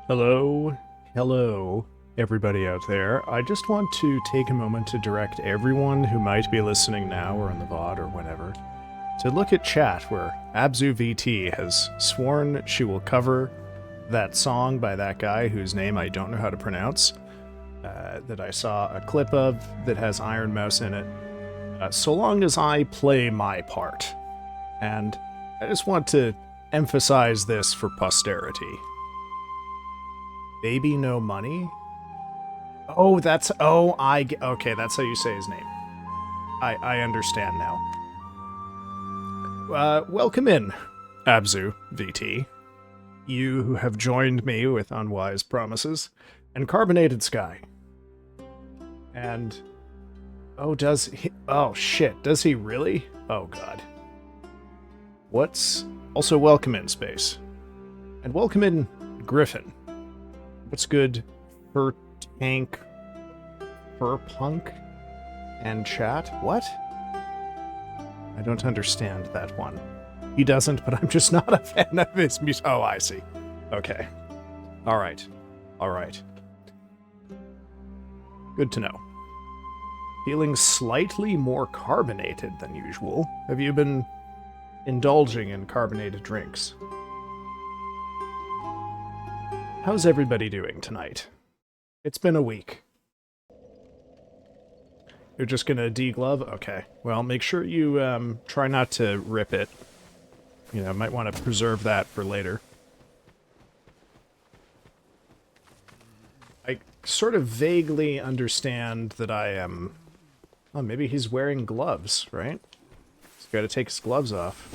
Hello, everybody out there. I just want to take a moment to direct everyone who might be listening now or on the VOD or whatever to look at chat where AbzuVT has sworn she will cover that song by that guy whose name I don't know how to pronounce, that I saw a clip of that has Iron Mouse in it, so long as I play my part. And I just want to emphasize this for posterity. Baby No Money? Oh, okay, that's how you say his name. I understand now. Welcome in, AbzuVT. You have joined me with Unwise Promises and Carbonated Sky. And... does he... Oh, shit, does he really? Oh, God. Also, welcome in, Space. And welcome in, Griffin. What's good, Fur Tank, Fur Punk, and chat? What? I don't understand that one. He doesn't, but I'm just not a fan of his music. Oh, I see. Okay. Alright. Good to know. Feeling slightly more carbonated than usual. Have you been indulging in carbonated drinks? How's everybody doing tonight? It's been a week. You're just gonna deglove? Okay. Well, make sure you try not to rip it. You know, might want to preserve that for later. I sort of vaguely understand that I am... Oh, maybe he's wearing gloves, right? He's got to take his gloves off.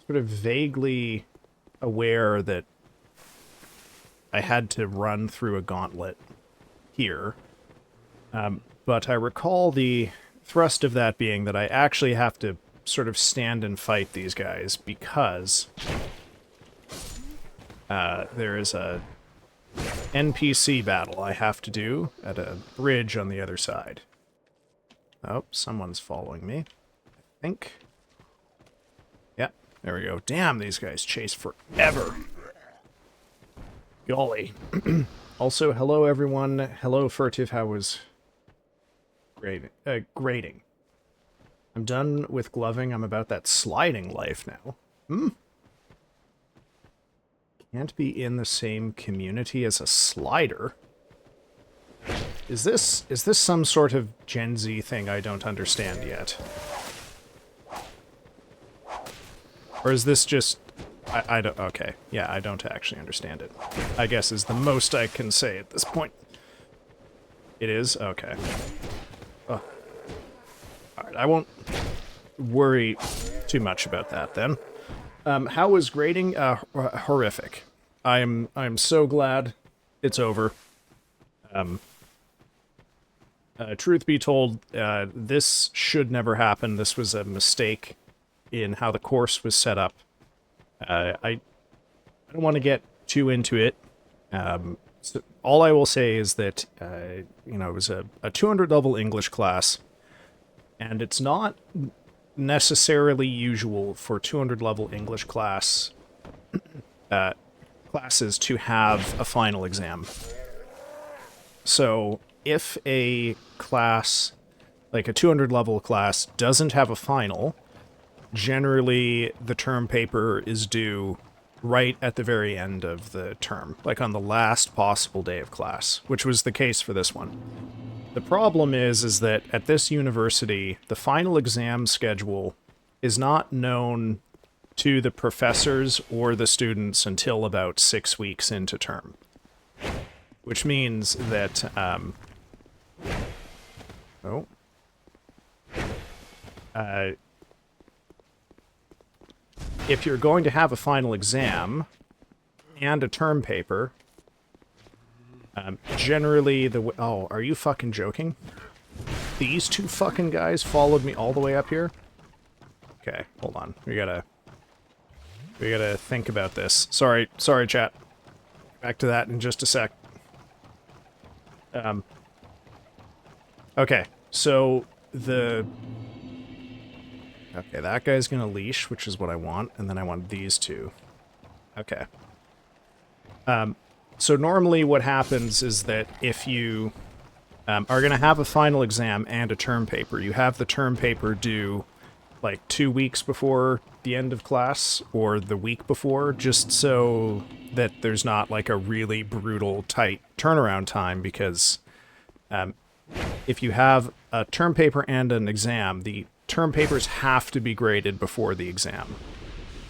Sort of vaguely aware that I had to run through a gauntlet here. But I recall the thrust of that being that I actually have to sort of stand and fight these guys because there is a NPC battle I have to do at a bridge on the other side. Oh, someone's following me, I think. Yeah, there we go. Damn, these guys chase forever. Golly. Also, hello everyone. Hello Furtive, how was grading? I'm done with gloving. I'm about that sliding life now. Can't be in the same community as a slider. Is this some sort of Gen Z thing I don't understand yet? Or is this just... I don't... Okay. Yeah, I don't actually understand it. I guess is the most I can say at this point. It is? Okay. Oh. Alright, I won't worry too much about that then. How was grading? Horrific. I'm so glad it's over. Truth be told, this should never happen. This was a mistake in how the course was set up. I don't want to get too into it. So all I will say is that, you know, it was a 200 level English class, and it's not necessarily usual for 200 level English classes to have a final exam. So if a class, like a 200 level class, doesn't have a final, generally the term paper is due right at the very end of the term, like on the last possible day of class, which was the case for this one. The problem is that at this university, the final exam schedule is not known to the professors or the students until about 6 weeks into term. Which means that, if you're going to have a final exam and a term paper, generally oh, are you fucking joking? These two fucking guys followed me all the way up here? Okay, hold on. We gotta think about this. Sorry, chat. Back to that in just a sec. Okay, so okay, that guy's gonna leash, which is what I want, and then I want these two. Okay. So normally what happens is that if you are gonna have a final exam and a term paper, you have the term paper due like 2 weeks before the end of class, or the week before, just so that there's not like a really brutal, tight turnaround time, because if you have a term paper and an exam, the term papers have to be graded before the exam,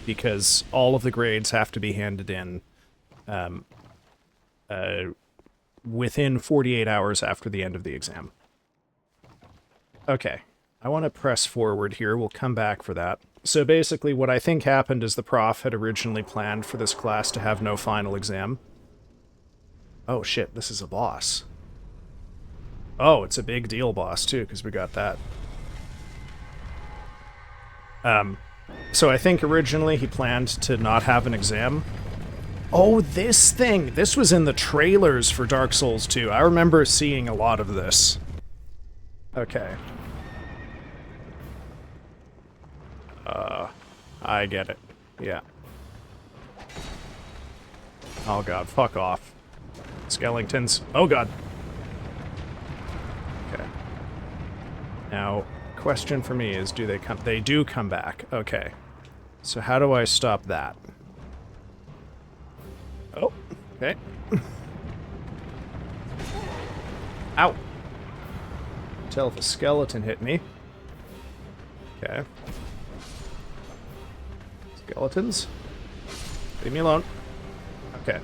because all of the grades have to be handed in within 48 hours after the end of the exam. Okay, I want to press forward here. We'll come back for that. So basically what I think happened is the prof had originally planned for this class to have no final exam. Oh shit, this is a boss. Oh, it's a big deal boss too, because we got that. So I think originally he planned to not have an exam. Oh, this thing! This was in the trailers for Dark Souls 2. I remember seeing a lot of this. Okay. I get it. Yeah. Oh god, fuck off. Skeletons. Oh god. Okay. Now, question for me is, do they come? They do come back. Okay. So how do I stop that? Oh, okay. Ow. Tell if a skeleton hit me. Okay. Skeletons? Leave me alone. Okay.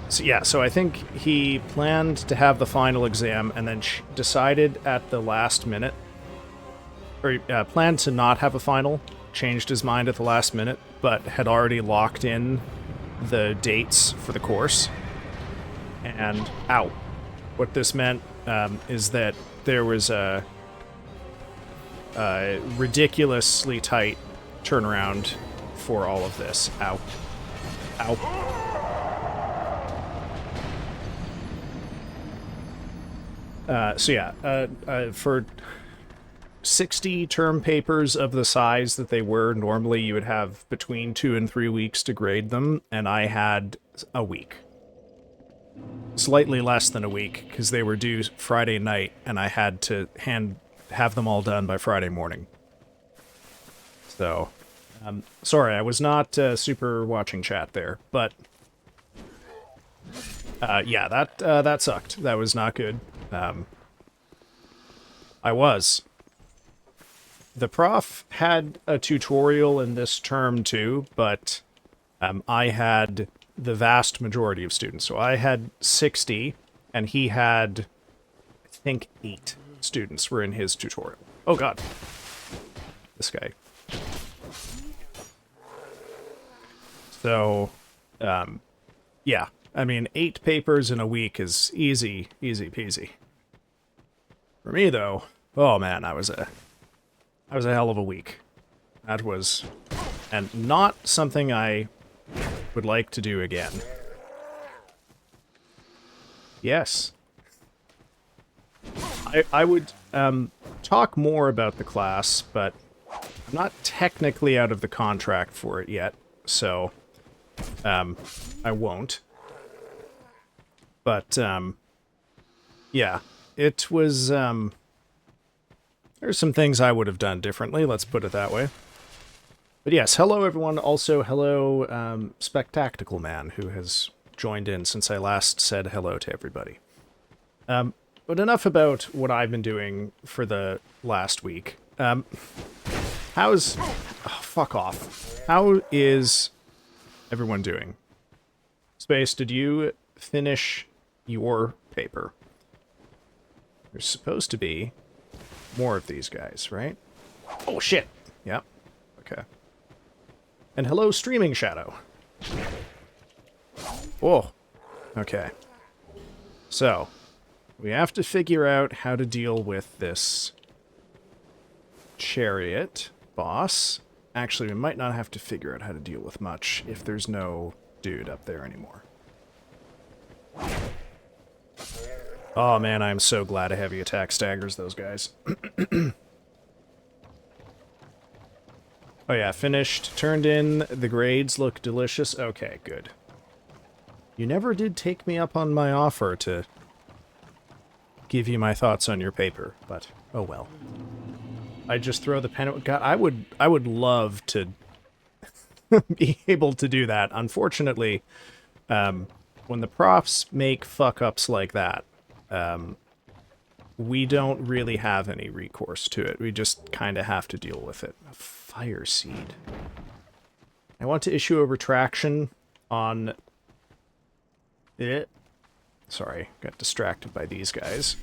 So yeah, so I think he planned to have the final exam and then decided at the last minute, or planned to not have a final, changed his mind at the last minute, but had already locked in the dates for the course. And, ow. What this meant is that there was a ridiculously tight turnaround for all of this. Ow. Ow. So yeah, for 60 term papers of the size that they were, normally you would have between 2 and 3 weeks to grade them, and I had a week. Slightly less than a week, because they were due Friday night, and I had to have them all done by Friday morning. So, sorry, I was not super watching chat there, but yeah, that sucked. That was not good. The prof had a tutorial in this term too, but I had the vast majority of students. So I had 60, and he had, I think, 8 students were in his tutorial. Oh god. This guy. So, yeah. I mean, 8 papers in a week is easy peasy. For me, though, oh man, that was a hell of a week. That was, and not something I would like to do again. Yes. I would talk more about the class, but I'm not technically out of the contract for it yet, so I won't. But yeah, it was there's some things I would have done differently, let's put it that way. But yes, hello everyone. Also, hello Spectactical Man, who has joined in since I last said hello to everybody. But enough about what I've been doing for the last week. How's... Oh, fuck off. How is everyone doing? Space, did you finish your paper? There's supposed to be more of these guys, right? Oh, shit! Yep. Okay. And hello, Streaming Shadow. Whoa. Okay. So, we have to figure out how to deal with this chariot boss. Actually, we might not have to figure out how to deal with much if there's no dude up there anymore. Oh man, I'm so glad a heavy attack staggers those guys. Oh yeah, finished, turned in, the grades look delicious. Okay, good. You never did take me up on my offer to give you my thoughts on your paper, but oh well. I just throw the pen at... God, I would love to be able to do that. Unfortunately, when the profs make fuck-ups like that, we don't really have any recourse to it. We just kind of have to deal with it. A fire seed. I want to issue a retraction on it. Sorry, got distracted by these guys.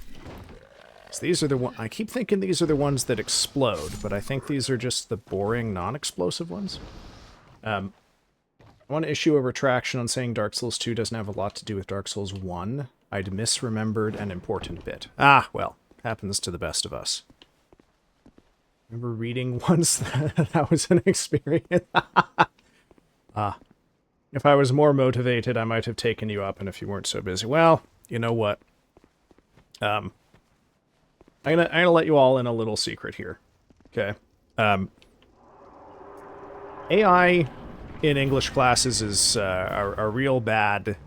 So these are the ones... I keep thinking these are the ones that explode, but I think these are just the boring, non-explosive ones. I want to issue a retraction on saying Dark Souls 2 doesn't have a lot to do with Dark Souls 1. I'd misremembered an important bit. Ah, well, happens to the best of us. Remember reading once that was an experience? If I was more motivated, I might have taken you up, and if you weren't so busy. Well, you know what? I'm gonna let you all in a little secret here. Okay. AI in English classes is a real bad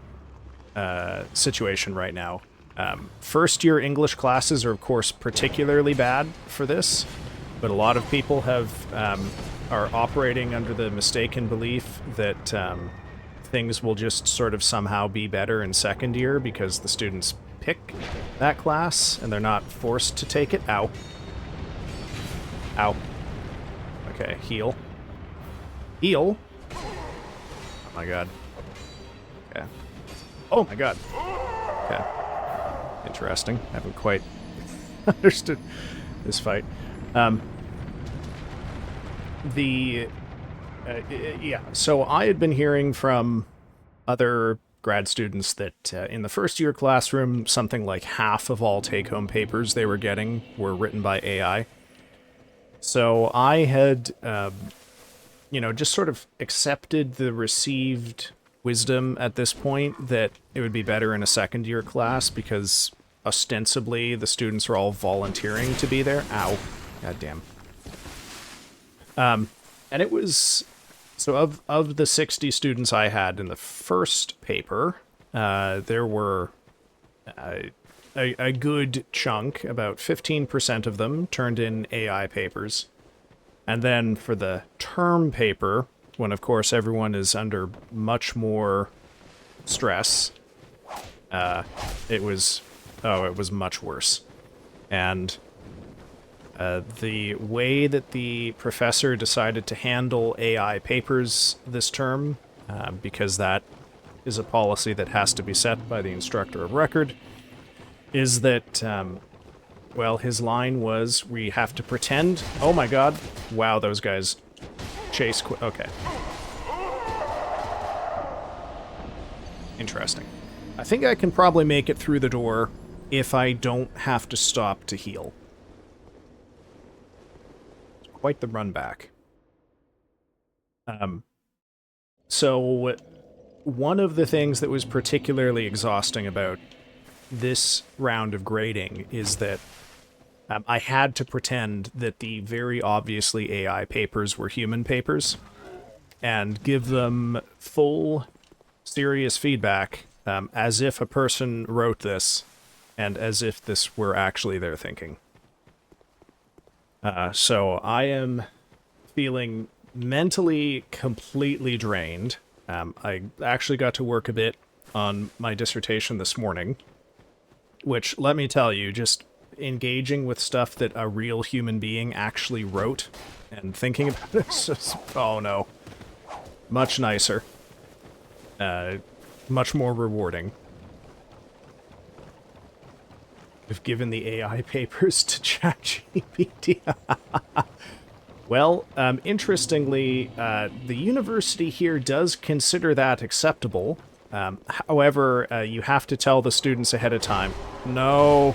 situation right now. First-year English classes are, of course, particularly bad for this, but a lot of people are operating under the mistaken belief that things will just sort of somehow be better in second year because the students pick that class and they're not forced to take it. Ow. Ow. Okay, heal. Heal? Oh my god. Okay. Oh my god. Okay. Interesting. Haven't quite understood this fight. Yeah, so I had been hearing from other grad students that in the first year classroom, something like half of all take-home papers they were getting were written by AI. So I had, just sort of accepted the received wisdom at this point that it would be better in a second year class because ostensibly the students are all volunteering to be there. Ow. God damn. And it was... So of the 60 students I had in the first paper, there were a good chunk, about 15% of them, turned in AI papers. And then for the term paper, when of course everyone is under much more stress, it was much worse. And the way that the professor decided to handle AI papers this term, because that is a policy that has to be set by the instructor of record, is that, well, his line was, we have to pretend... Oh my god. Wow, those guys chase... Okay. Interesting. I think I can probably make it through the door if I don't have to stop to heal. Quite the run back. So one of the things that was particularly exhausting about this round of grading is that I had to pretend that the very obviously AI papers were human papers and give them full, serious feedback as if a person wrote this and as if this were actually their thinking. So I am feeling mentally completely drained. I actually got to work a bit on my dissertation this morning. Which, let me tell you, just engaging with stuff that a real human being actually wrote and thinking about it is just, oh no. Much nicer. Much more rewarding. We've given the AI papers to ChatGPT. Well, interestingly, the university here does consider that acceptable. However, you have to tell the students ahead of time, no,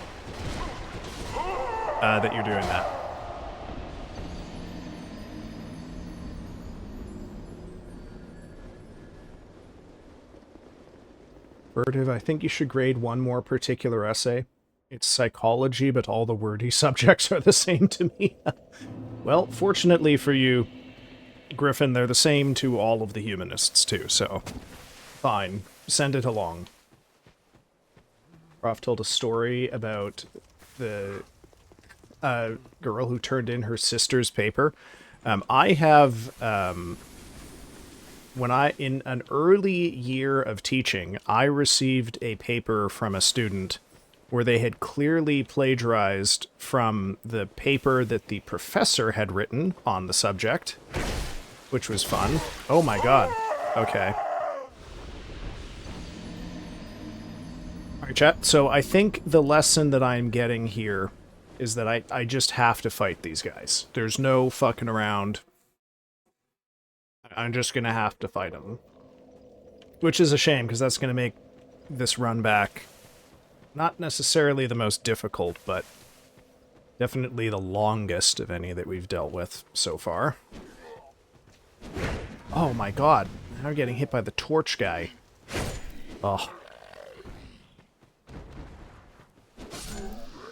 that you're doing that. Furtive, I think you should grade one more particular essay. It's psychology, but all the wordy subjects are the same to me. Well, fortunately for you, Griffin, they're the same to all of the humanists, too, so fine. Send it along. Prof told a story about the girl who turned in her sister's paper. I have... in an early year of teaching, I received a paper from a student where they had clearly plagiarized from the paper that the professor had written on the subject, which was fun. Oh my god. Okay. Alright, chat. So I think the lesson that I'm getting here is that I just have to fight these guys. There's no fucking around. I'm just gonna have to fight them. Which is a shame, because that's gonna make this run back not necessarily the most difficult, but definitely the longest of any that we've dealt with so far. Oh my god, now we're getting hit by the torch guy. Oh.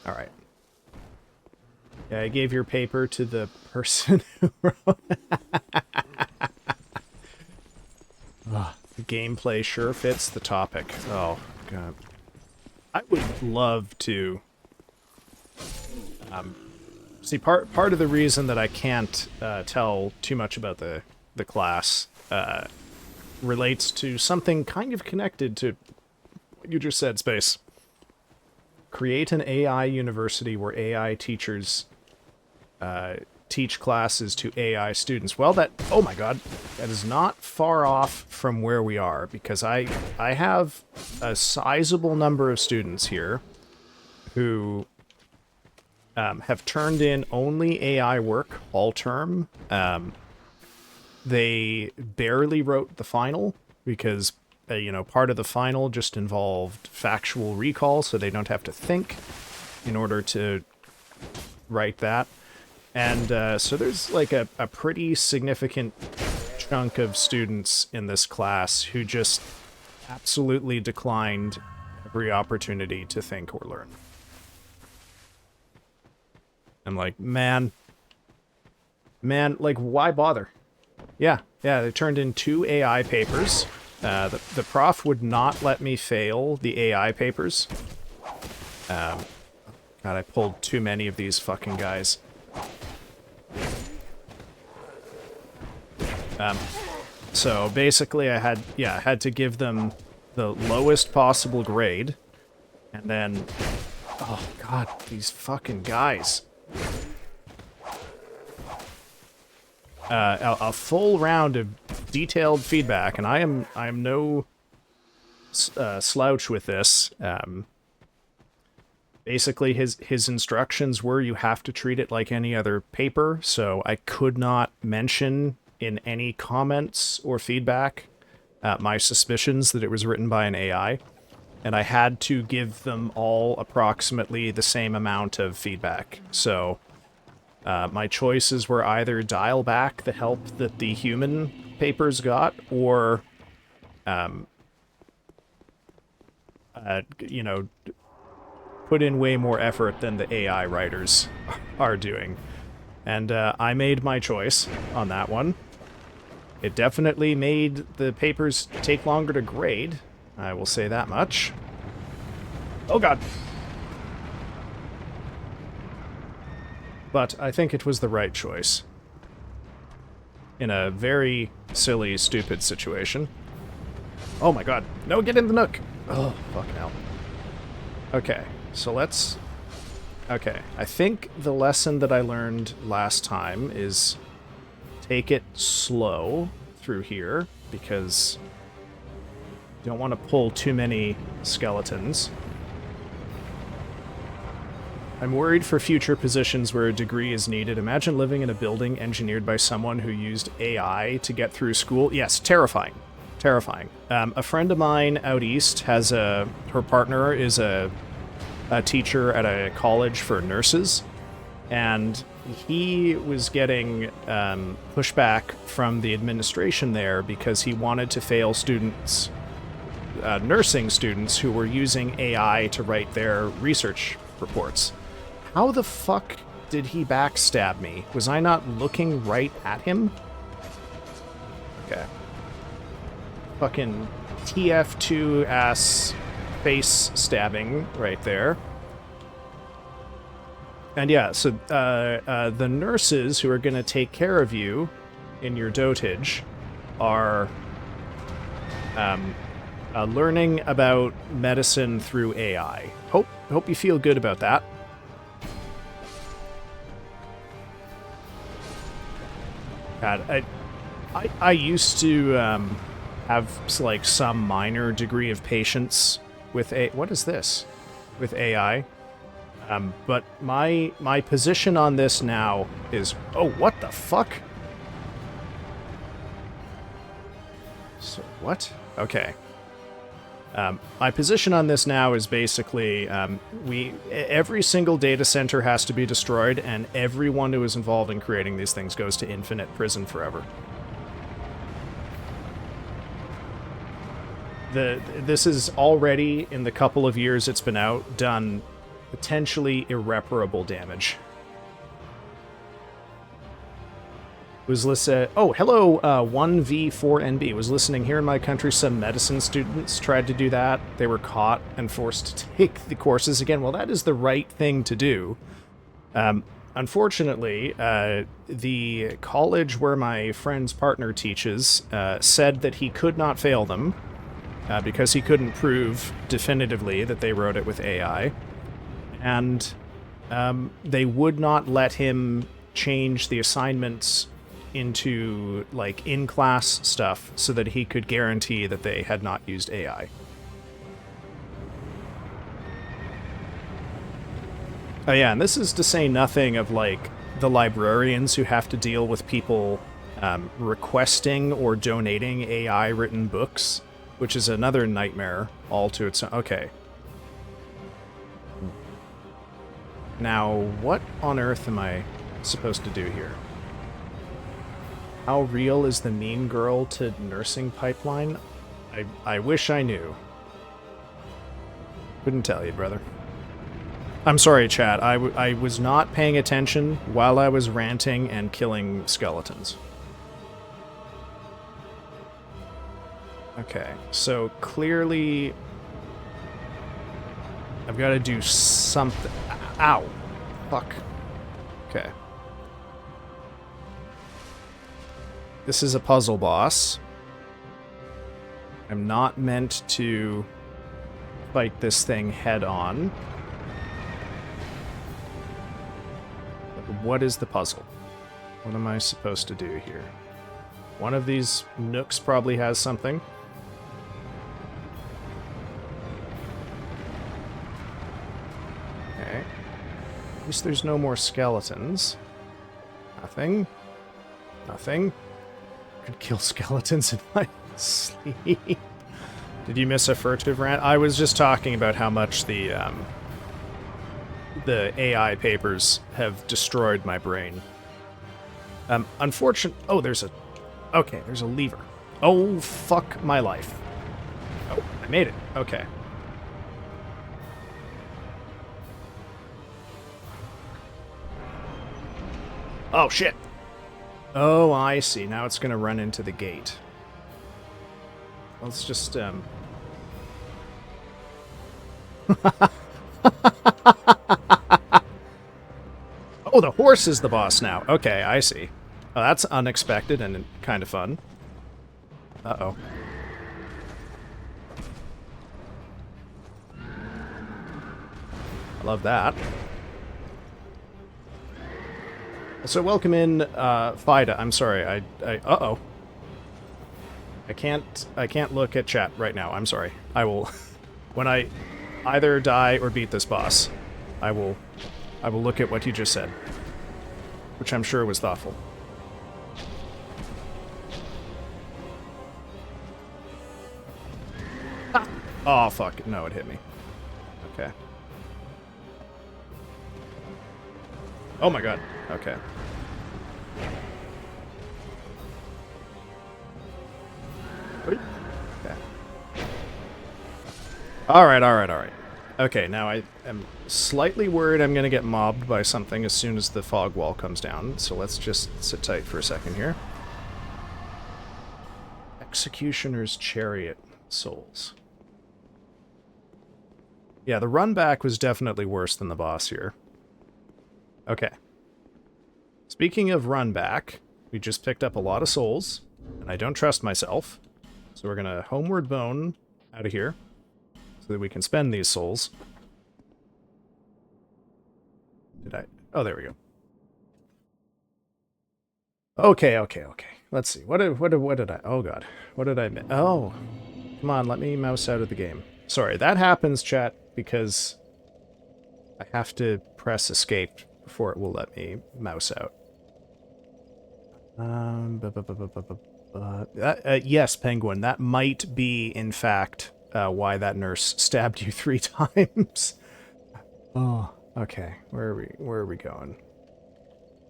Alright. Yeah, I gave your paper to the person who wrote the gameplay sure fits the topic. Oh, god. I would love to... see, part of the reason that I can't tell too much about the class relates to something kind of connected to what you just said, Space. Create an AI university where AI teachers teach classes to AI students. Well, that... oh my god. That is not far off from where we are, because I have a sizable number of students here who have turned in only AI work all term. They barely wrote the final because, you know, part of the final just involved factual recall, so they don't have to think in order to write that. And so there's like a pretty significant chunk of students in this class who just absolutely declined every opportunity to think or learn. I'm like, man, like, why bother? Yeah, they turned in 2 AI papers. The prof would not let me fail the AI papers. God, I pulled too many of these fucking guys. So basically I had to give them the lowest possible grade, and then, oh god, these fucking guys. A full round of detailed feedback, and I am no slouch with this. Basically, his instructions were you have to treat it like any other paper, so I could not mention in any comments or feedback my suspicions that it was written by an AI, and I had to give them all approximately the same amount of feedback. So my choices were either dial back the help that the human papers got, or, you know, put in way more effort than the AI writers are doing. And I made my choice on that one. It definitely made the papers take longer to grade, I will say that much. Oh god. But I think it was the right choice. In a very silly, stupid situation. Oh my god. No, get in the nook! Oh, fucking hell. Okay. So let's... Okay, I think the lesson that I learned last time is take it slow through here, because you don't want to pull too many skeletons. I'm worried for future positions where a degree is needed. Imagine living in a building engineered by someone who used AI to get through school. Yes, terrifying. Terrifying. A friend of mine out east has her partner is a teacher at a college for nurses, and he was getting pushback from the administration there because he wanted to fail students, nursing students who were using AI to write their research reports. How the fuck did he backstab me? Was I not looking right at him? Okay. Fucking TF2 ass face stabbing right there. And yeah, so the nurses who are going to take care of you in your dotage are learning about medicine through AI. Hope you feel good about that. God, I used to have like some minor degree of patience with what is this? With AI. But my position on this now is, oh, what the fuck? So what? Okay. My position on this now is basically every single data center has to be destroyed, and everyone who is involved in creating these things goes to infinite prison forever. This is already, in the couple of years it's been out, done potentially irreparable damage. Was listening. Oh, hello, 1V4NB. Was listening here in my country. Some medicine students tried to do that. They were caught and forced to take the courses again. Well, that is the right thing to do. Unfortunately, the college where my friend's partner teaches said that he could not fail them because he couldn't prove definitively that they wrote it with AI. And they would not let him change the assignments into, like, in-class stuff so that he could guarantee that they had not used AI. Oh yeah, and this is to say nothing of, like, the librarians who have to deal with people requesting or donating AI-written books, which is another nightmare all to its own. Okay. Now, what on earth am I supposed to do here? How real is the mean girl to nursing pipeline? I wish I knew. Couldn't tell you, brother. I'm sorry, chat. I was not paying attention while I was ranting and killing skeletons. Okay, so clearly I've got to do something. Ow. Fuck. Okay. This is a puzzle boss. I'm not meant to fight this thing head on. But what is the puzzle? What am I supposed to do here? One of these nooks probably has something. Okay. At least there's no more skeletons. Nothing. Nothing. Could kill skeletons in my sleep. Did you miss a furtive rant? I was just talking about how much the AI papers have destroyed my brain. Unfortunately... Oh, there's a... Okay, there's a lever. Oh, fuck my life. Oh, I made it. Okay. Oh, shit. Oh, I see. Now it's going to run into the gate. Let's just, Oh, the horse is the boss now. Okay, I see. Oh, that's unexpected and kind of fun. Uh-oh. Love that. So welcome in, Fida. I'm sorry. Uh-oh. I can't look at chat right now. I'm sorry. I will, when I either die or beat this boss, I will look at what you just said, which I'm sure was thoughtful. Ah. Oh, fuck. No, it hit me. Okay. Oh my god. Okay. Okay. Alright. Okay, now I am slightly worried I'm gonna get mobbed by something as soon as the fog wall comes down, so let's just sit tight for a second here. Executioner's Chariot Souls. Yeah, the run back was definitely worse than the boss here. Okay. Speaking of run back, we just picked up a lot of souls, and I don't trust myself. So we're gonna homeward bone out of here, so that we can spend these souls. Did I? Oh, there we go. Okay. Let's see. What did I? Oh god. What did I miss? Oh, come on. Let me mouse out of the game. Sorry, that happens, chat, because I have to press escape before it will let me mouse out. Yes, Penguin. That might be, in fact, why that nurse stabbed you 3 times. Oh, okay. Where are we going?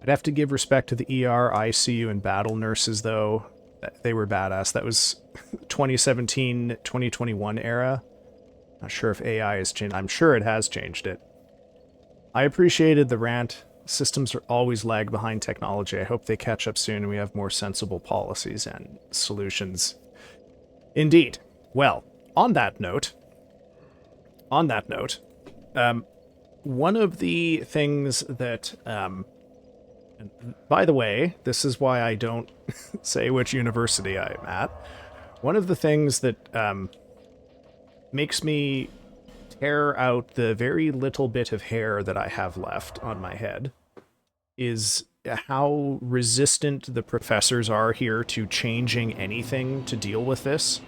I'd have to give respect to the ER, ICU, and battle nurses, though. They were badass. That was 2017, 2021 era. Not sure if AI has changed. I'm sure it has changed it. I appreciated the rant. Systems are always lag behind technology. I hope they catch up soon and we have more sensible policies and solutions. Indeed. Well, on that note, one of the things that, and by the way, this is why I don't say which university I'm at. One of the things that makes me tear out the very little bit of hair that I have left on my head is how resistant the professors are here to changing anything to deal with this.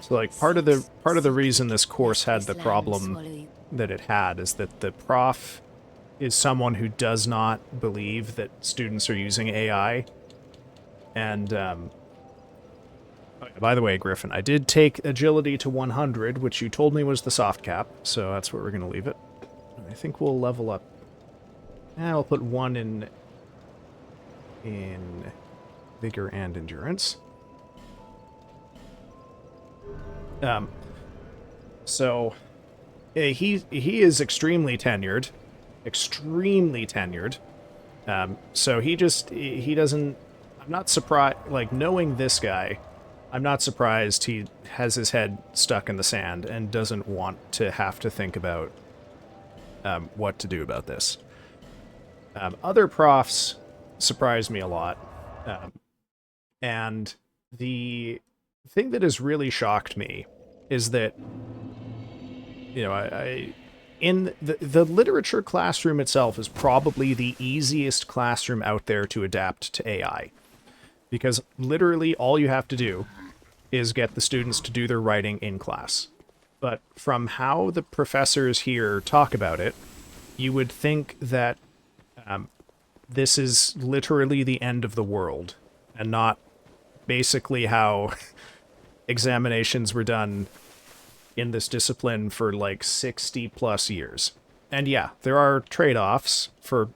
So, like, part of the reason this course had the problem that it had is that the prof is someone who does not believe that students are using AI. And, by the way, Griffin, I did take agility to 100, which you told me was the soft cap, so that's where we're going to leave it. I think we'll level up. I'll put 1 in vigor and endurance. So he is extremely tenured. So he doesn't, I'm not surprised, like, knowing this guy, I'm not surprised he has his head stuck in the sand and doesn't want to have to think about what to do about this. Other profs surprised me a lot. And the thing that has really shocked me is that, you know, in the literature classroom itself is probably the easiest classroom out there to adapt to AI. Because literally all you have to do is get the students to do their writing in class. But from how the professors here talk about it, you would think that this is literally the end of the world, and not basically how examinations were done in this discipline for like 60 plus years. And yeah, there are trade-offs for,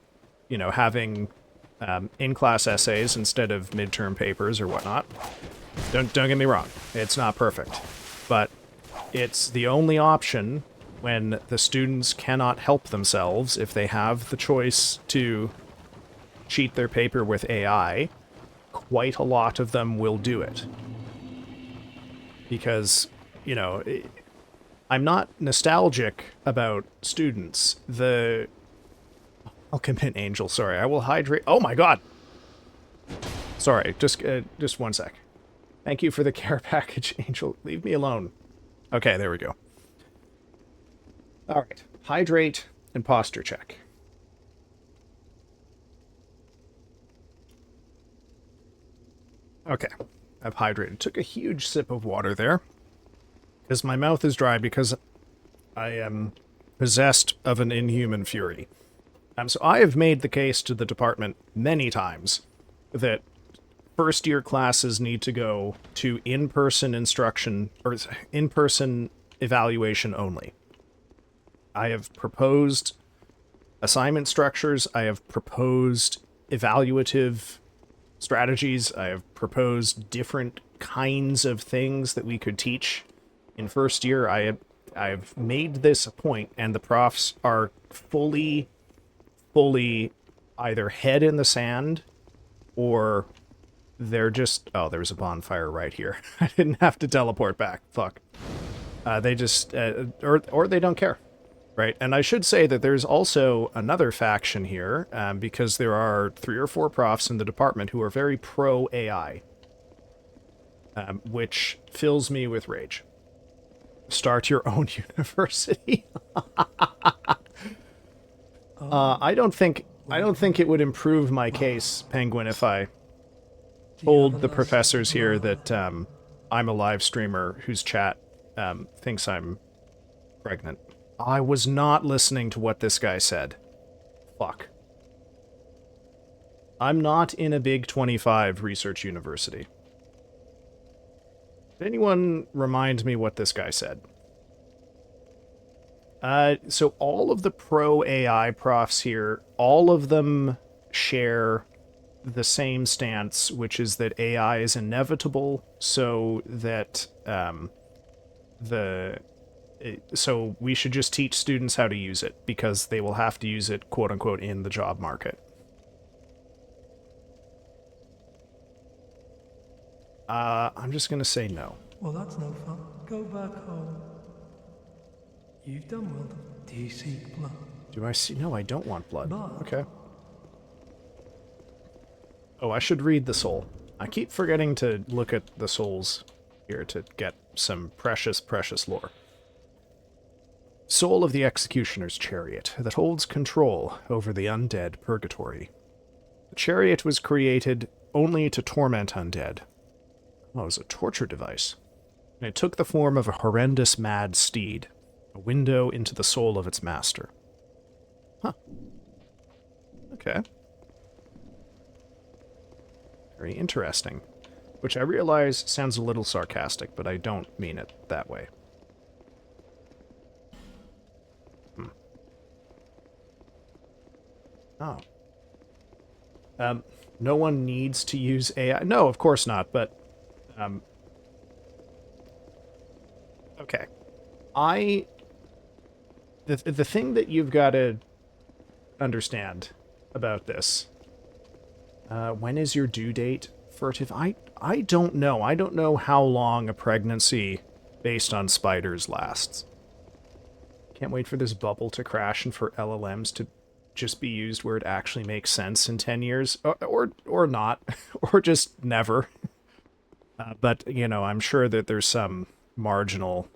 you know, having in-class essays instead of midterm papers or whatnot. Don't get me wrong, it's not perfect, but it's the only option when the students cannot help themselves. If they have the choice to cheat their paper with AI, quite a lot of them will do it. Because, you know, I'm not nostalgic about students. I'll commit Angel, sorry. I will hydrate. Oh my god! Sorry, just one sec. Thank you for the care package, Angel. Leave me alone. Okay, there we go. Alright. Hydrate and posture check. Okay, I've hydrated. Took a huge sip of water there. Because my mouth is dry because I am possessed of an inhuman fury. So I have made the case to the department many times that first-year classes need to go to in-person instruction, or in-person evaluation only. I have proposed assignment structures. I have proposed evaluative strategies. I have proposed different kinds of things that we could teach in first year. I've made this a point, and the profs are fully either head in the sand or they're just... Oh, there's a bonfire right here. I didn't have to teleport back. Fuck. They just... or they don't care. Right? And I should say that there's also another faction here, because there are 3 or 4 profs in the department who are very pro-AI, which fills me with rage. Start your own university. I don't think it would improve my case, Penguin, if I told the professors here that I'm a live streamer whose chat thinks I'm pregnant. I was not listening to what this guy said. Fuck. I'm not in a big 25 research university. Did anyone remind me what this guy said? So all of the pro-AI profs here, all of them share the same stance, which is that AI is inevitable, so that so we should just teach students how to use it, because they will have to use it, quote-unquote, in the job market. I'm just gonna say no. Well, that's no fun. Go back home. You've done well. Do you seek blood? Do I see? No, I don't want blood. Blood? Okay. Oh, I should read the soul. I keep forgetting to look at the souls here to get some precious, precious lore. Soul of the Executioner's Chariot that holds control over the undead purgatory. The chariot was created only to torment undead. Oh, it was a torture device. And it took the form of a horrendous mad steed, a window into the soul of its master. Huh. Okay. Very interesting. Which I realize sounds a little sarcastic, but I don't mean it that way. Oh. No one needs to use AI. No, of course not, but... okay. The thing that you've got to understand about this... when is your due date, Furtive? I don't know. I don't know how long a pregnancy based on spiders lasts. Can't wait for this bubble to crash and for LLMs to just be used where it actually makes sense in 10 years. Or not. Or just never. But, you know, I'm sure that there's some marginal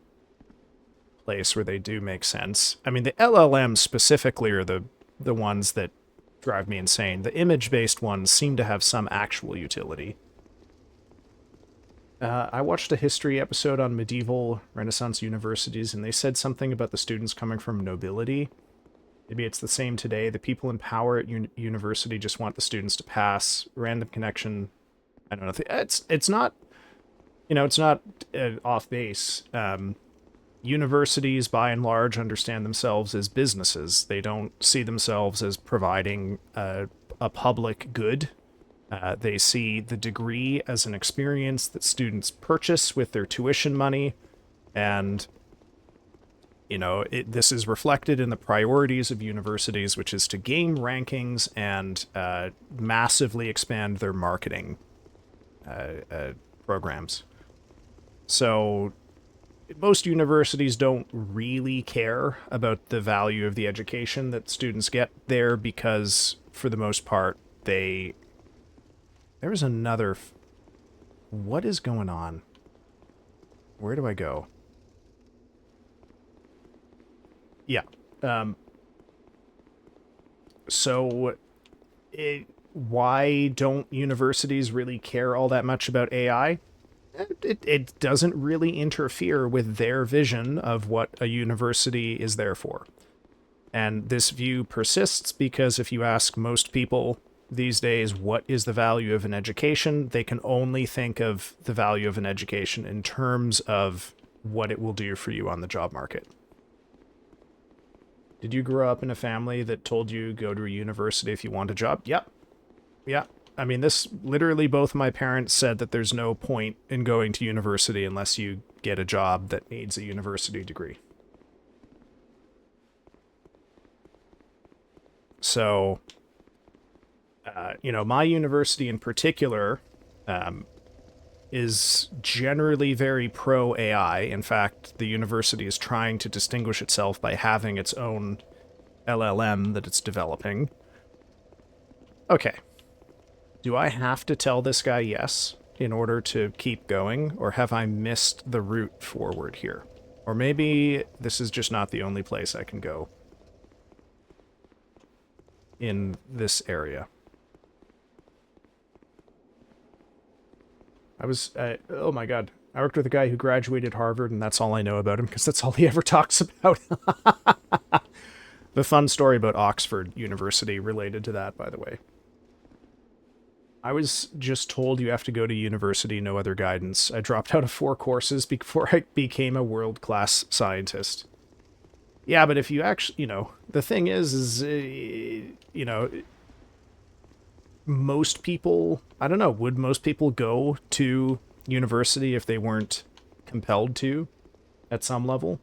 place where they do make sense. I mean, the LLMs specifically are the ones that drive me insane. The image-based ones seem to have some actual utility. I watched a history episode on medieval Renaissance universities, and they said something about the students coming from nobility. Maybe it's the same today. The people in power at university just want the students to pass. Random connection. I don't know. It's not, you know, it's not off base. Universities, by and large, understand themselves as businesses. They don't see themselves as providing a public good. They see the degree as an experience that students purchase with their tuition money, and, you know, this is reflected in the priorities of universities, which is to gain rankings and massively expand their marketing programs. So most universities don't really care about the value of the education that students get there because, for the most part, there is another... What is going on? Where do I go? Yeah. So, why don't universities really care all that much about AI? It doesn't really interfere with their vision of what a university is there for. And this view persists because if you ask most people these days what is the value of an education, they can only think of the value of an education in terms of what it will do for you on the job market. Did you grow up in a family that told you go to a university if you want a job? Yep. Yeah. I mean, this literally both my parents said that there's no point in going to university unless you get a job that needs a university degree. So, my university in particular is generally very pro AI. In fact, the university is trying to distinguish itself by having its own LLM that it's developing. Okay. Do I have to tell this guy yes in order to keep going, or have I missed the route forward here? Or maybe this is just not the only place I can go in this area. Oh my god. I worked with a guy who graduated Harvard, and that's all I know about him, because that's all he ever talks about. The fun story about Oxford University related to that, by the way. I was just told you have to go to university, no other guidance. I dropped out of 4 courses before I became a world-class scientist. Yeah, but if you actually, the thing is, most people, I don't know, would most people go to university if they weren't compelled to at some level?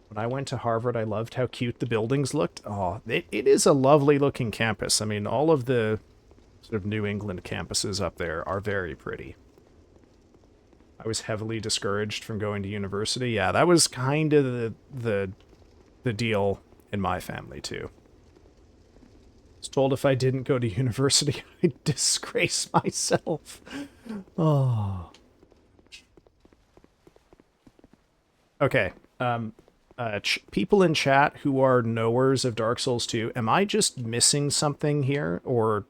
When I went to Harvard, I loved how cute the buildings looked. Oh, it is a lovely looking campus. I mean, all of the sort of New England campuses up there are very pretty. I was heavily discouraged from going to university. Yeah, that was kind of the deal in my family too. I was told if I didn't go to university, I'd disgrace myself. Oh. Okay. People in chat who are knowers of Dark Souls 2, am I just missing something here, or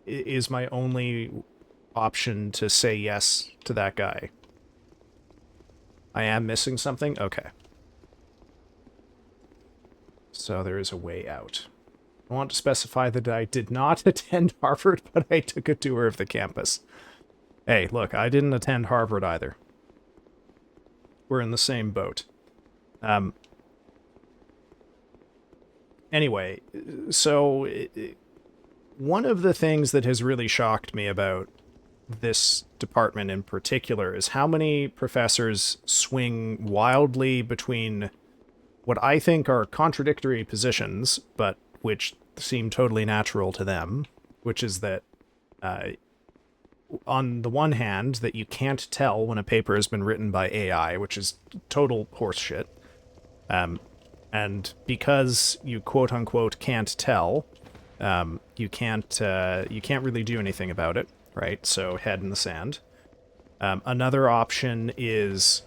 is my only option to say yes to that guy? I am missing something? Okay. So there is a way out. I want to specify that I did not attend Harvard, but I took a tour of the campus. Hey, look, I didn't attend Harvard either. We're in the same boat. Anyway, so one of the things that has really shocked me about this department in particular is how many professors swing wildly between what I think are contradictory positions, but which seem totally natural to them, which is that on the one hand, that you can't tell when a paper has been written by AI, which is total horseshit. And because you quote unquote can't tell, you can't really do anything about it, right? So head in the sand. Another option is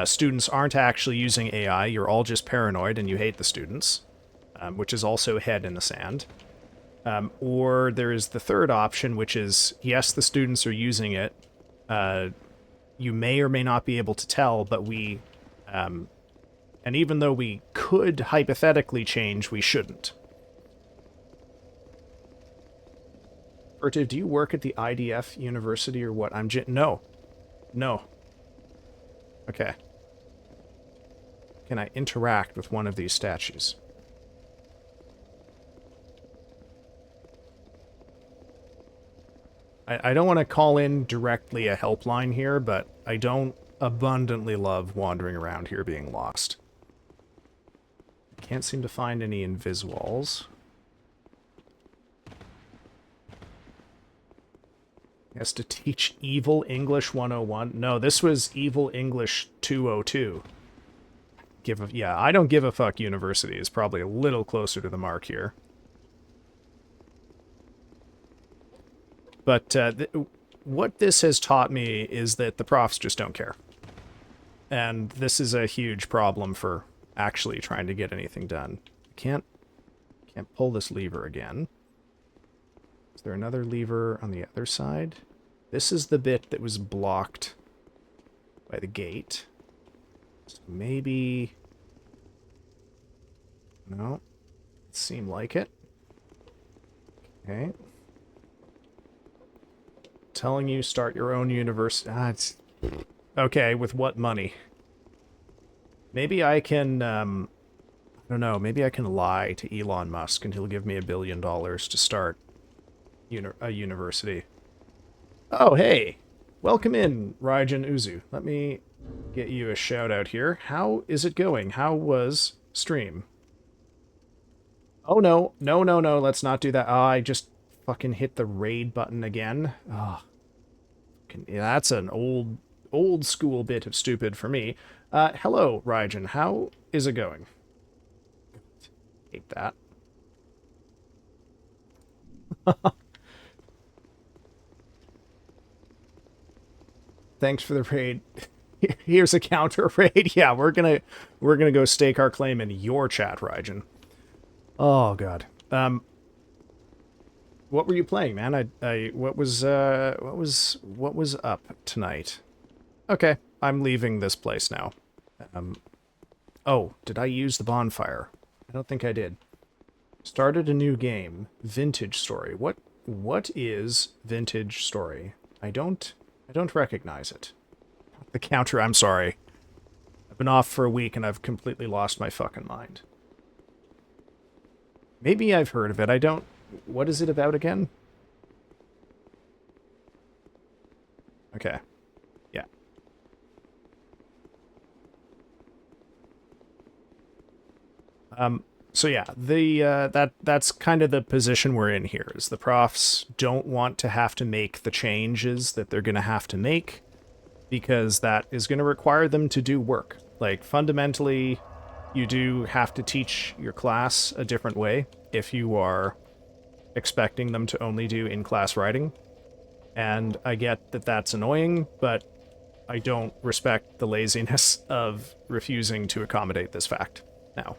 students aren't actually using AI, you're all just paranoid and you hate the students, which is also head in the sand. Or there is the third option, which is, yes, the students are using it. You may or may not be able to tell, but we... and even though we could hypothetically change, we shouldn't. Furtive, do you work at the IDF University or what? No. No. Okay. Can I interact with one of these statues? I don't want to call in directly a helpline here, but I don't abundantly love wandering around here being lost. Can't seem to find any invisuals. Has to teach Evil English 101. No, this was Evil English 202. Yeah, I don't give a fuck university is probably a little closer to the mark here. But what this has taught me is that the profs just don't care. And this is a huge problem for actually trying to get anything done. Can't pull this lever again. Is there another lever on the other side? This is the bit that was blocked by the gate. So maybe... No. Seem like it. Okay. Telling you start your own university. It's... Okay, with what money? Maybe I can, I don't know, maybe I can lie to Elon Musk and he'll give me $1 billion to start a university. Oh, hey! Welcome in, Raijin Uzu. Let me get you a shout out here. How is it going? How was stream? Oh, no. No, no, no. Let's not do that. Oh, I just fucking hit the raid button again. Oh. That's an old school bit of stupid for me. Hello, Raijin. How is it going? Hate that. Thanks for the raid. Here's a counter raid. Yeah, we're gonna go stake our claim in your chat, Raijin. Oh god. What were you playing, man? What was up tonight? Okay, I'm leaving this place now. Oh, did I use the bonfire? I don't think I did. Started a new game, Vintage Story. What is Vintage Story? I don't recognize it. The counter, I'm sorry. I've been off for a week and I've completely lost my fucking mind. Maybe I've heard of it. I don't... What is it about again? Okay. Yeah. So yeah, that's kind of the position we're in here, is the profs don't want to have to make the changes that they're going to have to make, because that is going to require them to do work. Like, fundamentally, you do have to teach your class a different way if you are expecting them to only do in-class writing. And I get that that's annoying, but I don't respect the laziness of refusing to accommodate this fact now.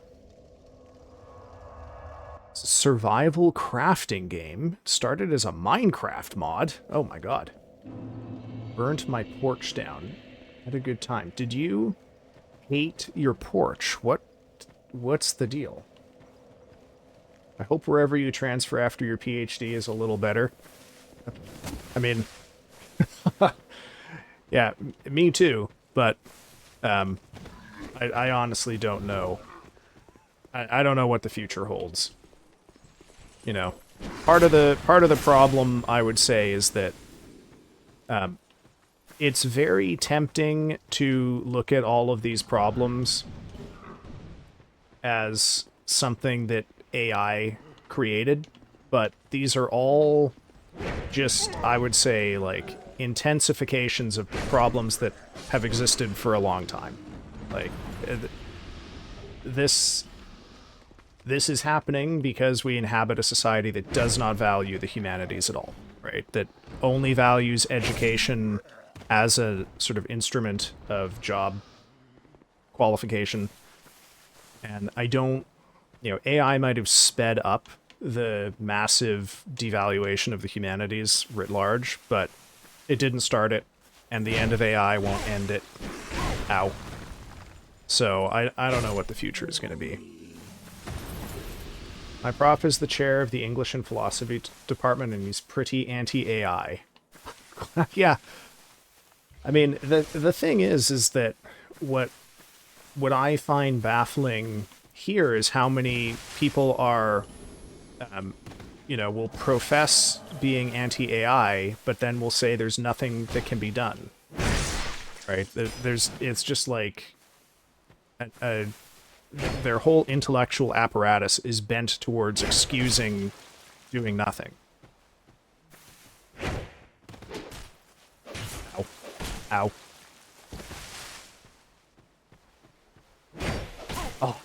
Survival crafting game. Started as a Minecraft mod. Oh my god. Burnt my porch down. Had a good time. Did you hate your porch? What's the deal? I hope wherever you transfer after your PhD is a little better. I mean, yeah, me too, but I honestly don't know. I don't know what the future holds. You know, part of the problem, I would say, is that it's very tempting to look at all of these problems as something that AI created, but these are all just, I would say, like, intensifications of problems that have existed for a long time. Like, this is happening because we inhabit a society that does not value the humanities at all, right? That only values education as a sort of instrument of job qualification. And I don't, you know, AI might have sped up the massive devaluation of the humanities writ large, but it didn't start it, and the end of AI won't end it. Ow. So I don't know what the future is going to be. My prof is the chair of the English and Philosophy department, and he's pretty anti-AI. Yeah. I mean, the thing is that what I find baffling here is how many people are, you know, will profess being anti-AI, but then will say there's nothing that can be done. Right? It's just like their whole intellectual apparatus is bent towards excusing doing nothing. Ow. Ow. Oh.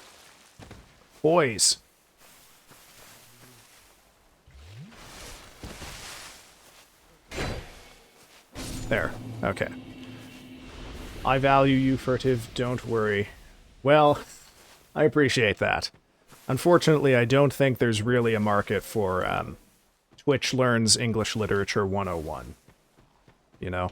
Boys. There. Okay. I value you, Furtive. Don't worry. Well, I appreciate that. Unfortunately, I don't think there's really a market for Twitch Learns English Literature 101. You know?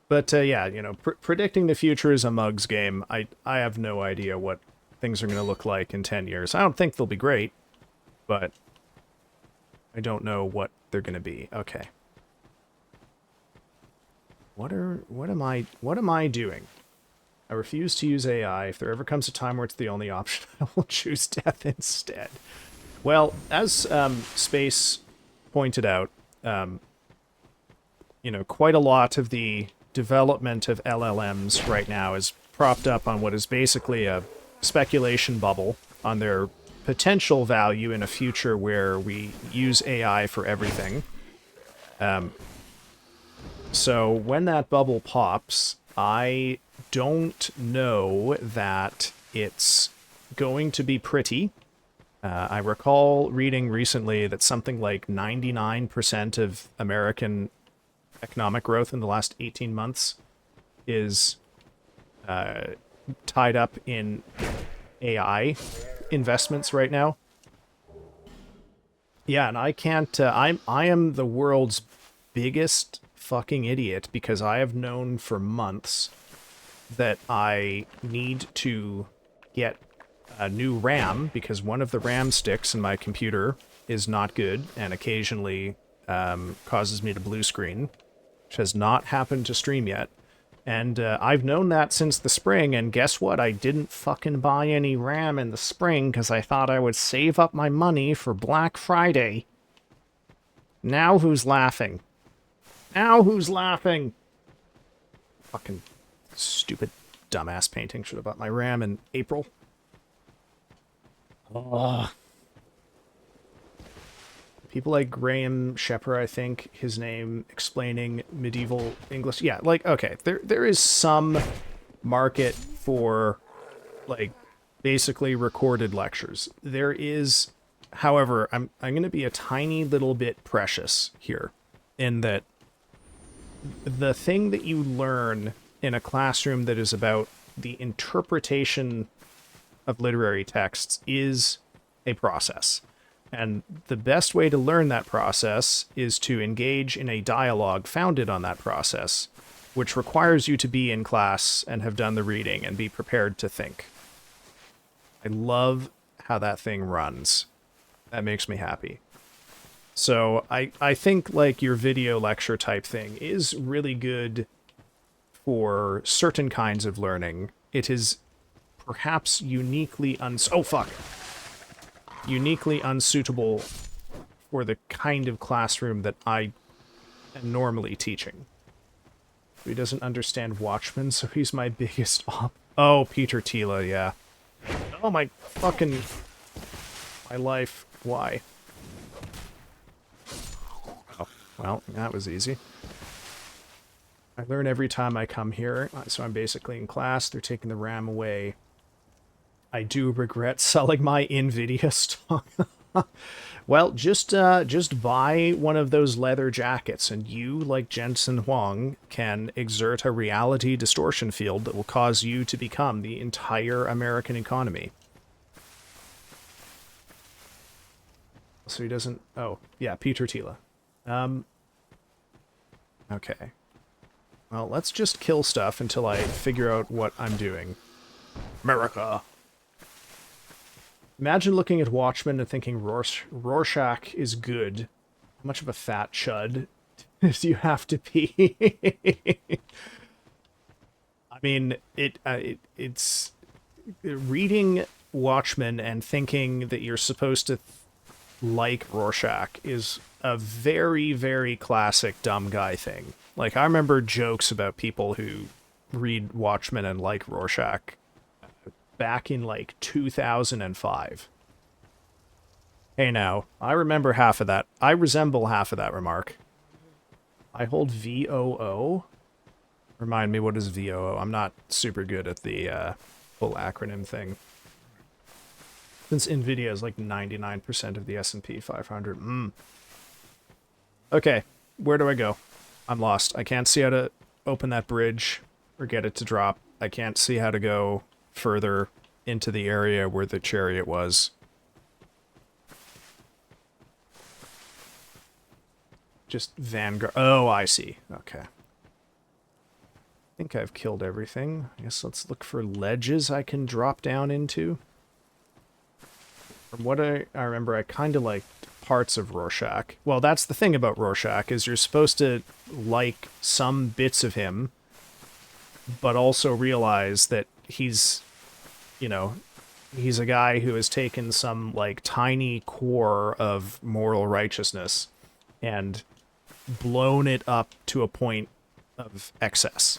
But yeah, you know, predicting the future is a mug's game. I have no idea what things are going to look like in 10 years. I don't think they'll be great, but I don't know what they're going to be. Okay. What am I doing? I refuse to use AI. If there ever comes a time where it's the only option, I will choose death instead. Well, as Space pointed out, you know, quite a lot of the development of LLMs right now is propped up on what is basically a speculation bubble on their potential value in a future where we use AI for everything. So when that bubble pops, I don't know that it's going to be pretty. I recall reading recently that something like 99% of American economic growth in the last 18 months is tied up in AI investments right now. Yeah, and I can't. I am the world's biggest fucking idiot because I have known for months that I need to get a new RAM because one of the RAM sticks in my computer is not good and occasionally causes me to blue screen, which has not happened to stream yet. And I've known that since the spring, and guess what? I didn't fucking buy any RAM in the spring because I thought I would save up my money for Black Friday. Now who's laughing? Now who's laughing? Fucking stupid dumbass painting. Should have bought my RAM in April. Ugh. People like Graham Shepper, I think, his name, explaining medieval English. Yeah, like, okay, there is some market for, like, basically recorded lectures. There is, however, I'm going to be a tiny little bit precious here, in that the thing that you learn in a classroom that is about the interpretation of literary texts is a process. And the best way to learn that process is to engage in a dialogue founded on that process, which requires you to be in class and have done the reading and be prepared to think. I love how that thing runs. That makes me happy. So I think like your video lecture type thing is really good for certain kinds of learning. It is perhaps uniquely uniquely unsuitable for the kind of classroom that I am normally teaching. He doesn't understand Watchmen, so he's my biggest op. Oh, Peter Thiele, yeah. Oh my fucking... my life. Why? Oh, well, that was easy. I learn every time I come here, so I'm basically in class. They're taking the RAM away. I do regret selling my NVIDIA stock. Well, just buy one of those leather jackets, and you, like Jensen Huang, can exert a reality distortion field that will cause you to become the entire American economy. So he doesn't... oh, yeah, Peter Thiele. Okay. Well, let's just kill stuff until I figure out what I'm doing. America! Imagine looking at Watchmen and thinking Rorschach is good. How much of a fat chud do you have to be? I mean, it's reading Watchmen and thinking that you're supposed to like Rorschach is a very, very classic dumb guy thing. Like, I remember jokes about people who read Watchmen and like Rorschach back in, like, 2005. Hey, now, I remember half of that. I resemble half of that remark. I hold VOO? Remind me, what is VOO? I'm not super good at the full acronym thing. Since NVIDIA is like 99% of the S&P 500. Okay, where do I go? I'm lost. I can't see how to open that bridge. or get it to drop. I can't see how to go further into the area where the chariot was. Just Vanguard. Oh, I see. Okay. I think I've killed everything. I guess let's look for ledges I can drop down into. From what I remember, I kind of liked parts of Rorschach. Well, that's the thing about Rorschach, is you're supposed to like some bits of him, but also realize that he's, you know, he's a guy who has taken some, like, tiny core of moral righteousness and blown it up to a point of excess.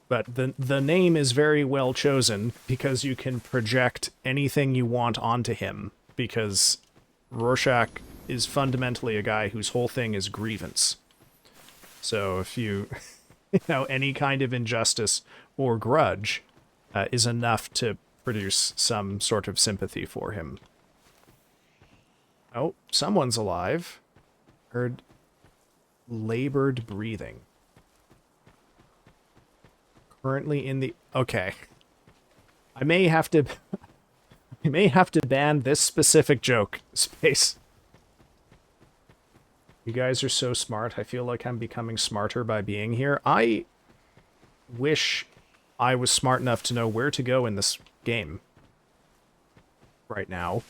But the name is very well chosen because you can project anything you want onto him, because Rorschach is fundamentally a guy whose whole thing is grievance. So if you, you know, any kind of injustice or grudge is enough to produce some sort of sympathy for him. Oh, someone's alive. Heard labored breathing. Currently in the... Okay. I may have to... I may have to ban this specific joke, Space. You guys are so smart. I feel like I'm becoming smarter by being here. I wish I was smart enough to know where to go in this game right now.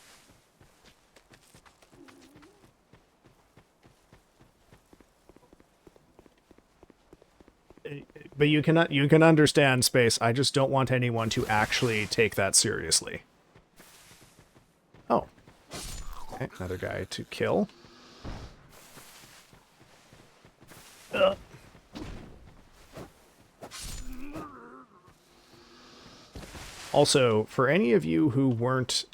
But you can understand, Space. I just don't want anyone to actually take that seriously. Oh. Okay, another guy to kill. Also, for any of you who weren't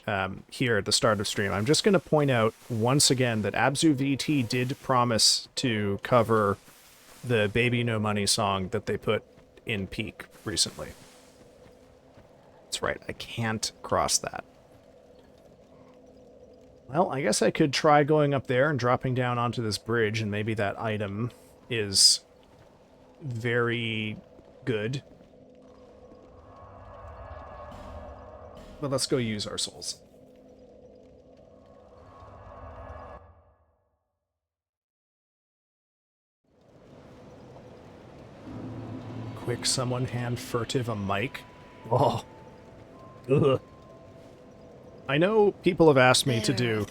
here at the start of stream, I'm just going to point out once again that AbzuVT did promise to cover the Baby No Money song that they put in Peak recently. That's right, I can't cross that. Well, I guess I could try going up there and dropping down onto this bridge, and maybe that item is very good. But let's go use our souls. Quick, someone hand furtive a mic. Oh. Ugh. I know people have asked me to do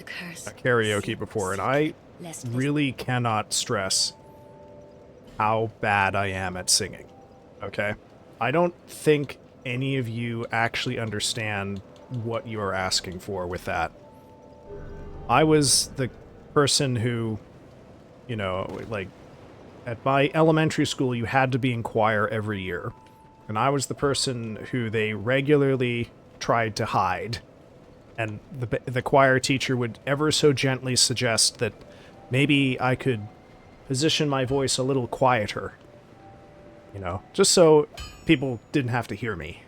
a karaoke before, and I really cannot stress how bad I am at singing. Okay? I don't think any of you actually understand what you are asking for with that. I was the person who, you know, like, at my elementary school, you had to be in choir every year. And I was the person who they regularly tried to hide. And the choir teacher would ever so gently suggest that maybe I could position my voice a little quieter. You know, just so people didn't have to hear me.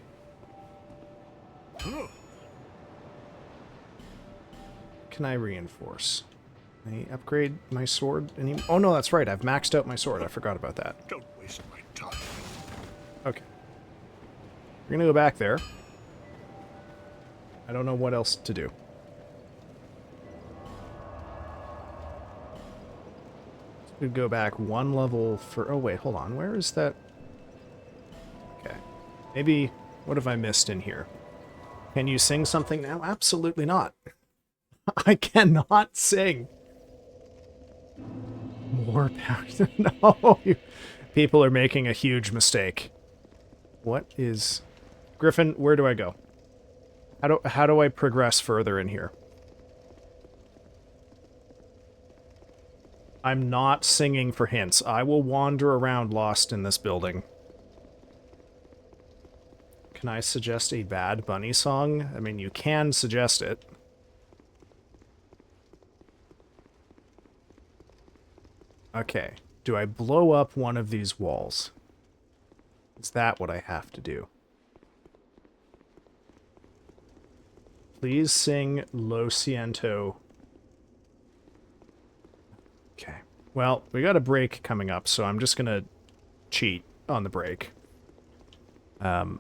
Can I reinforce? Can I upgrade my sword? Oh no, that's right. I've maxed out my sword. I forgot about that. Don't waste my time. Okay. We're gonna go back there. I don't know what else to do. We'd go back one level for... Oh wait, hold on. Where is that? Okay. Maybe... What have I missed in here? Can you sing something now? Absolutely not. I cannot sing. More power. No, people are making a huge mistake. What is... Griffin, where do I go? How do I progress further in here? I'm not singing for hints. I will wander around lost in this building. Can I suggest a Bad Bunny song? I mean, you can suggest it. Okay. Do I blow up one of these walls? Is that what I have to do? Please sing Lo Siento. Okay. Well, we got a break coming up, so I'm just gonna cheat on the break. Okay.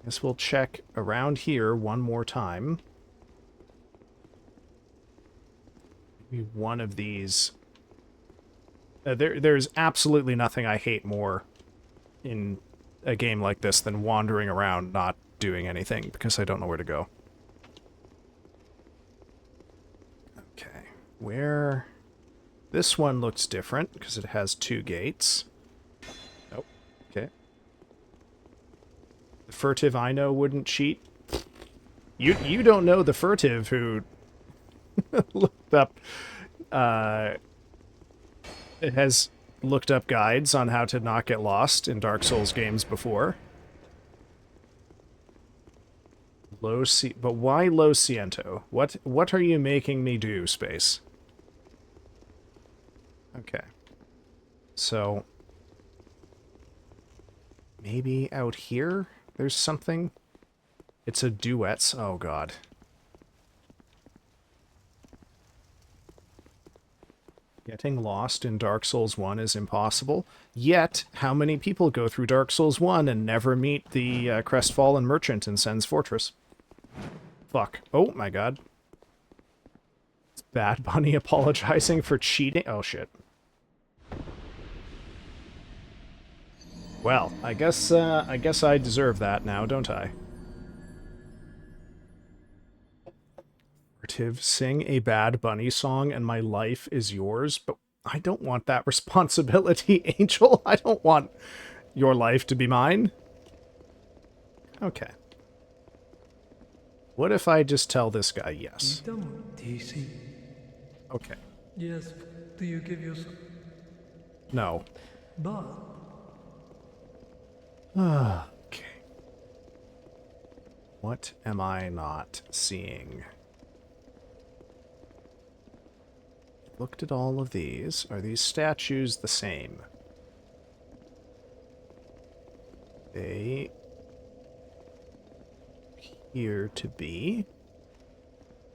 Guess we'll check around here one more time. Maybe one of these. There's absolutely nothing I hate more in a game like this than wandering around not doing anything because I don't know where to go. Okay. Where... This one looks different because it has 2 gates. Oh, okay. The furtive I know wouldn't cheat. You don't know the furtive who looked up has looked up guides on how to not get lost in Dark Souls games before. But why Lo Siento? What are you making me do, Space? Okay. So maybe out here there's something? It's a duets. Oh god. Getting lost in Dark Souls 1 is impossible. Yet, how many people go through Dark Souls 1 and never meet the crestfallen merchant in Sen's Fortress? Fuck. Oh my god. It's Bad Bunny apologizing for cheating. Oh shit. Well, I guess I deserve that now, don't I? Sing a Bad Bunny song and my life is yours, but I don't want that responsibility, Angel. I don't want your life to be mine. Okay. What if I just tell this guy yes? You've done well, DC. Okay. Yes, do you give yourself... No. But... Okay. What am I not seeing? Looked at all of these. Are these statues the same? They appear to be.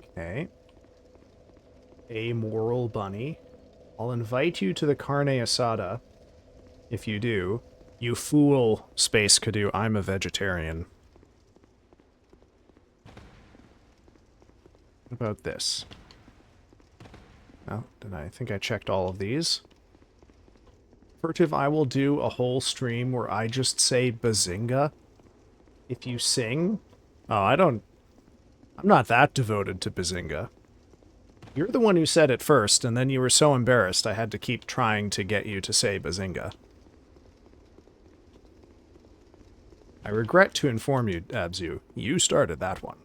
Okay. Amoral bunny. I'll invite you to the carne asada. If you do. You fool, Space Cadoo. I'm a vegetarian. What about this? Oh, did I think I checked all of these? Furtive, I will do a whole stream where I just say Bazinga. If you sing. Oh, I'm not that devoted to Bazinga. You're the one who said it first, and then you were so embarrassed I had to keep trying to get you to say Bazinga. I regret to inform you, Abzu, you started that one.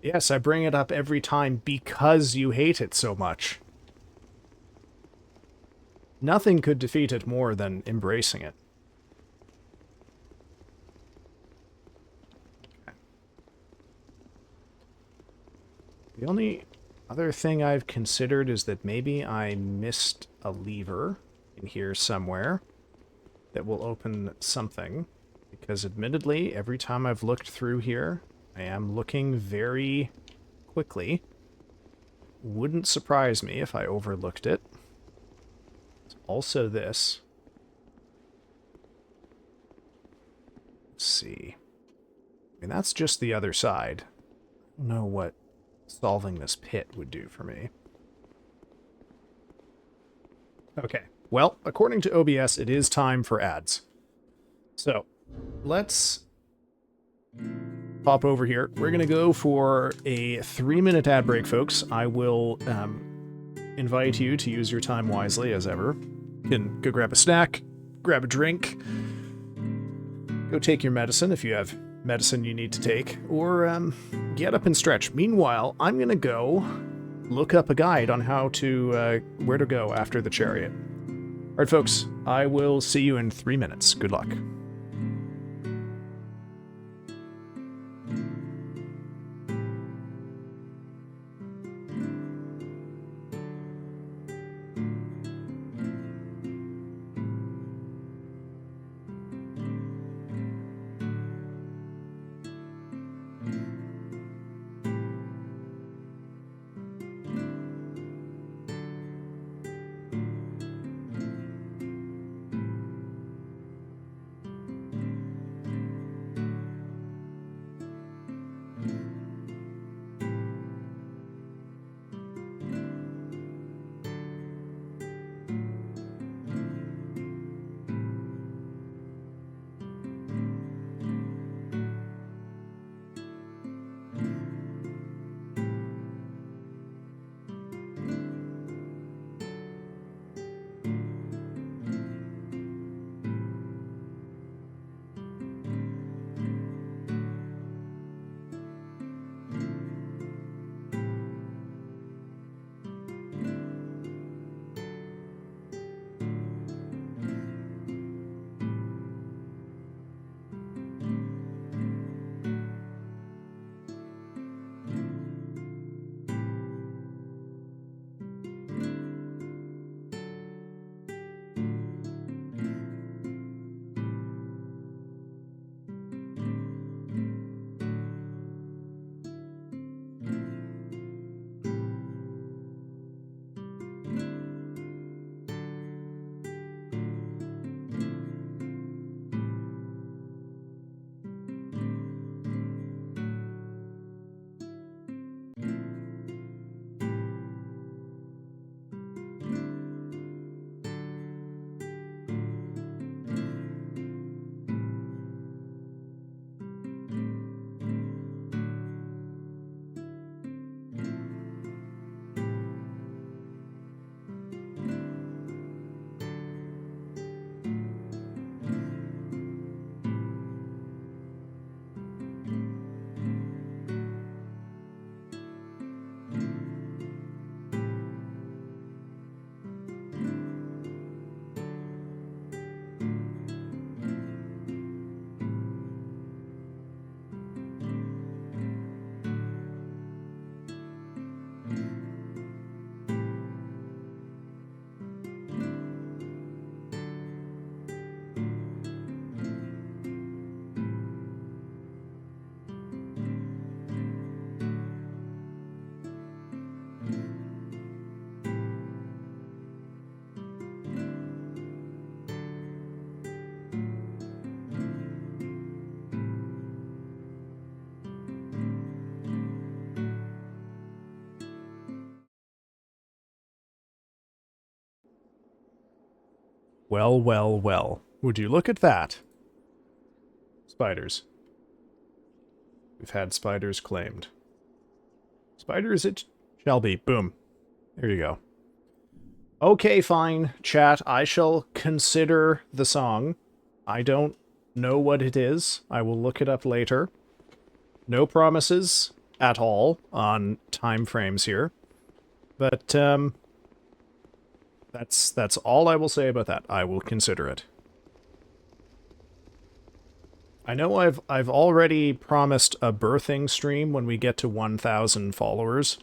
Yes, I bring it up every time because you hate it so much. Nothing could defeat it more than embracing it. Okay. The only other thing I've considered is that maybe I missed a lever in here somewhere that will open something. Because admittedly, every time I've looked through here, I am looking very quickly. Wouldn't surprise me if I overlooked it. There's also this. Let's see. I mean, that's just the other side. I don't know what solving this pit would do for me. Okay. Well, according to OBS, it is time for ads. So, let's pop over here. We're going to go for a 3-minute ad break, folks. I will invite you to use your time wisely, as ever. You can go grab a snack, grab a drink, go take your medicine if you have medicine you need to take, or get up and stretch. Meanwhile, I'm going to go look up a guide on how to, where to go after the chariot. All right, folks, I will see you in 3 minutes. Good luck. Well, well, well. Would you look at that? Spiders. We've had spiders claimed. Spiders it shall be. Boom. There you go. Okay, fine, chat. I shall consider the song. I don't know what it is. I will look it up later. No promises at all on time frames here. But, that's all I will say about that. I will consider it. I know I've already promised a birthing stream when we get to 1,000 followers.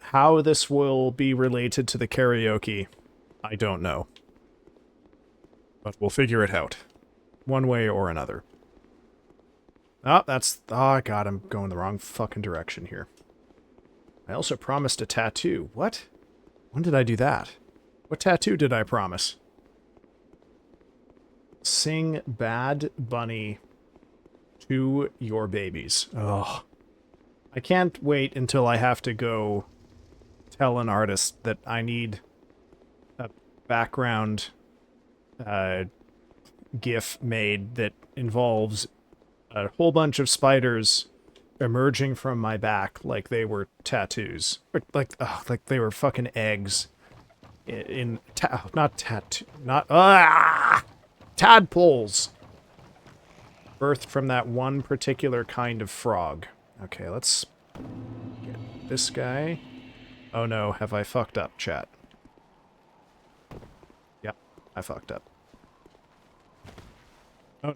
How this will be related to the karaoke, I don't know. But we'll figure it out. One way or another. Oh, oh god, I'm going the wrong fucking direction here. I also promised a tattoo. What? When did I do that? What tattoo did I promise? Sing Bad Bunny to your babies. Ugh. I can't wait until I have to go tell an artist that I need a background GIF made that involves a whole bunch of spiders emerging from my back like they were tattoos. Or like they were fucking eggs. Tadpoles! Birthed from that one particular kind of frog. Okay, let's get this guy. Oh no, have I fucked up, chat? Yep, I fucked up. Oh.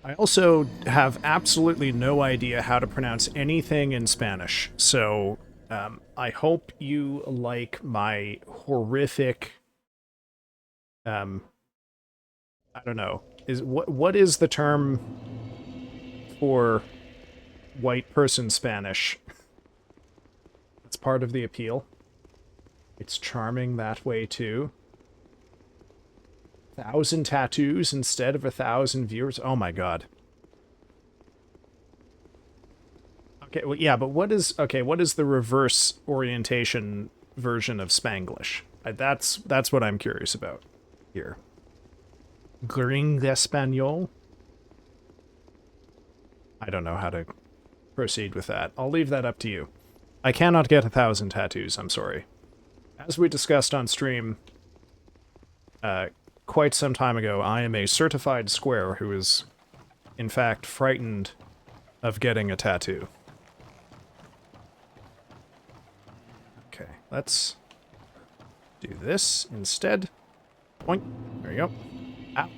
I also have absolutely no idea how to pronounce anything in Spanish, so I hope you like my horrific, I don't know, what is the term for white person Spanish? That's part of the appeal. It's charming that way too. 1,000 tattoos instead of 1,000 viewers. Oh my god. Okay, well, yeah, but what is the reverse orientation version of Spanglish? That's what I'm curious about here. Gring d'Espagnol? I don't know how to proceed with that. I'll leave that up to you. I cannot get 1,000 tattoos, I'm sorry. As we discussed on stream quite some time ago, I am a certified square who is, in fact, frightened of getting a tattoo. Okay, let's do this instead. Point. There you go. Ow.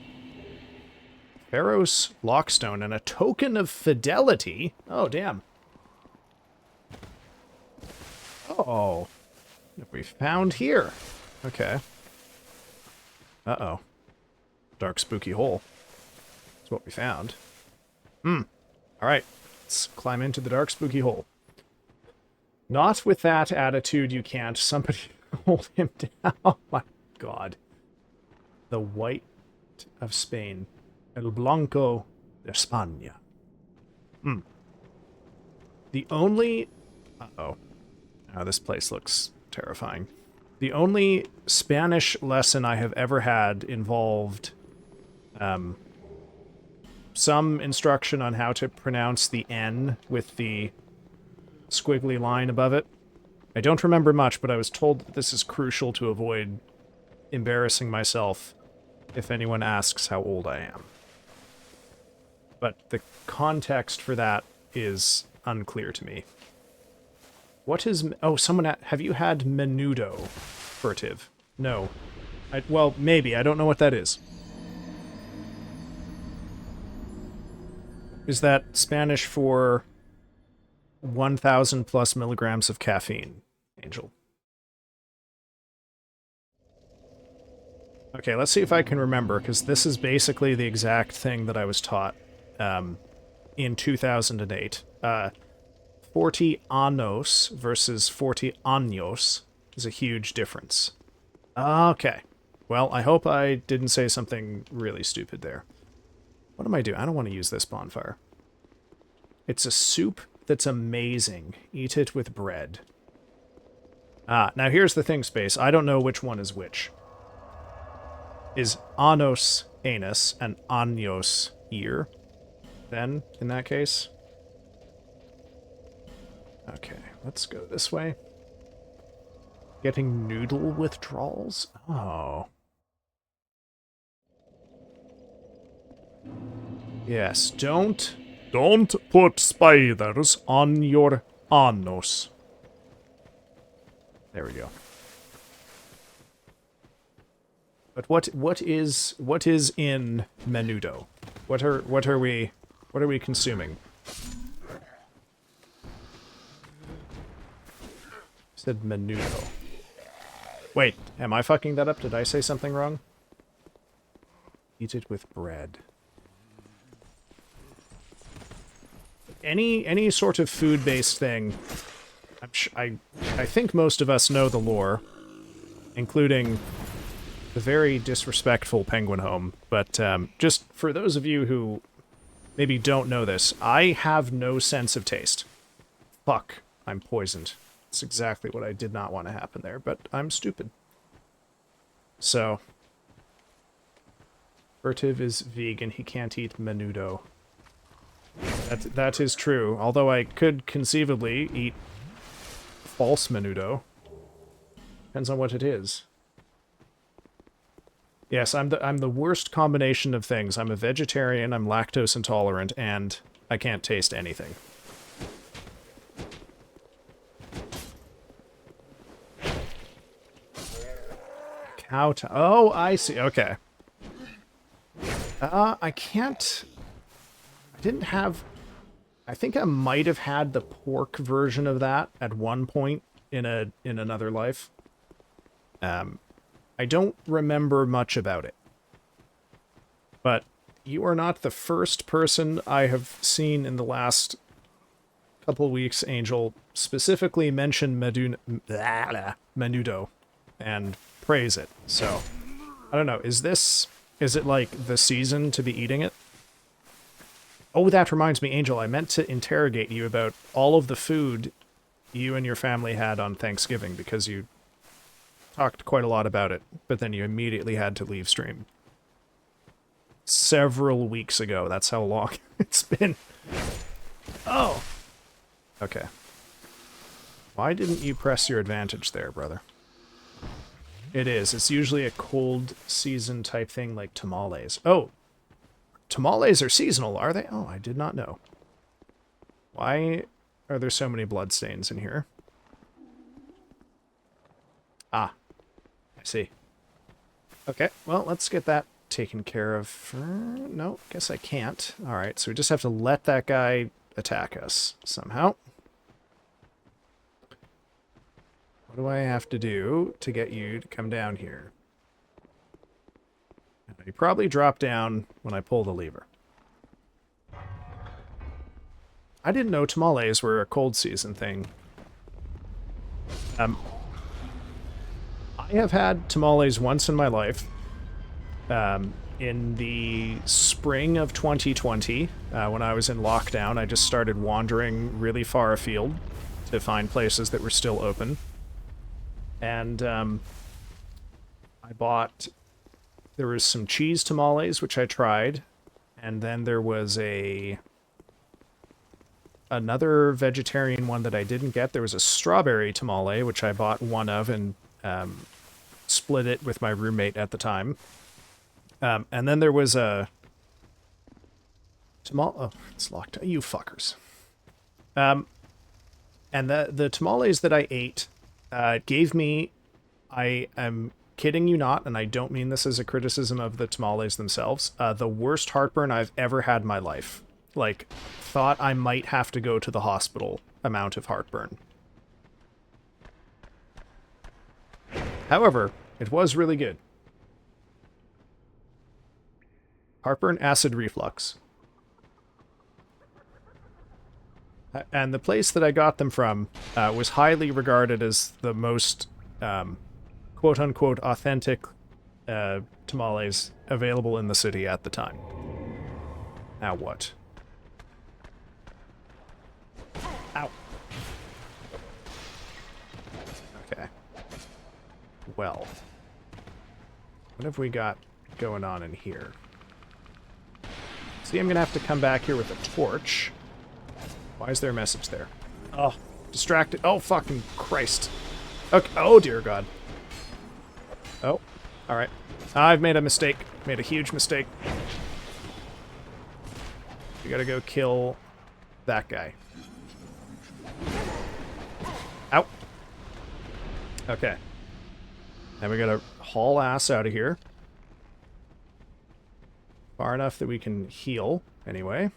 Pharaoh's Lockstone and a token of fidelity? Oh, damn. Oh. What have we found here? Okay. Uh-oh. Dark spooky hole. That's what we found. Alright. Let's climb into the dark spooky hole. Not with that attitude, you can't. Somebody hold him down. Oh my god. The White of Spain. El Blanco de España. The only... Uh-oh. Oh, this place looks terrifying. The only Spanish lesson I have ever had involved some instruction on how to pronounce the N with the squiggly line above it. I don't remember much, but I was told that this is crucial to avoid embarrassing myself if anyone asks how old I am. But the context for that is unclear to me. What is... Oh, have you had menudo, Furtive? No. Well, maybe. I don't know what that is. Is that Spanish for 1,000 plus milligrams of caffeine, Angel? Okay, let's see if I can remember, because this is basically the exact thing that I was taught in 2008. 40 años versus 40 años is a huge difference. Okay. Well, I hope I didn't say something really stupid there. What am I doing? I don't want to use this bonfire. It's a soup that's amazing. Eat it with bread. Now here's the thing, Space. I don't know which one is which. Is anos anus and anyos ear? Then, in that case? Okay, let's go this way. Getting noodle withdrawals? Oh. Yes, don't put spiders on your anus. There we go. But what is in menudo? What are we consuming? Said menudo. Wait, am I fucking that up? Did I say something wrong? Eat it with bread. Any sort of food-based thing. I think most of us know the lore, including the very disrespectful Penguin Home. But just for those of you who maybe don't know this, I have no sense of taste. Fuck, I'm poisoned. That's exactly what I did not want to happen there, but I'm stupid. So, Furtive is vegan. He can't eat menudo. That is true. Although I could conceivably eat false menudo. Depends on what it is. Yes, I'm the worst combination of things. I'm a vegetarian, I'm lactose intolerant, and I can't taste anything. Oh, I see. Okay. I can't... I didn't have... I think I might have had the pork version of that at one point in another life. I don't remember much about it. But you are not the first person I have seen in the last couple weeks, Angel, specifically mention menudo and praise it. So, I don't know. Is it like the season to be eating it? Oh, that reminds me, Angel, I meant to interrogate you about all of the food you and your family had on Thanksgiving, because you talked quite a lot about it, but then you immediately had to leave stream. Several weeks ago, that's how long it's been. Oh! Okay. Why didn't you press your advantage there, brother? It is. It's usually a cold season type thing like tamales. Oh! Tamales are seasonal, are they? Oh, I did not know. Why are there so many bloodstains in here? Ah. I see. Okay, well, let's get that taken care of. No, guess I can't. Alright, so we just have to let that guy attack us somehow. What do I have to do to get you to come down here? You probably drop down when I pull the lever. I didn't know tamales were a cold season thing. I have had tamales once in my life. In the spring of 2020, when I was in lockdown, I just started wandering really far afield to find places that were still open. And I bought... There was some cheese tamales, which I tried, and then there was another vegetarian one that I didn't get. There was a strawberry tamale, which I bought one of and split it with my roommate at the time. And then there was a tamale... Oh, it's locked. You fuckers. And the tamales that I ate gave me... I am kidding you not, and I don't mean this as a criticism of the tamales themselves, the worst heartburn I've ever had in my life. Like, thought I might have to go to the hospital amount of heartburn. However, it was really good. Heartburn, acid reflux. And the place that I got them from was highly regarded as the most quote-unquote authentic tamales available in the city at the time. Now what? Ow. Okay. well. What have we got going on in here? See, I'm gonna have to come back here with a torch. Why is there a message there? Oh, distracted. Oh, fucking Christ. Okay. Oh, dear God. Oh, alright. I've made a mistake. Made a huge mistake. We gotta go kill that guy. Ow. Okay. Now we gotta haul ass out of here. Far enough that we can heal, anyway.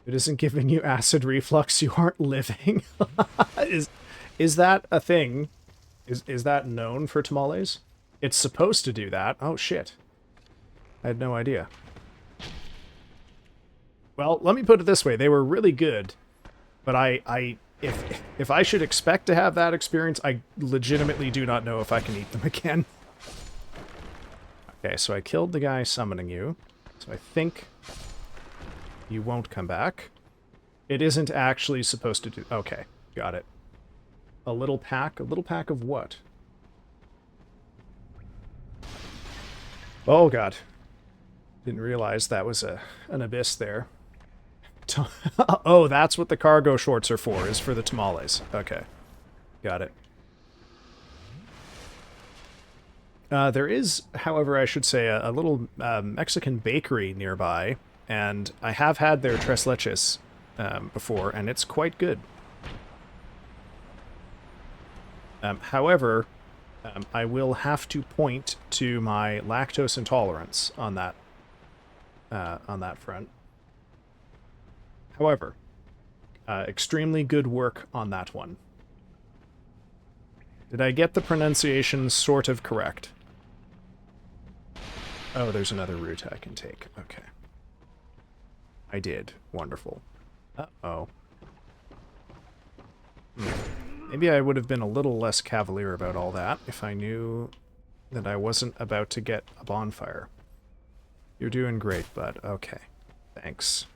If it isn't giving you acid reflux, you aren't living. Is that a thing? Is that known for tamales? It's supposed to do that. Oh, shit. I had no idea. Well, let me put it this way. They were really good, but if I should expect to have that experience, I legitimately do not know if I can eat them again. Okay, so I killed the guy summoning you, so I think you won't come back. It isn't actually supposed to do... Okay, got it. A little pack? A little pack of what? Oh, God. Didn't realize that was an abyss there. Oh, that's what the cargo shorts are for, is for the tamales. Okay. Got it. There is, however, I should say, a little Mexican bakery nearby, and I have had their tres leches before, and it's quite good. However, I will have to point to my lactose intolerance on that front. However, extremely good work on that one. Did I get the pronunciation sort of correct? Oh, there's another route I can take. Okay. I did. Wonderful. Uh-oh. Maybe I would have been a little less cavalier about all that if I knew that I wasn't about to get a bonfire. You're doing great, bud. Okay. Thanks.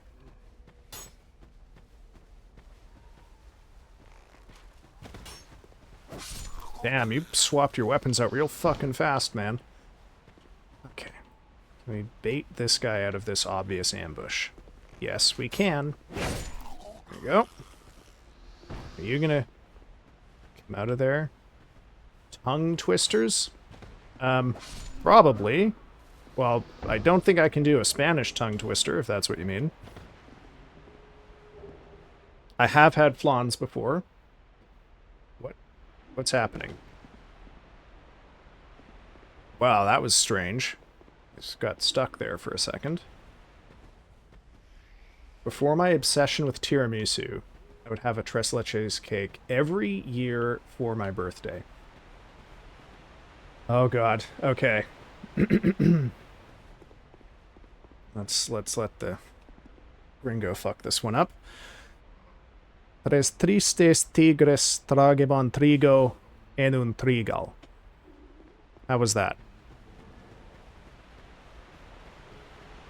Damn, you swapped your weapons out real fucking fast, man. Okay. Can we bait this guy out of this obvious ambush? Yes, we can. There we go. Are you gonna come out of there? Tongue twisters? Probably. Well, I don't think I can do a Spanish tongue twister, if that's what you mean. I have had flans before. What's happening? Wow, that was strange. Just got stuck there for a second. Before my obsession with tiramisu, I would have a tres leches cake every year for my birthday. Oh god. Okay. Let's let the gringo fuck this one up. Tres tristes tigres trageban trigo en un trigal. How was that?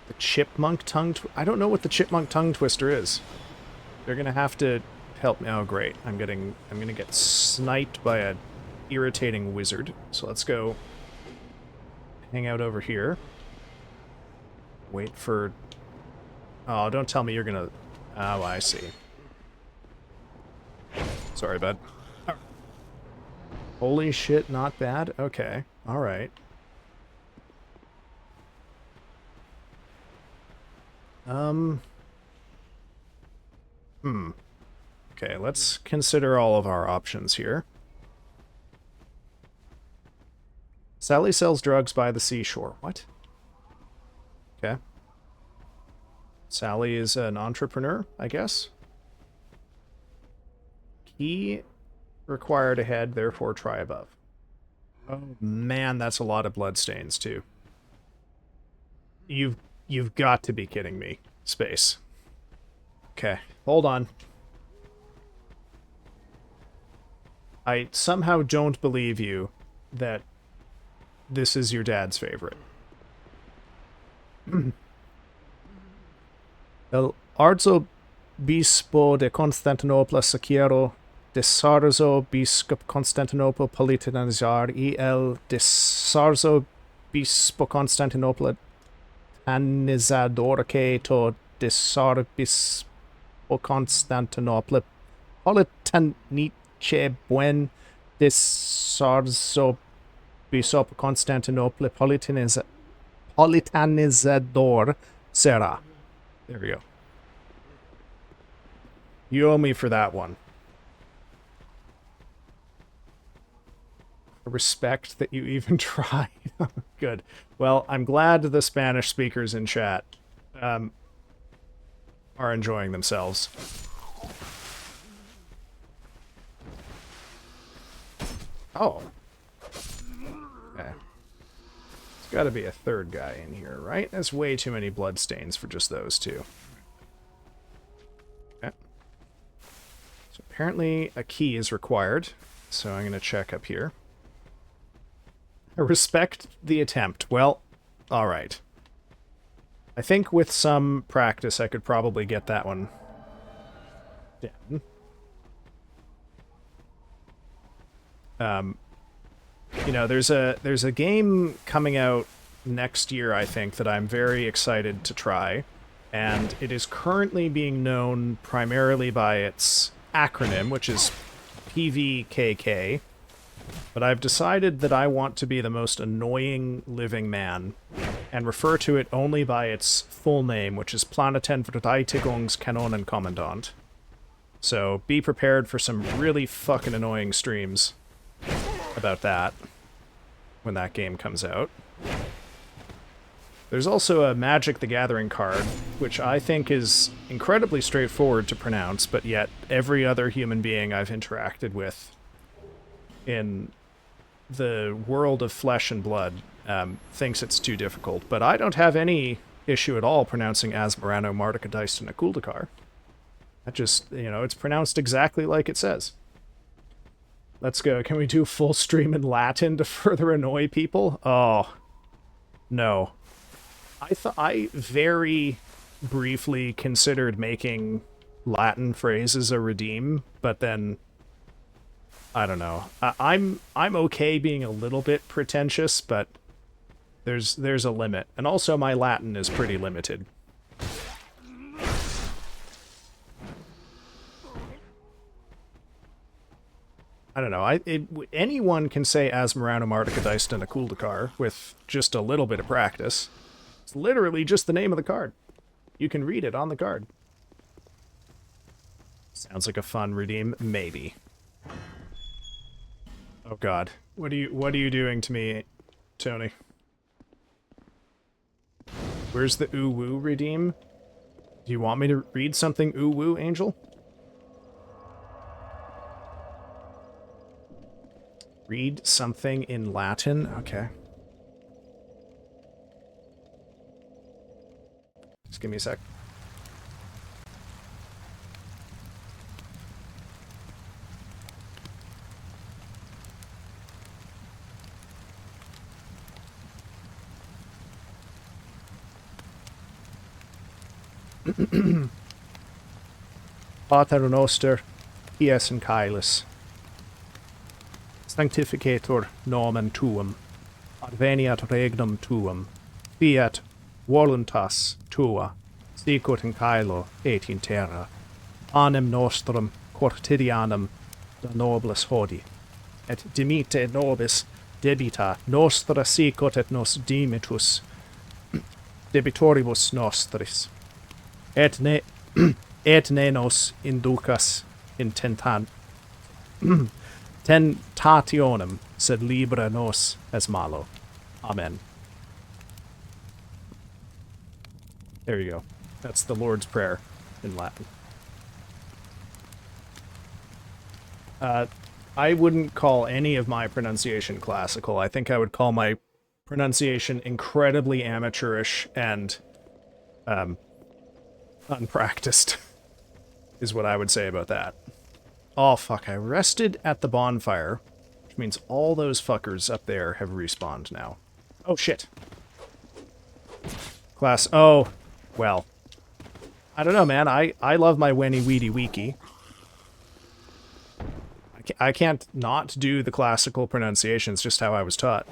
The chipmunk tongue... I don't know what the chipmunk tongue twister is. They're gonna have to help me. Oh, great. I'm gonna get sniped by a irritating wizard. So let's go hang out over here. Wait for... Oh, don't tell me you're gonna... Oh, I see. Sorry, bud. Holy shit, not bad? Okay. Alright. Okay, let's consider all of our options here. Sally sells drugs by the seashore. What? Okay. Sally is an entrepreneur, I guess? Key required ahead, therefore try above. Oh man, that's a lot of bloodstains too. You've got to be kidding me. Space. Okay, hold on. I somehow don't believe you that this is your dad's favorite. El arzobispo de Constantinopla Saquiero de Sarzo Biskup Constantinople Politanizar el de Sarzo Bispo Constantinople Anizador que to de Sar Bispo Constantinople Politanice Buen de Sarzo Bispo Constantinople Politanizador Serra. There we go. You owe me for that one. I respect that you even tried. Good. Well, I'm glad the Spanish speakers in chat are enjoying themselves. Oh. Okay. There's got to be a third guy in here, right? There's way too many bloodstains for just those two. Okay. So apparently a key is required, so I'm going to check up here. I respect the attempt. Well, alright. I think with some practice I could probably get that one down. You know, there's a game coming out next year, I think, that I'm very excited to try, and it is currently being known primarily by its acronym, which is PVKK. But I've decided that I want to be the most annoying living man and refer to it only by its full name, which is Planetenverteidigungskanonen-Kommandant. So be prepared for some really fucking annoying streams about that when that game comes out. There's also a Magic the Gathering card, which I think is incredibly straightforward to pronounce, but yet every other human being I've interacted with in the world of flesh and blood thinks it's too difficult. But I don't have any issue at all pronouncing Asmarano Mardica Diced Kuldakar. That just, you know, it's pronounced exactly like it says. Let's go. Can we do full stream in Latin to further annoy people? Oh, no. I very briefly considered making Latin phrases a redeem, but then I don't know. I'm okay being a little bit pretentious, but there's a limit. And also my Latin is pretty limited. I don't know. Anyone can say Asmarano Mardica Diced Kuldakar with just a little bit of practice. It's literally just the name of the card. You can read it on the card. Sounds like a fun redeem, maybe. Oh god. What are you doing to me, Tony? Where's the ooh-woo redeem? Do you want me to read something ooh-woo, Angel? Read something in Latin? Okay. Just give me a sec. Pater noster, ies in caelis. Sanctificator nomen tuum, adveniat regnum tuum, fiat voluntas tua, sicut in caelo et in terra, panem nostrum quotidianum da nobis hodie, et dimite nobis debita nostra sicut et nos dimitus debitoribus nostris, et ne nos inducas in tentationem, sed libera nos as malo. Amen. There you go. That's the Lord's Prayer in Latin. I wouldn't call any of my pronunciation classical. I think I would call my pronunciation incredibly amateurish and unpracticed, is what I would say about that. Oh, fuck, I rested at the bonfire, which means all those fuckers up there have respawned now. Oh, shit. Class, oh, well. I don't know, man, I love my Wenny Weedy Wiki. I can't not do the classical pronunciation. It's just how I was taught.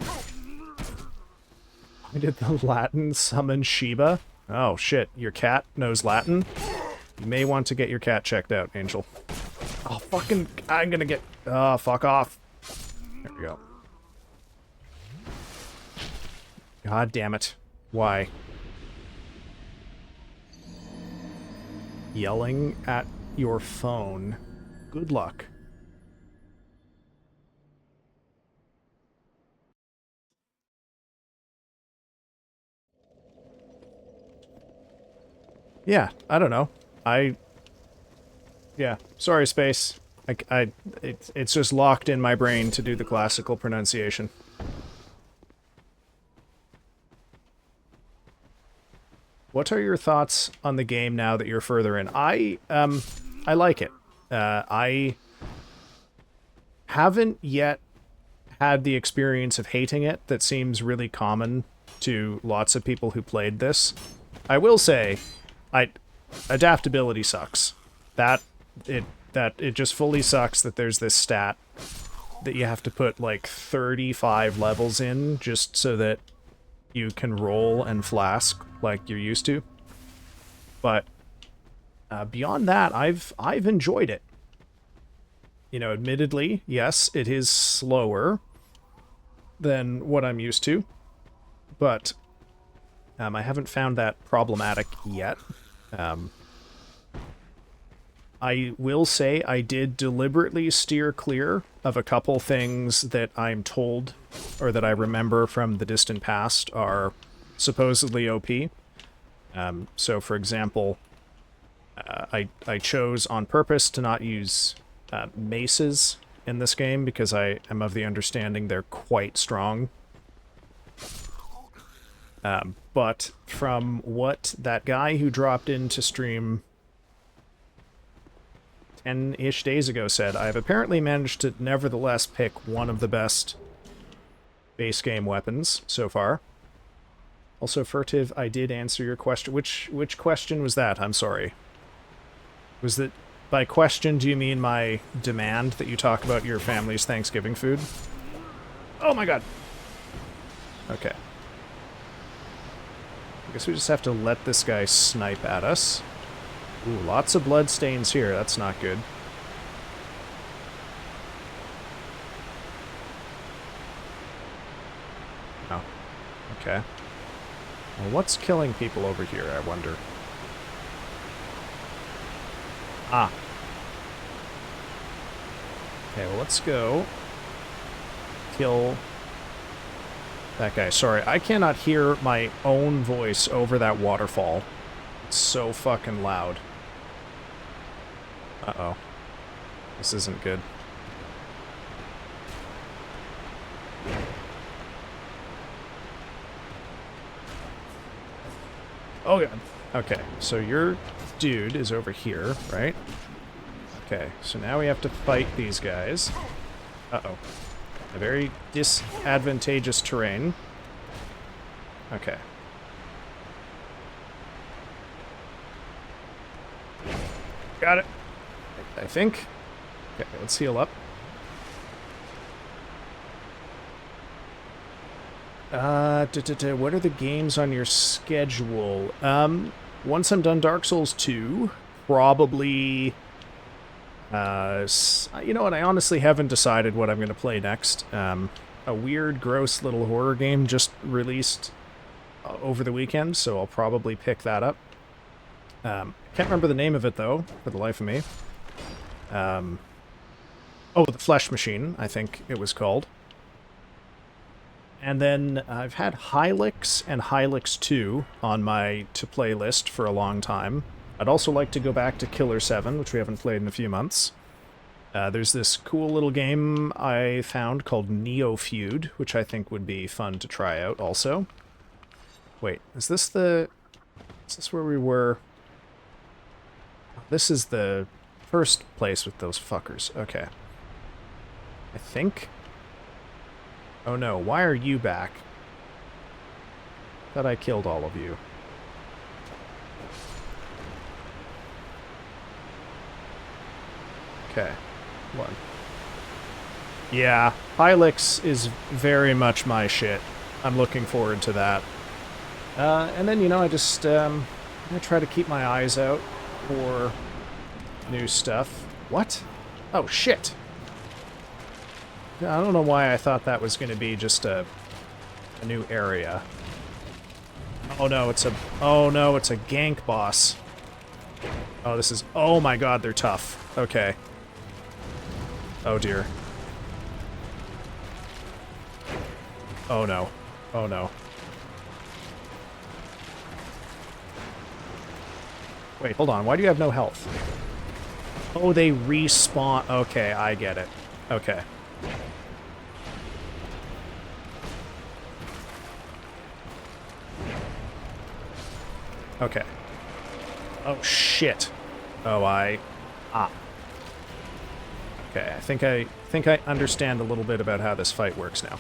I did the Latin summon Sheba. Oh shit, your cat knows Latin? You may want to get your cat checked out, Angel. Oh, fucking... I'm gonna get... Oh, fuck off. There we go. God damn it. Why? Yelling at your phone. Good luck. Yeah, I don't know. Yeah, sorry, Space. It's just locked in my brain to do the classical pronunciation. What are your thoughts on the game now that you're further in? I like it. I haven't yet had the experience of hating it that seems really common to lots of people who played this. I will say, adaptability sucks. That it just fully sucks that there's this stat that you have to put like 35 levels in just so that you can roll and flask like you're used to. But beyond that, I've enjoyed it. You know, admittedly, yes, it is slower than what I'm used to, but I haven't found that problematic yet. I will say I did deliberately steer clear of a couple things that I'm told, or that I remember from the distant past, are supposedly OP. So, for example, I chose on purpose to not use maces in this game because I am of the understanding they're quite strong. But from what that guy who dropped in to stream 10-ish days ago said, I have apparently managed to nevertheless pick one of the best base game weapons so far. Also, Furtive, I did answer your question. Which question was that? I'm sorry. Was that... By question, do you mean my demand that you talk about your family's Thanksgiving food? Oh my god! Okay. I guess we just have to let this guy snipe at us. Ooh, lots of blood stains here. That's not good. Oh. Okay. Well, what's killing people over here, I wonder? Ah. Okay, well, let's go kill that guy. Sorry, I cannot hear my own voice over that waterfall. It's so fucking loud. Uh-oh. This isn't good. Oh god. Okay, so your dude is over here, right? Okay, so now we have to fight these guys. Uh-oh. A very disadvantageous terrain. Okay. Got it. I think. Okay, let's heal up. What are the games on your schedule? Once I'm done Dark Souls 2, probably... you know what, I honestly haven't decided what I'm going to play next. A weird, gross little horror game just released over the weekend, so I'll probably pick that up. Can't remember the name of it, though, for the life of me. Oh, The Flesh Machine, I think it was called. And then I've had Hylix and Hylix 2 on my to-play list for a long time. I'd also like to go back to Killer 7, which we haven't played in a few months. There's this cool little game I found called Neo Feud, which I think would be fun to try out also. Wait, is this where we were? This is the first place with those fuckers. Okay. I think... Oh no, why are you back? Thought I killed all of you. Okay. One. Yeah, Hylix is very much my shit. I'm looking forward to that. And then, you know, I'm gonna try to keep my eyes out for new stuff. What? Oh, shit. I don't know why I thought that was gonna be just a new area. Oh no, it's a gank boss. Oh, this is, oh my god, they're tough. Okay. Oh dear. Oh no. Oh no. Wait, hold on. Why do you have no health? Oh, they respawn. Okay, I get it. Okay. Okay. Oh, shit. Oh, Ah. Okay, I think I understand a little bit about how this fight works now.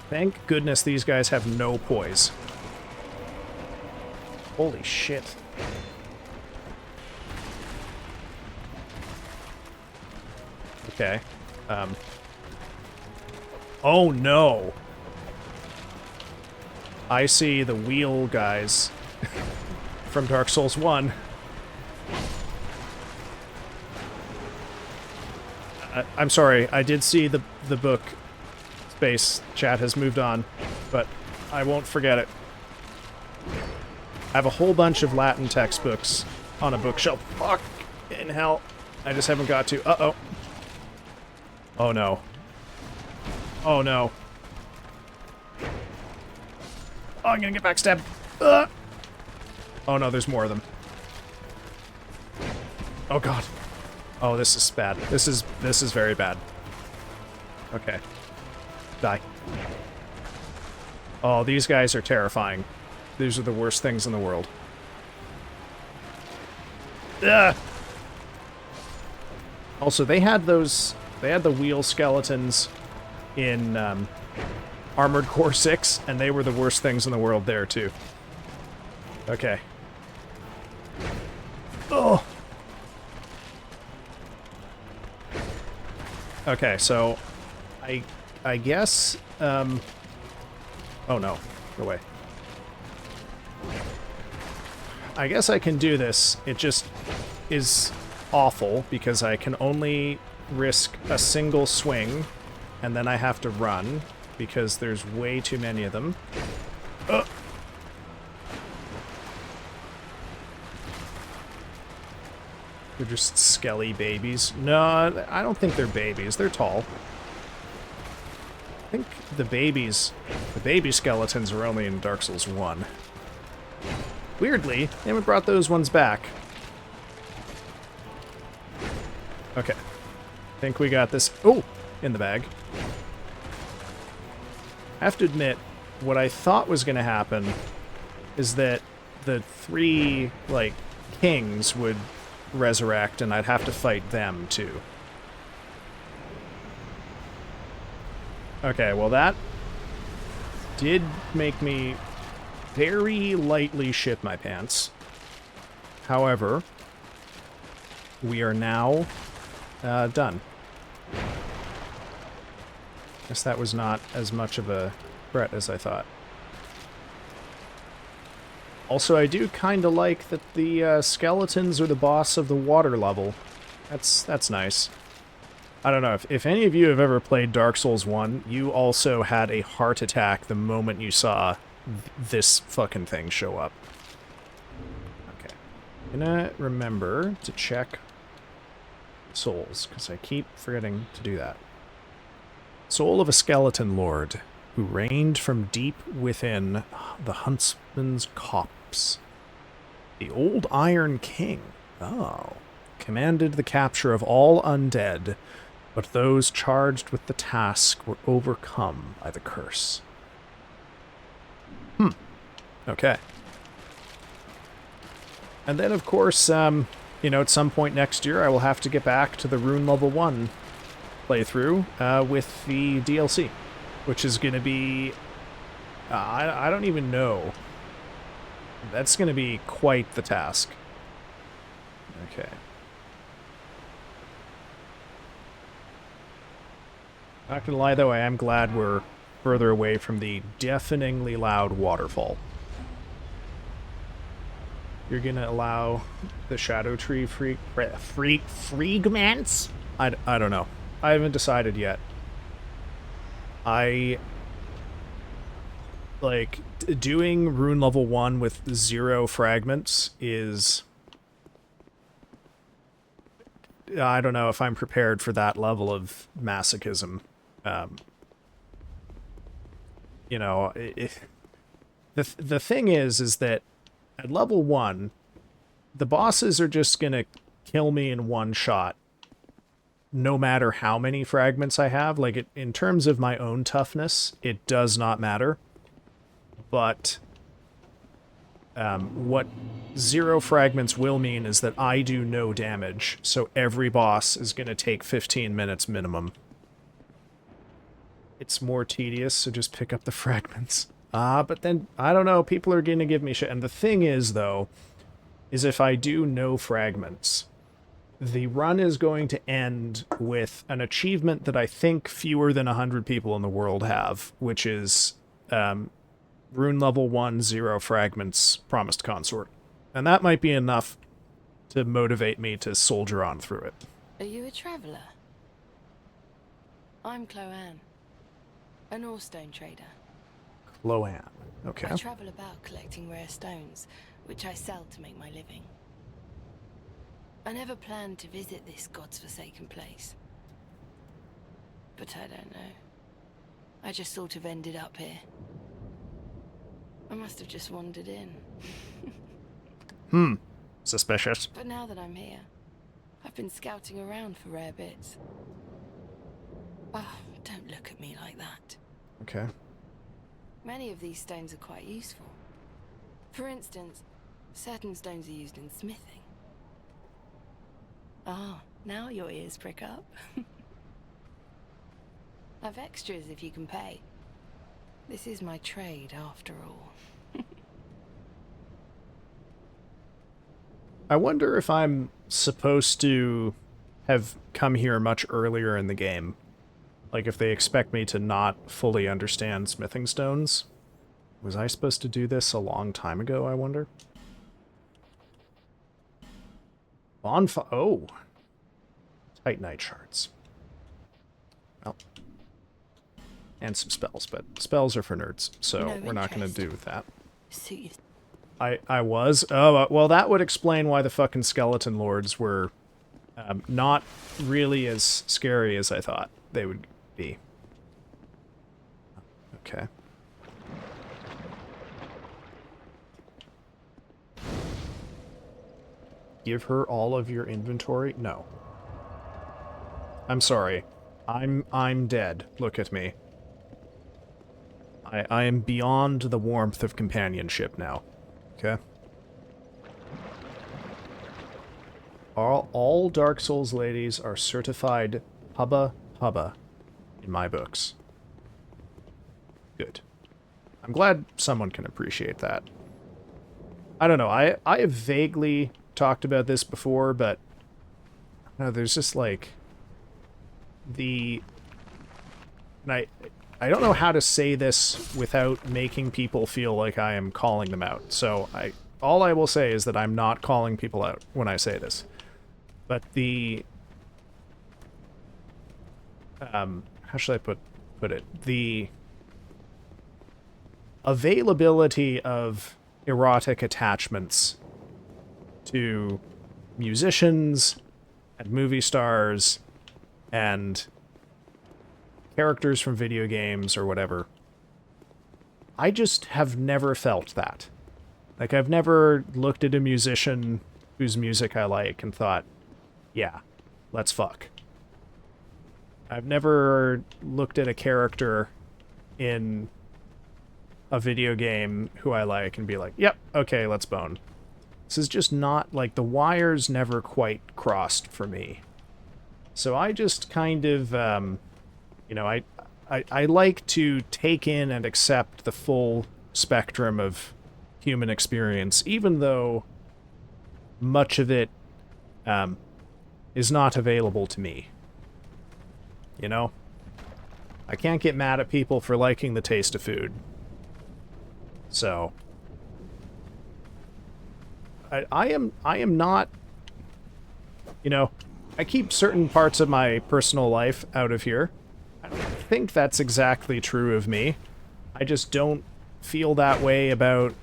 Thank goodness these guys have no poise. Holy shit. Okay. Oh no! I see the wheel guys from Dark Souls 1. I'm sorry, I did see the book. Space chat has moved on, but I won't forget it. I have a whole bunch of Latin textbooks on a bookshelf. Fuck in hell. I just haven't got to. Uh-oh. Oh no. Oh no. Oh, I'm gonna get backstabbed. Oh no, there's more of them. Oh god. Oh, this is bad. This is very bad. Okay. Die. Oh, these guys are terrifying. These are the worst things in the world. Ugh! Also, they had the wheel skeletons in Armored Core 6, and they were the worst things in the world there, too. Okay. Oh! Okay, so I guess, oh no, go away. I guess I can do this. It just is awful because I can only risk a single swing and then I have to run because there's way too many of them. They're just skelly babies. No, I don't think they're babies. They're tall. I think the baby skeletons are only in Dark Souls 1. Weirdly, they haven't brought those ones back. Okay. I think we got this, in the bag. I have to admit, what I thought was going to happen is that the 3, like, kings would resurrect and I'd have to fight them, too. Okay, well that did make me very lightly shit my pants. However, we are now done. Guess that was not as much of a threat as I thought. Also, I do kind of like that the skeletons are the boss of the water level. That's nice. I don't know, if any of you have ever played Dark Souls 1, you also had a heart attack the moment you saw this fucking thing show up. Okay. I'm gonna remember to check souls, because I keep forgetting to do that. Soul of a skeleton lord, who reigned from deep within the huntsman's copse. The old Iron King. Oh. Commanded the capture of all undead, but those charged with the task were overcome by the curse. Okay. And then, of course, you know, at some point next year, I will have to get back to the Rune Level 1 playthrough with the DLC, which is going to be... I don't even know. That's going to be quite the task. Okay. Not gonna lie though, I am glad we're further away from the deafeningly loud waterfall. You're gonna allow the Shadow Tree fragments? I don't know. I haven't decided yet. Like, doing rune level 1 with 0 fragments is... I don't know if I'm prepared for that level of masochism. You know, the thing is that at level 1, the bosses are just gonna kill me in one shot, no matter how many fragments I have. Like, in terms of my own toughness, it does not matter. But what 0 fragments will mean is that I do no damage, so every boss is going to take 15 minutes minimum. It's more tedious, so just pick up the fragments. But then, I don't know, people are going to give me shit. And the thing is, though, is if I do no fragments, the run is going to end with an achievement that I think fewer than 100 people in the world have, which is... Rune level 1, 0 fragments, promised consort. And that might be enough to motivate me to soldier on through it. Are you a traveller? I'm Chloanne, an Orestone trader. Chloanne. Okay. I travel about collecting rare stones, which I sell to make my living. I never planned to visit this god's forsaken place. But I don't know. I just sort of ended up here. I must have just wandered in. Suspicious. But now that I'm here, I've been scouting around for rare bits. Oh, don't look at me like that. Okay. Many of these stones are quite useful. For instance, certain stones are used in smithing. Ah, now your ears prick up. I've extras if you can pay. This is my trade, after all. I wonder if I'm supposed to have come here much earlier in the game. Like, if they expect me to not fully understand smithing stones. Was I supposed to do this a long time ago, I wonder? Bonfire. Oh! Titanite shards. Well. And some spells, but spells are for nerds, so we're not going to do that. I was? Oh, well, that would explain why the fucking skeleton lords were not really as scary as I thought they would be. Okay. Give her all of your inventory? No. I'm sorry. I'm dead. Look at me. I am beyond the warmth of companionship now. Okay? All Dark Souls ladies are certified hubba hubba in my books. Good. I'm glad someone can appreciate that. I don't know, I have vaguely talked about this before, but there's just like and I don't know how to say this without making people feel like I am calling them out. So all I will say is that I'm not calling people out when I say this. But the how should I put it? The availability of erotic attachments to musicians and movie stars and characters from video games or whatever. I just have never felt that. Like, I've never looked at a musician whose music I like and thought, yeah, let's fuck. I've never looked at a character in a video game who I like and be like, yep, okay, let's bone. This is just not, like, the wires never quite crossed for me. So I just kind of, you know, I like to take in and accept the full spectrum of human experience, even though much of it is not available to me. You know? I can't get mad at people for liking the taste of food. So I am not, you know, I keep certain parts of my personal life out of here. I don't think that's exactly true of me. I just don't feel that way about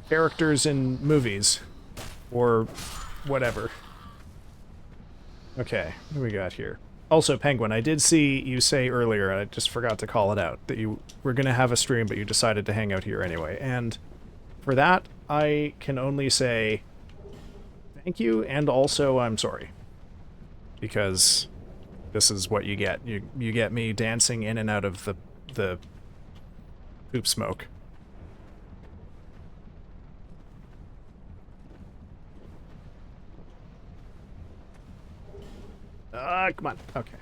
characters in movies or whatever. Okay, what do we got here? Also, Penguin, I did see you say earlier, and I just forgot to call it out, that you were going to have a stream, but you decided to hang out here anyway. And for that, I can only say thank you, and also I'm sorry. Because this is what you get. You get me dancing in and out of the poop smoke. Come on. Okay.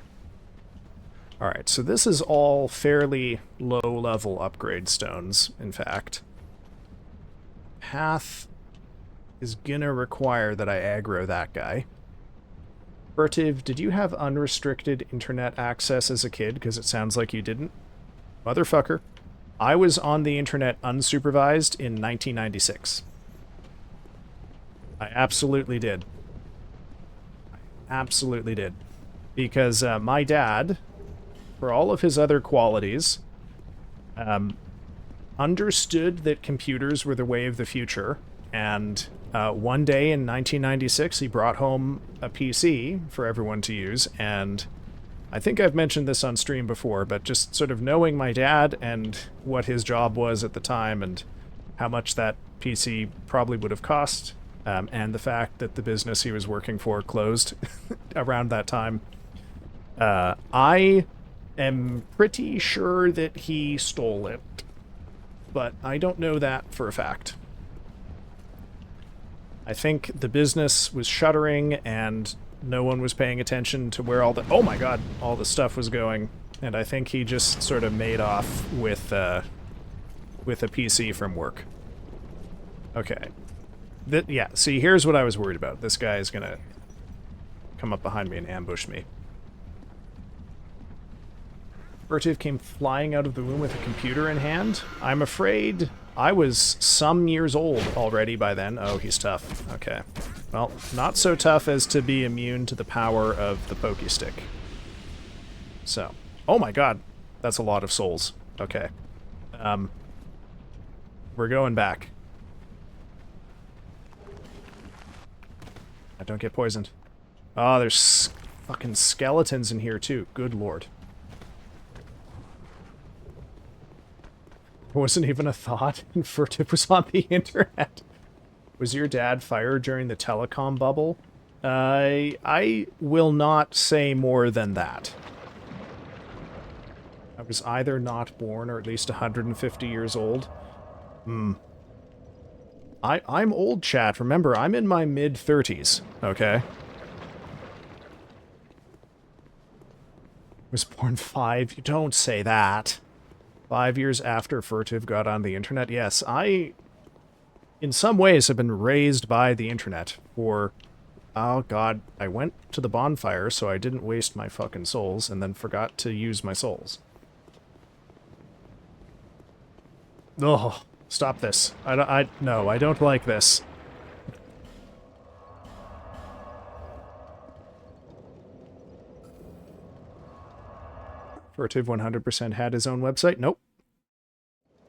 Alright, so this is all fairly low-level upgrade stones, in fact. Path is gonna require that I aggro that guy. Furtive, did you have unrestricted internet access as a kid? Because it sounds like you didn't. Motherfucker. I was on the internet unsupervised in 1996. I absolutely did. I absolutely did. Because my dad, for all of his other qualities, understood that computers were the way of the future, and one day in 1996 he brought home a PC for everyone to use, and I think I've mentioned this on stream before, but just sort of knowing my dad and what his job was at the time and how much that PC probably would have cost, and the fact that the business he was working for closed around that time, I am pretty sure that he stole it, but I don't know that for a fact. I think the business was shuttering and no one was paying attention to where all the, oh my god, all the stuff was going, and I think he just sort of made off with a PC from work. Okay. Yeah, see, here's what I was worried about. This guy is gonna come up behind me and ambush me. Furtive came flying out of the room with a computer in hand. I'm afraid I was some years old already by then. Oh, he's tough. Okay. Well, not so tough as to be immune to the power of the pokey stick. So. Oh my god. That's a lot of souls. Okay. We're going back. I don't get poisoned. Oh, there's fucking skeletons in here too. Good lord. It wasn't even a thought, and Furtive was on the internet. Was your dad fired during the telecom bubble? I will not say more than that. I was either not born or at least 150 years old. I'm old, chat. Remember, I'm in my mid-30s, okay? Was born 5. You don't say that. 5 years after Furtive got on the internet. Yes, I, in some ways, have been raised by the internet for... Oh god, I went to the bonfire so I didn't waste my fucking souls and then forgot to use my souls. Ugh, stop this. No, I don't like this. Furtive 100% had his own website? Nope.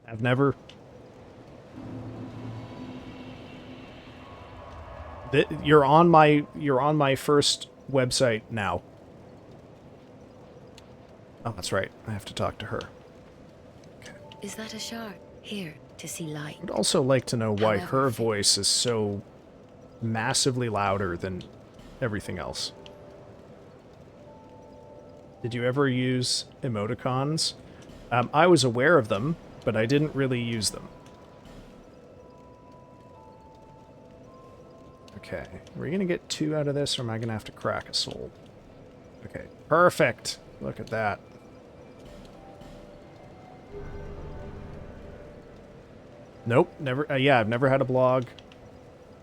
I've never... You're on my first website now. Oh, that's right. I have to talk to her. Okay. Is that a shark? Here, to see light. I'd also like to know why her voice is so massively louder than everything else. Did you ever use emoticons? I was aware of them, but I didn't really use them. Okay, are we gonna get 2 out of this, or am I gonna have to crack a soul? Okay, perfect! Look at that. Nope, never, yeah, I've never had a blog.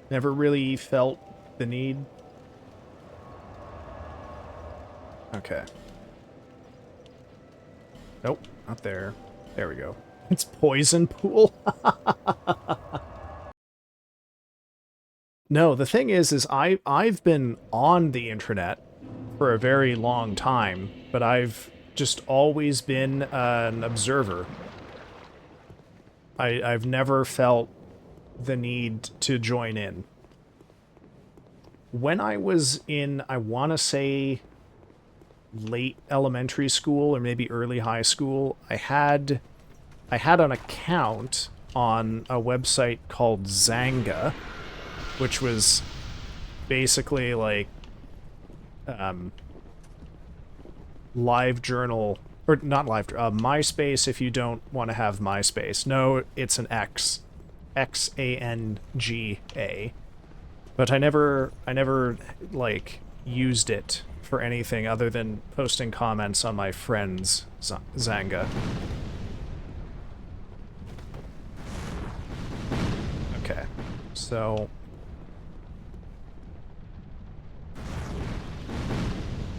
Never really felt the need. Okay. Nope, not there. There we go. It's poison pool. No, the thing is I've been on the internet for a very long time, but I've just always been an observer. I've never felt the need to join in. When I was in, I want to say, late elementary school or maybe early high school, I had an account on a website called Zanga, which was basically like live journal, or not live, MySpace if you don't want to have MySpace. No, it's an X. Xanga. But I never like used it for anything other than posting comments on my friend's Zanga. Okay, so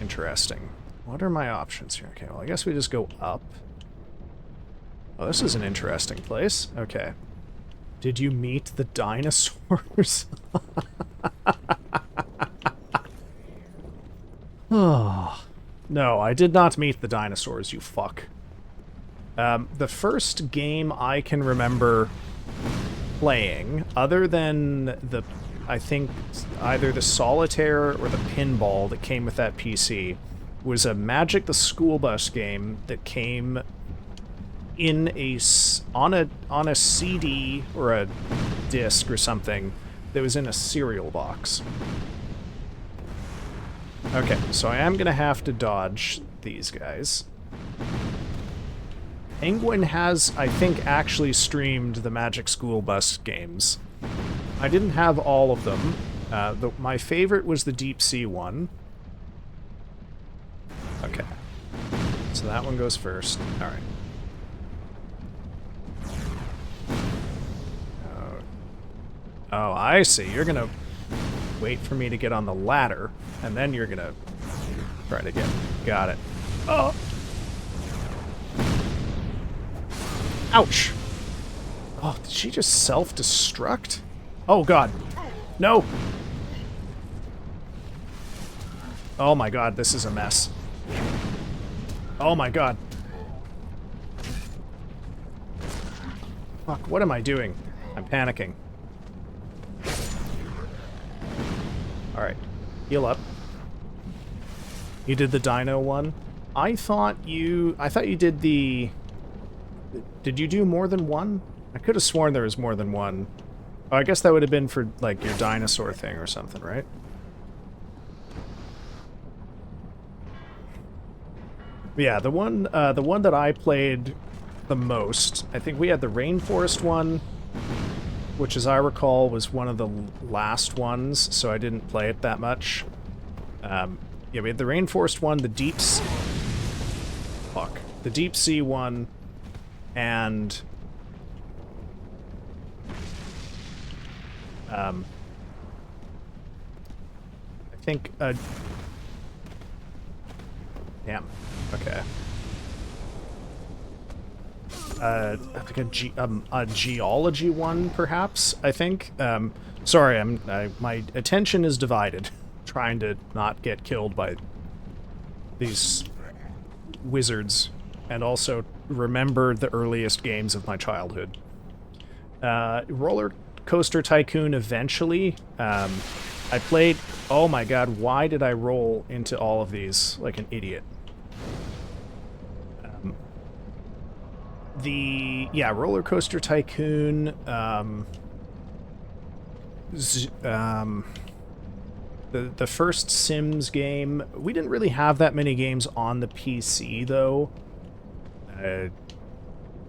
interesting. What are my options here? Okay, well, I guess we just go up. Oh, this is an interesting place. Okay. Did you meet the dinosaurs? Oh. No, I did not meet the dinosaurs, you fuck. The first game I can remember playing, other than the, I think, either the solitaire or the pinball that came with that PC, was a Magic the School Bus game that came in on a CD or a disc or something that was in a cereal box. Okay, so I am gonna have to dodge these guys. Penguin has, I think, actually streamed the Magic School Bus games. I didn't have all of them. My favorite was the Deep Sea one. Okay. So that one goes first. Alright. Oh, I see. You're gonna wait for me to get on the ladder, and then you're gonna try to get... Got it. Oh! Ouch! Oh, did she just self-destruct? Oh, God. No! Oh my God, this is a mess. Oh my God. Fuck, what am I doing? I'm panicking. Alright. Heal up. You did the dino one? I thought you did the... Did you do more than one? I could have sworn there was more than one. Oh, I guess that would have been for, like, your dinosaur thing or something, right? Yeah, the one that I played the most, I think we had the Rainforest one, which, as I recall, was one of the last ones, so I didn't play it that much. Yeah, we had the Rainforest one, the Deep Sea... Fuck. The Deep Sea one, and... I think, damn. Okay. Like a geology one, perhaps, I think. Sorry, my attention is divided, trying to not get killed by these wizards, and also remember the earliest games of my childhood. Roller Coaster Tycoon eventually. I played... Oh my God, why did I roll into all of these like an idiot? Yeah, Roller Coaster Tycoon, the first Sims game. We didn't really have that many games on the PC, though.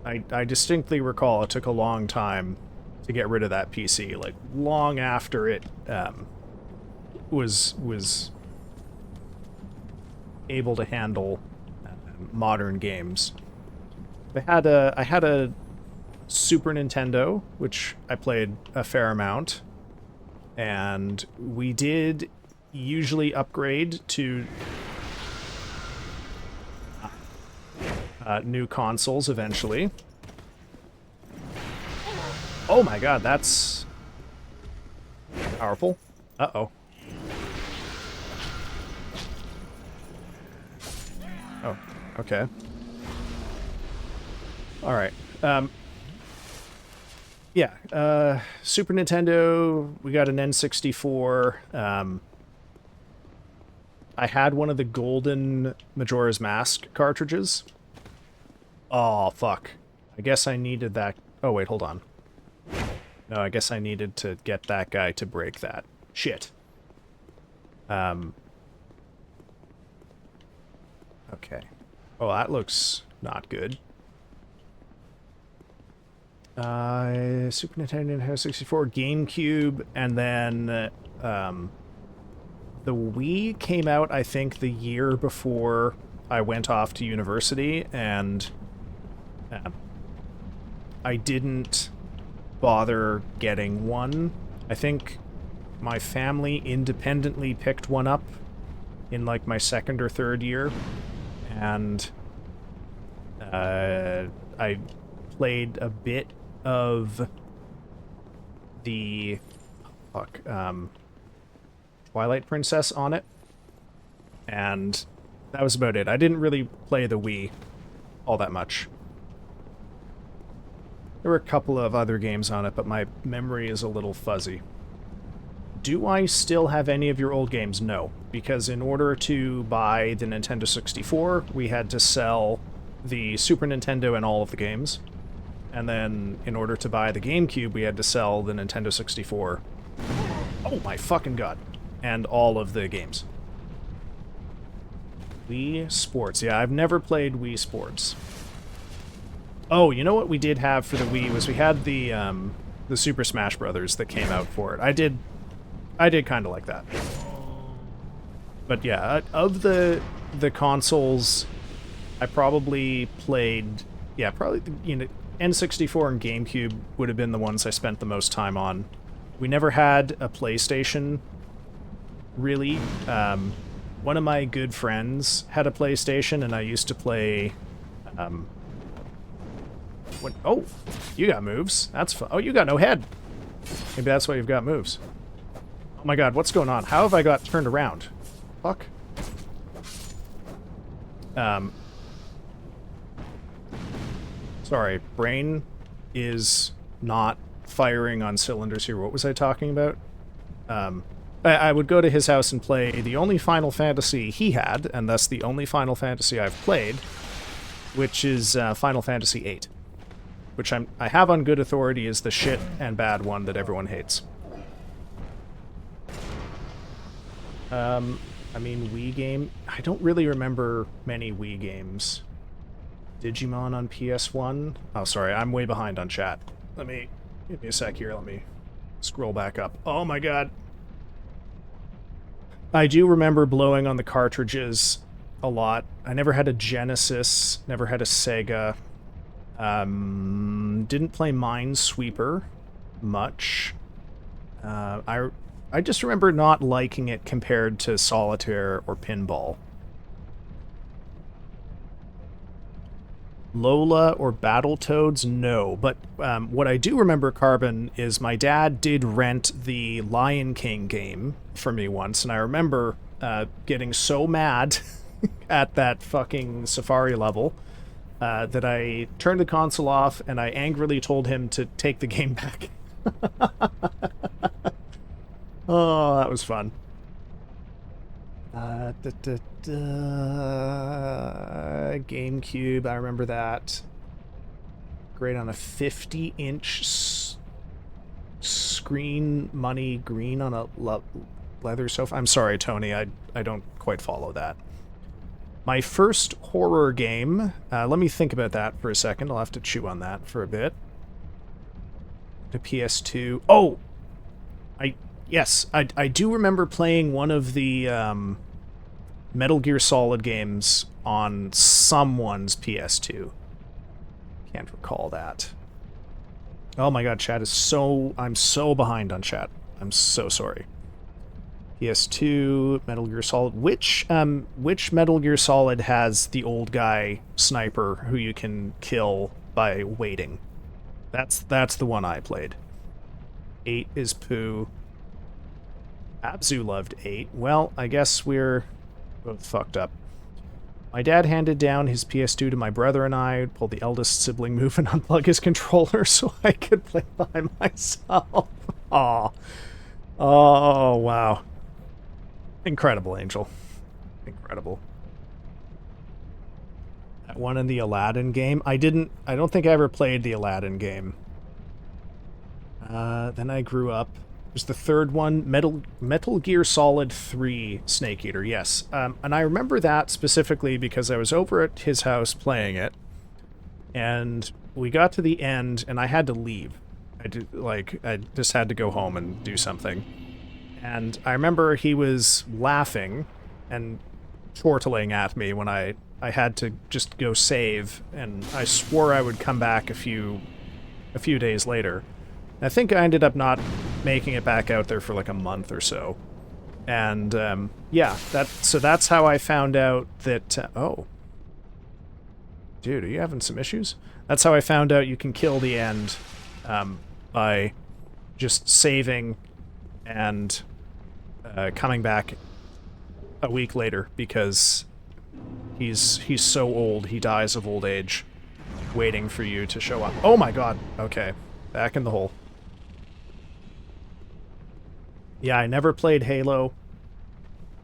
I distinctly recall it took a long time to get rid of that PC, like, long after it, was able to handle modern games. I had a Super Nintendo, which I played a fair amount, and we did usually upgrade to new consoles eventually. Oh my god, that's powerful. Uh-oh. Oh, okay. Alright. Yeah, Super Nintendo, we got an N64. I had one of the golden Majora's Mask cartridges. Oh, fuck. I guess I needed that. Oh, wait, hold on. No, I guess I needed to get that guy to break that. Shit. Okay. Oh, that looks not good. Super Nintendo 64, GameCube, and then the Wii came out, I think, the year before I went off to university, and I didn't bother getting one. I think my family independently picked one up in like my second or third year, and I played a bit of the Twilight Princess on it, and that was about it. I didn't really play the Wii all that much. There were a couple of other games on it, but my memory is a little fuzzy. Do I still have any of your old games? No, because in order to buy the Nintendo 64, we had to sell the Super Nintendo and all of the games. And then, in order to buy the GameCube, we had to sell the Nintendo 64. Oh my fucking god. And all of the games. Wii Sports. Yeah, I've never played Wii Sports. Oh, you know what we did have for the Wii was we had the Super Smash Brothers that came out for it. I did kind of like that. But yeah, of the consoles, I probably played... Yeah, probably, you know, N64 and GameCube would have been the ones I spent the most time on. We never had a PlayStation, really. One of my good friends had a PlayStation, and I used to play... Oh, you got moves. That's fun. Oh, you got no head. Maybe that's why you've got moves. Oh my god, what's going on? How have I got turned around? Fuck. Sorry, brain is not firing on cylinders here. What was I talking about? I would go to his house and play the only Final Fantasy he had, and thus the only Final Fantasy I've played, which is Final Fantasy VIII. Which I have on good authority is the shit and bad one that everyone hates. I mean, Wii game... I don't really remember many Wii games. Digimon on PS1? Oh, sorry, I'm way behind on chat. Give me a sec here, let me scroll back up. Oh my god. I do remember blowing on the cartridges a lot. I never had a Genesis, never had a Sega. Didn't play Minesweeper much. I just remember not liking it compared to Solitaire or Pinball. Lola or Battletoads? No. But what I do remember, Carbon, is my dad did rent the Lion King game for me once, and I remember getting so mad at that fucking Safari level that I turned the console off and I angrily told him to take the game back. Oh, that was fun. GameCube, I remember that. Great on a 50-inch screen, money green on a leather sofa. I'm sorry, Tony, I don't quite follow that. My first horror game, let me think about that for a second. I'll have to chew on that for a bit. The PS2. Oh! Yes, I do remember playing one of the Metal Gear Solid games on someone's PS2. Can't recall that. Oh my god, chat is so... I'm so behind on chat. I'm so sorry. PS2, Metal Gear Solid. Which Metal Gear Solid has the old guy sniper who you can kill by waiting? That's the one I played. 8 is poo. Abzu loved 8. Well, I guess we're both fucked up. My dad handed down his PS2 to my brother and I, pulled the eldest sibling move and unplug his controller so I could play by myself. Aw. Oh, wow. Incredible, Angel. Incredible. That one in the Aladdin game. I don't think I ever played the Aladdin game. Then I grew up. There's the third one, Metal Gear Solid 3 Snake Eater, yes. And I remember that specifically because I was over at his house playing it, and we got to the end, and I had to leave. I just had to go home and do something. And I remember he was laughing and chortling at me when I had to just go save, and I swore I would come back a few days later. I think I ended up not making it back out there for like a month or so. And, yeah, that's how I found out that, oh. Dude, are you having some issues? That's how I found out you can kill the end, by just saving and, coming back a week later, because he's so old, he dies of old age, waiting for you to show up. Oh my god, okay. Back in the hole. Yeah, I never played Halo.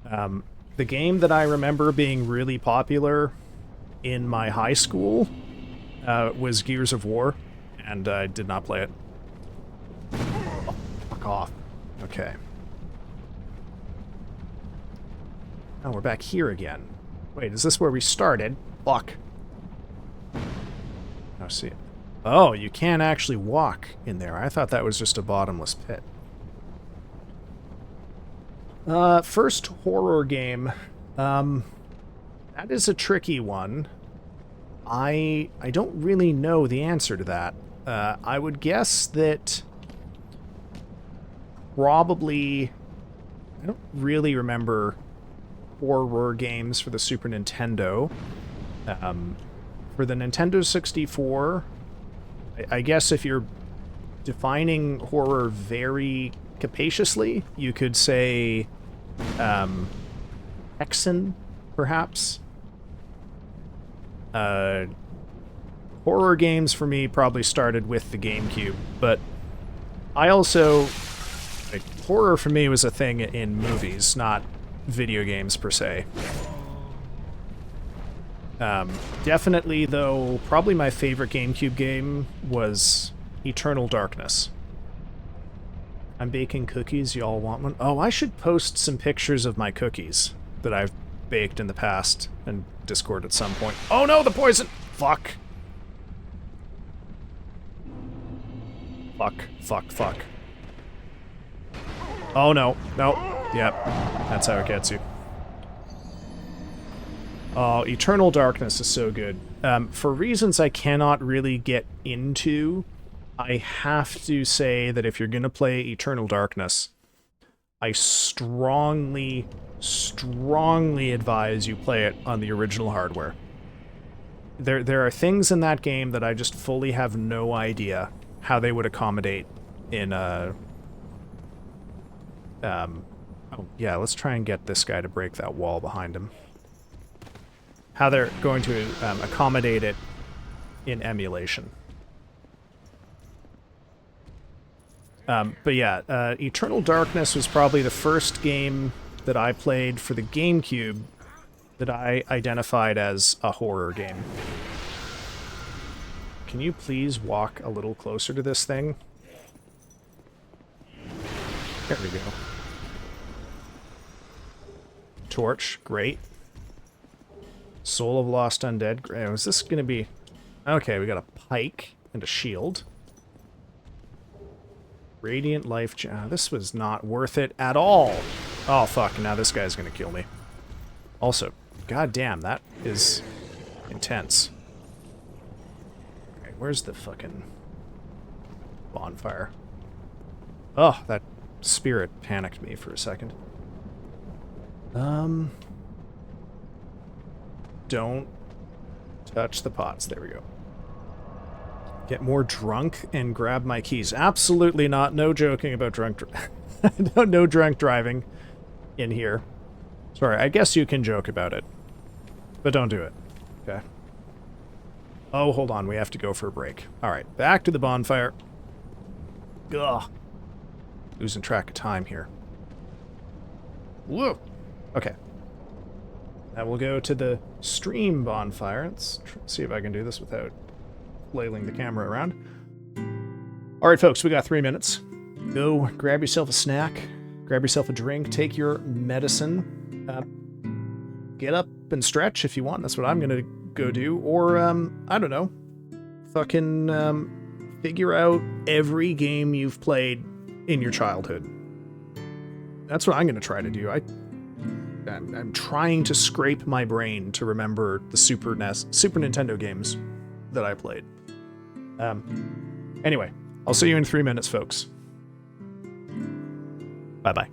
The game that I remember being really popular in my high school was Gears of War, and I did not play it. Oh, fuck off. Okay. Oh, we're back here again. Wait, is this where we started? Fuck. Oh, see. Oh, you can't actually walk in there. I thought that was just a bottomless pit. First horror game. That is a tricky one. I don't really know the answer to that. I would guess that probably... I don't really remember horror games for the Super Nintendo. For the Nintendo 64, I guess if you're defining horror very capaciously, you could say Hexen, perhaps. Horror games for me probably started with the GameCube, but I also... horror for me was a thing in movies, not video games per se. Definitely, though, probably my favorite GameCube game was Eternal Darkness. I'm baking cookies, y'all want one? Oh, I should post some pictures of my cookies that I've baked in the past in Discord at some point. Oh no, the poison! Fuck. Fuck. Oh no, yep, that's how it gets you. Oh, Eternal Darkness is so good. For reasons I cannot really get into, I have to say that if you're gonna play Eternal Darkness, I strongly advise you play it on the original hardware. There are things in that game that I just fully have no idea how they would accommodate in a... oh, yeah, let's try and get this guy to break that wall behind him. How they're going to accommodate it in emulation. But yeah, Eternal Darkness was probably the first game that I played for the GameCube that I identified as a horror game. Can you please walk a little closer to this thing? There we go. Torch, great. Soul of Lost Undead, great. Is this gonna be... Okay, we got a pike and a shield. Radiant Life... this was not worth it at all. Oh, fuck. Now this guy's gonna kill me. Also, goddamn, that is intense. Okay, where's the fucking bonfire? Oh, that spirit panicked me for a second. Don't touch the pots. There we go. Get more drunk and grab my keys. Absolutely not. No joking about drunk no drunk driving in here. Sorry, I guess you can joke about it. But don't do it. Okay. Oh, hold on. We have to go for a break. Alright, back to the bonfire. Ugh. Losing track of time here. Whoa. Okay. Now we'll go to the stream bonfire. Let's see if I can do this without flailing the camera around. Alright, folks, we got 3 minutes. Go grab yourself a snack, grab yourself a drink, take your medicine, get up and stretch if you want. That's what I'm gonna go do. Or, I don't know, fucking figure out every game you've played in your childhood. That's what I'm gonna try to do. I'm trying to scrape my brain to remember the Super Nintendo games that I played. Anyway, I'll see you in 3 minutes, folks. Bye-bye.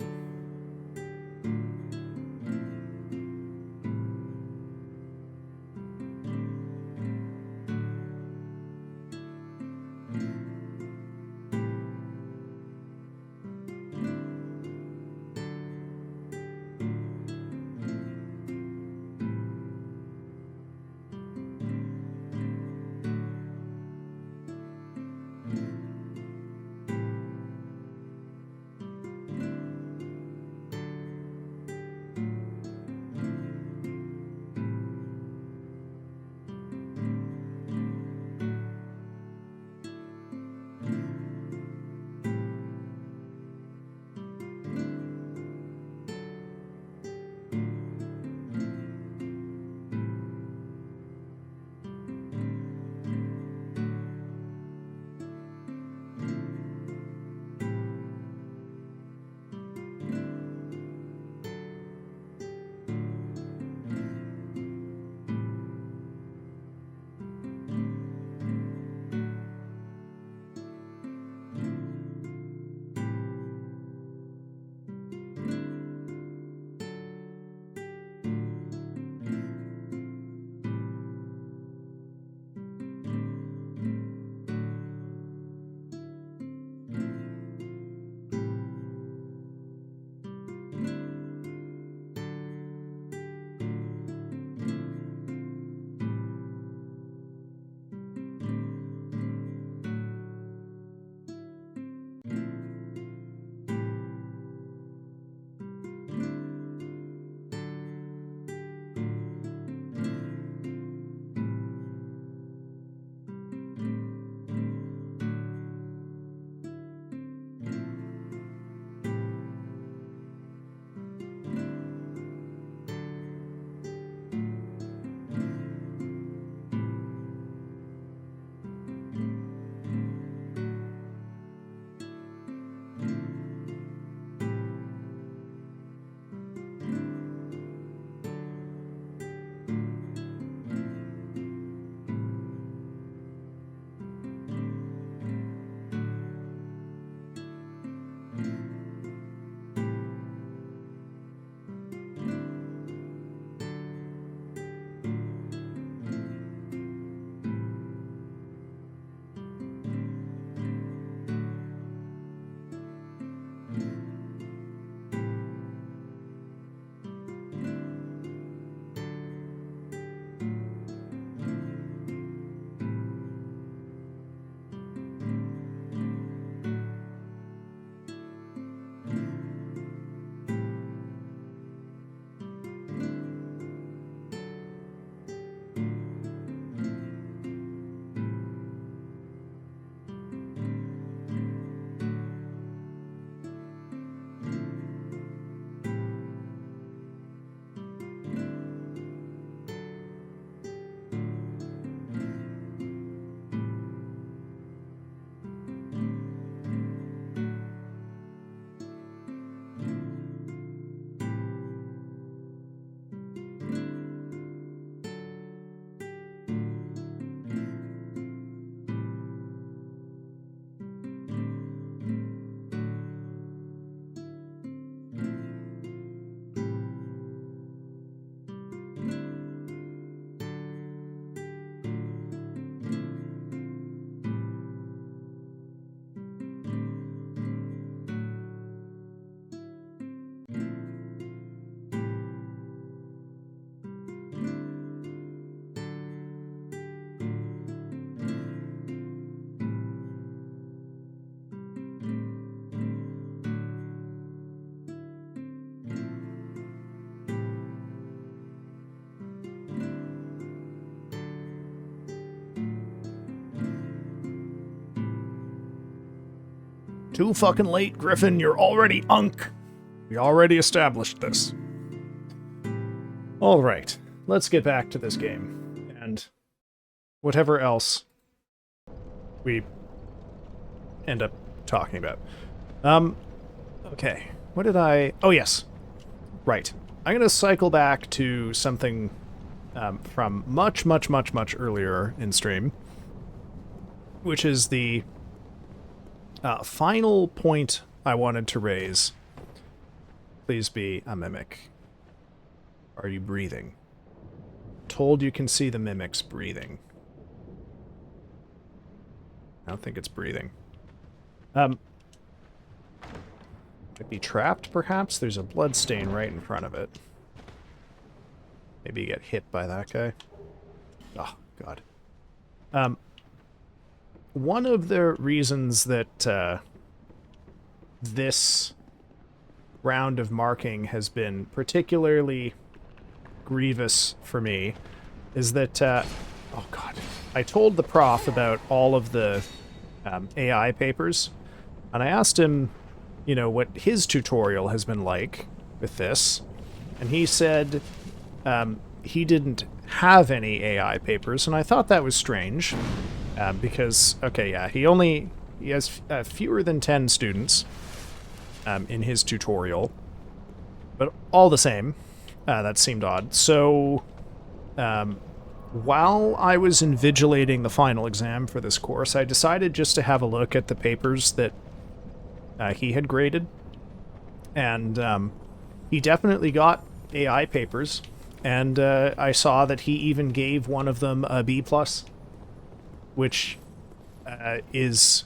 Too fucking late, Griffin. You're already unk. We already established this. Alright, let's get back to this game. And whatever else we end up talking about. Okay. What did I... Oh, yes. Right. I'm going to cycle back to something from much earlier in stream, which is the final point I wanted to raise. Please be a mimic. Are you breathing? Told you can see the mimics breathing. I don't think it's breathing. Might be trapped, perhaps? There's a blood stain right in front of it. Maybe you get hit by that guy. Oh, God. One of the reasons that this round of marking has been particularly grievous for me is that, oh God, I told the prof about all of the AI papers, and I asked him, you know, what his tutorial has been like with this, and he said he didn't have any AI papers, and I thought that was strange, because, okay, yeah, he has fewer than 10 students in his tutorial, but all the same, that seemed odd. So, while I was invigilating the final exam for this course, I decided just to have a look at the papers that he had graded, and he definitely got AI papers, and I saw that he even gave one of them a B+, which is...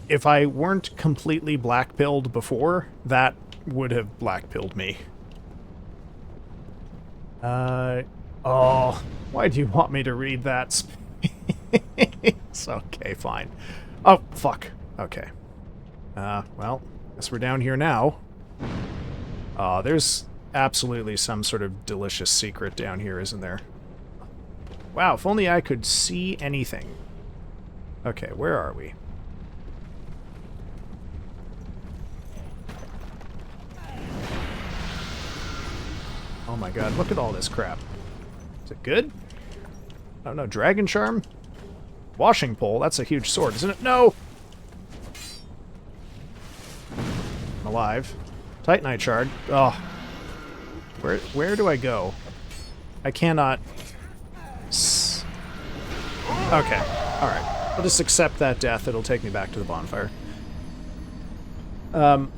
if I weren't completely black-pilled before, that would have black-pilled me. Oh, why do you want me to read that? It's okay, fine. Oh, fuck. Okay. Well, guess we're down here now. There's absolutely some sort of delicious secret down here, isn't there? Wow, if only I could see anything. Okay, where are we? Oh my god, look at all this crap. Is it good? I don't know, dragon charm? Washing pole, that's a huge sword, isn't it? No! I'm alive. Titanite shard. Oh. Where do I go? I cannot... Okay, alright. I'll just accept that death, it'll take me back to the bonfire. Do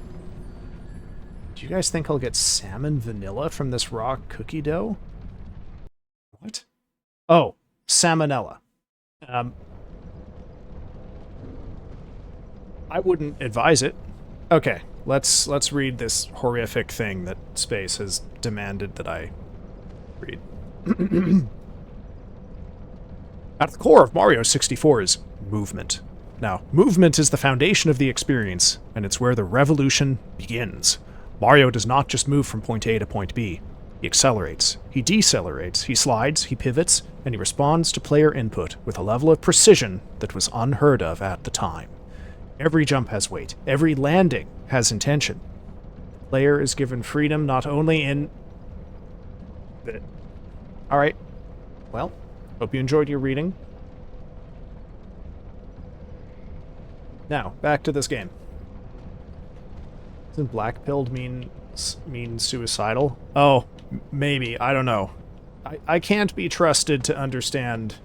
you guys think I'll get salmon vanilla from this raw cookie dough? What? Oh, salmonella. I wouldn't advise it. Okay, let's read this horrific thing that Space has demanded that I read. At the core of Mario 64 is movement. Now, movement is the foundation of the experience, and it's where the revolution begins. Mario does not just move from point A to point B. He accelerates, he decelerates, he slides, he pivots, and he responds to player input with a level of precision that was unheard of at the time. Every jump has weight. Every landing has intention. The player is given freedom not only in... Alright. Well, hope you enjoyed your reading. Now, back to this game. Doesn't black-pilled mean suicidal? Oh, maybe. I don't know. I can't be trusted to understand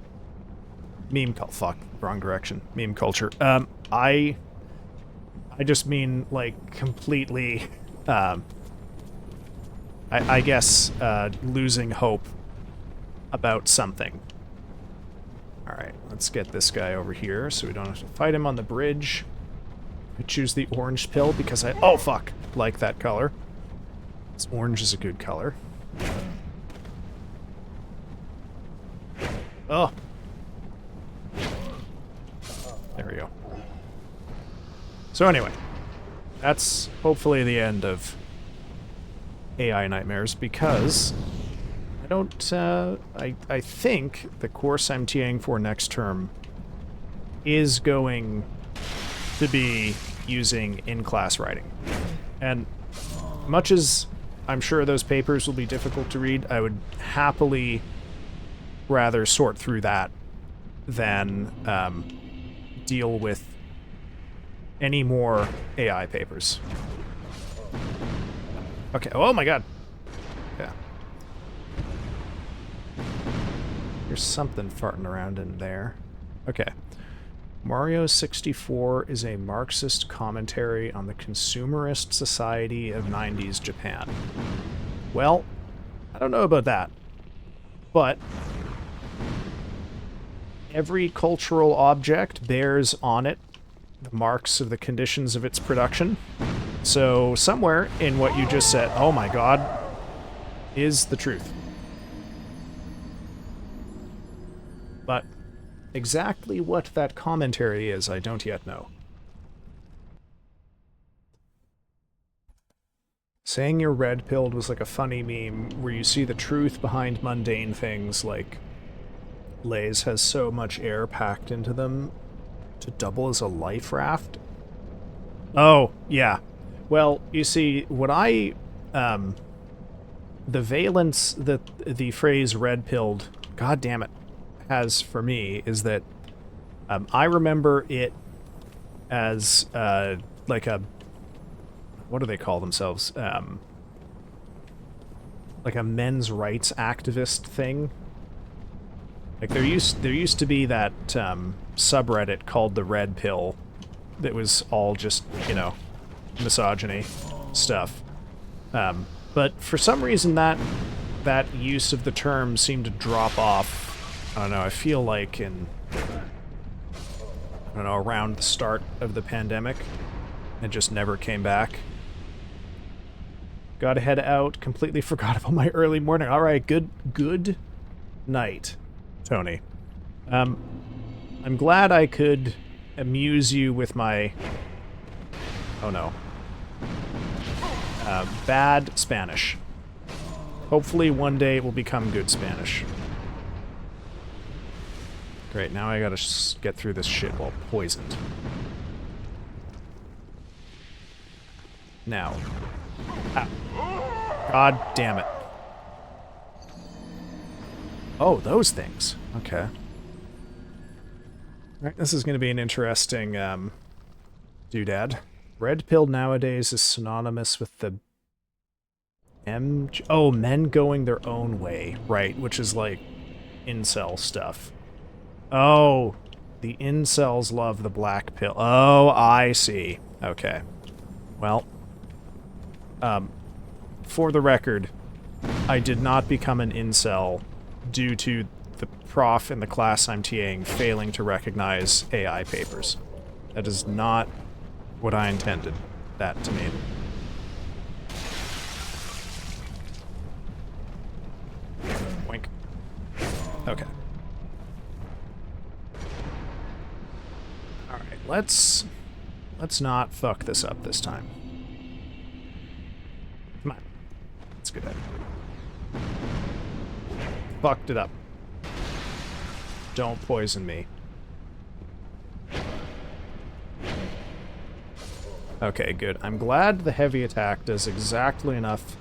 meme culture. Fuck, wrong direction. Meme culture. I just mean, like, completely, I guess, losing hope about something. Alright, let's get this guy over here so we don't have to fight him on the bridge. I choose the orange pill because I... Oh, fuck! Like that color. This orange is a good color. Oh! There we go. So anyway, that's hopefully the end of AI Nightmares, because I don't, I think the course I'm TAing for next term is going to be using in-class writing. And much as I'm sure those papers will be difficult to read, I would happily rather sort through that than deal with any more AI papers. Okay, oh my god. Yeah. There's something farting around in there. Okay. Mario 64 is a Marxist commentary on the consumerist society of 90s Japan. Well, I don't know about that, but every cultural object bears on it the marks of the conditions of its production. So somewhere in what you just said, oh my god, is the truth. But exactly what that commentary is, I don't yet know. Saying you're red-pilled was like a funny meme where you see the truth behind mundane things like Lays has so much air packed into them to double as a life raft. Oh, yeah. Well, you see, what I... the valence that the phrase red-pilled, god damn it, has for me is that I remember it as like a, what do they call themselves? Like a men's rights activist thing. Like there used to be that subreddit called the Red Pill that was all just, you know, misogyny stuff. But for some reason that use of the term seemed to drop off. I don't know, I feel like in, I don't know, around the start of the pandemic. It just never came back. Gotta head out. Completely forgot about my early morning. Alright, good night, Tony. I'm glad I could amuse you with my... Oh no. Bad Spanish. Hopefully one day it will become good Spanish. Great, now I gotta get through this shit while poisoned. Now. Ah. God damn it. Oh, those things. Okay. Alright, this is gonna be an interesting, doodad. Red pill nowadays is synonymous with the oh, men going their own way, right, which is like incel stuff. Oh, the incels love the black pill. Oh, I see. Okay. Well, for the record, I did not become an incel due to the prof in the class I'm TAing failing to recognize AI papers. That is not what I intended that to mean. Wink. Okay. Alright, let's not fuck this up this time. Come on. Let's get that. Fucked it up. Don't poison me. Okay, good. I'm glad the heavy attack does exactly enough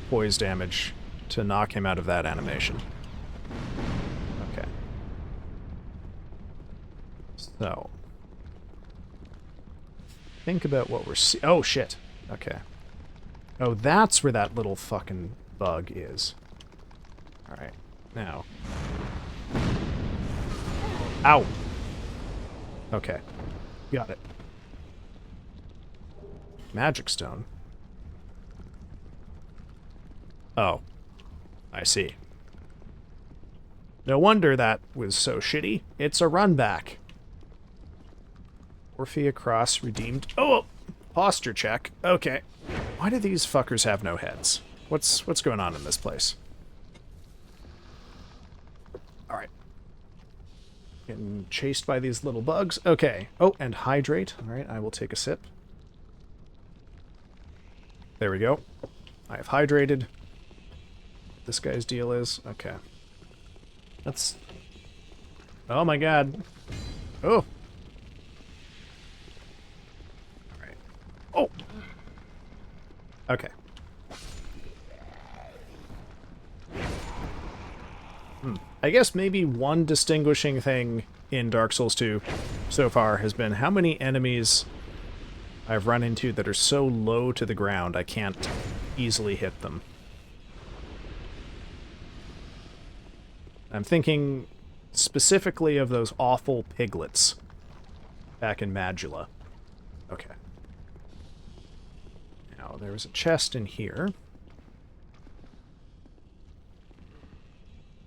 poise damage to knock him out of that animation. Okay. So. Think about what we're seeing. Oh, shit. Okay. Oh, that's where that little fucking bug is. Alright. Now. Ow! Okay. Got it. Magic stone. Oh. I see. No wonder that was so shitty. It's a run back. Orphea Cross redeemed. Oh! Posture check. Okay. Why do these fuckers have no heads? What's going on in this place? Alright. Getting chased by these little bugs. Okay. Oh, and hydrate. Alright, I will take a sip. There we go. I have hydrated. This guy's deal is... Okay. That's... Oh my god. Oh! Okay. I guess maybe one distinguishing thing in Dark Souls 2 so far has been how many enemies I've run into that are so low to the ground I can't easily hit them. I'm thinking specifically of those awful piglets back in Magula. Okay. Now, there was a chest in here.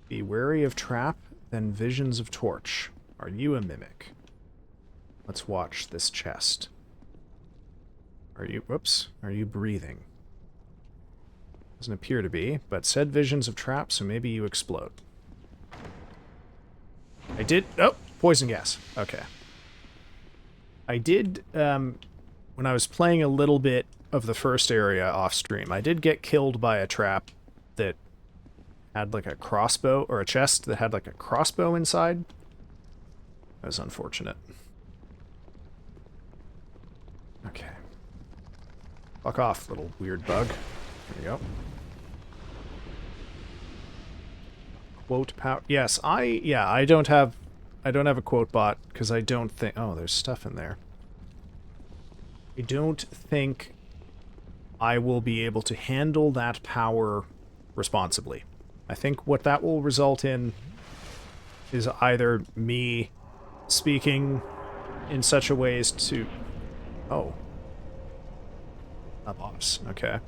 Be wary of trap, then visions of torch. Are you a mimic? Let's watch this chest. Are you... Whoops. Are you breathing? Doesn't appear to be, but said visions of trap, so maybe you explode. I did... Oh! Poison gas. Okay. I did, when I was playing a little bit of the first area off stream, I did get killed by a trap that had like a crossbow, or a chest that had like a crossbow inside. That was unfortunate. Okay. Fuck off, little weird bug. There you go. Quote power. Yes, I don't have a quote bot because I don't think... Oh, there's stuff in there. I don't think I will be able to handle that power responsibly. I think what that will result in is either me speaking in such a way as to... Oh. A boss. Okay.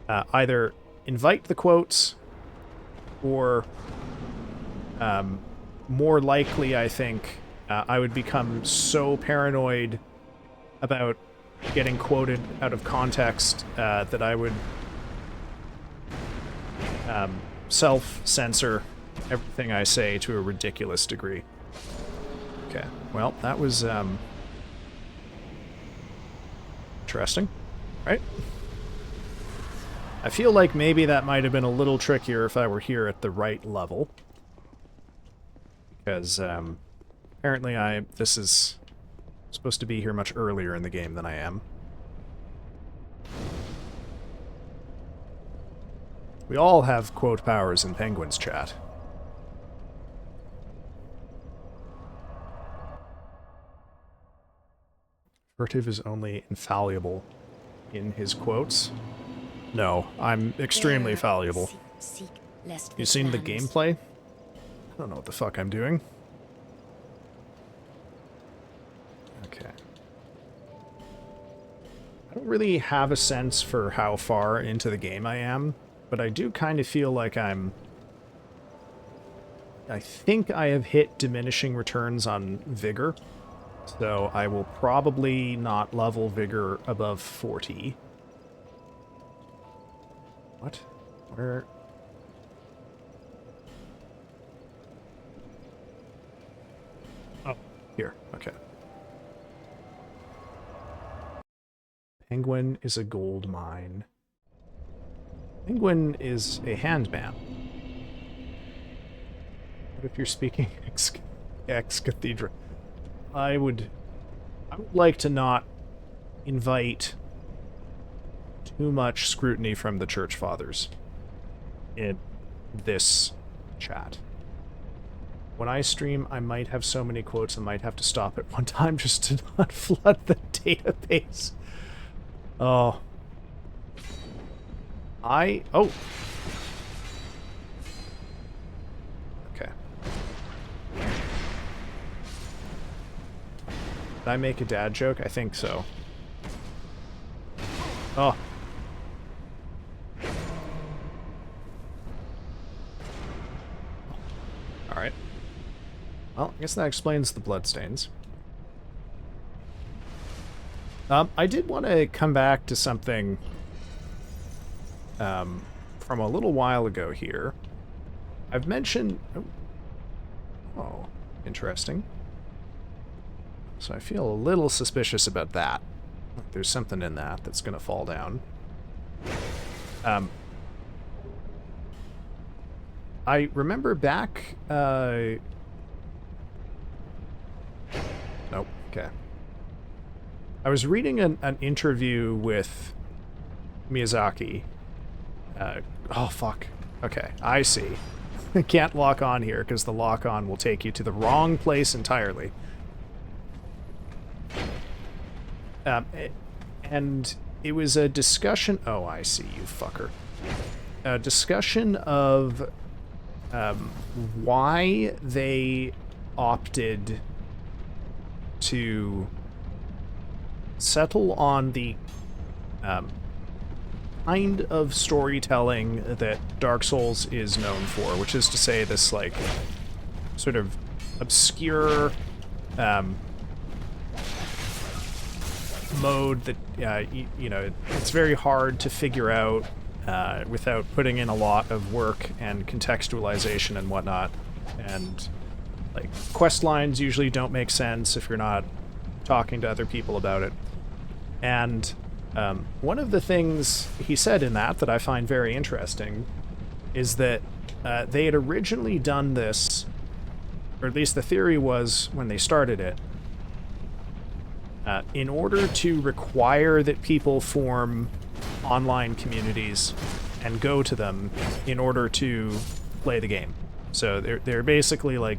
Either invite the quotes, or more likely, I think, I would become so paranoid about getting quoted out of context that I would self-censor everything I say to a ridiculous degree. Okay, well, that was interesting, right? I feel like maybe that might have been a little trickier if I were here at the right level. Because, apparently this is supposed to be here much earlier in the game than I am. We all have quote powers in Penguin's chat. Furtive is only infallible in his quotes. No, I'm extremely fallible. You seen the gameplay? I don't know what the fuck I'm doing. Okay. I don't really have a sense for how far into the game I am, but I do kind of feel like I think I have hit diminishing returns on Vigor, so I will probably not level Vigor above 40. What? Where? Oh, here. Okay. Penguin is a gold mine. Penguin is a handman. What if you're speaking ex-cathedra? I would like to not invite too much scrutiny from the Church Fathers in this chat. When I stream, I might have so many quotes I might have to stop at one time just to not flood the database. Oh. Oh. Okay. Did I make a dad joke? I think so. Oh. Alright. Well, I guess that explains the bloodstains. I did want to come back to something from a little while ago here. I've mentioned... Oh, interesting. So I feel a little suspicious about that. There's something in that that's going to fall down. I remember back... Nope, okay. I was reading an interview with Miyazaki. Oh, fuck. Okay, I see. I can't lock on here because the lock on will take you to the wrong place entirely. And it was a discussion... Oh, I see, you fucker. A discussion of why they opted to settle on the kind of storytelling that Dark Souls is known for, which is to say this, like, sort of obscure mode that, you know, it's very hard to figure out without putting in a lot of work and contextualization and whatnot. And, like, quest lines usually don't make sense if you're not talking to other people about it. And one of the things he said in that I find very interesting is that they had originally done this, or at least the theory was when they started it, in order to require that people form online communities and go to them in order to play the game. So they're basically like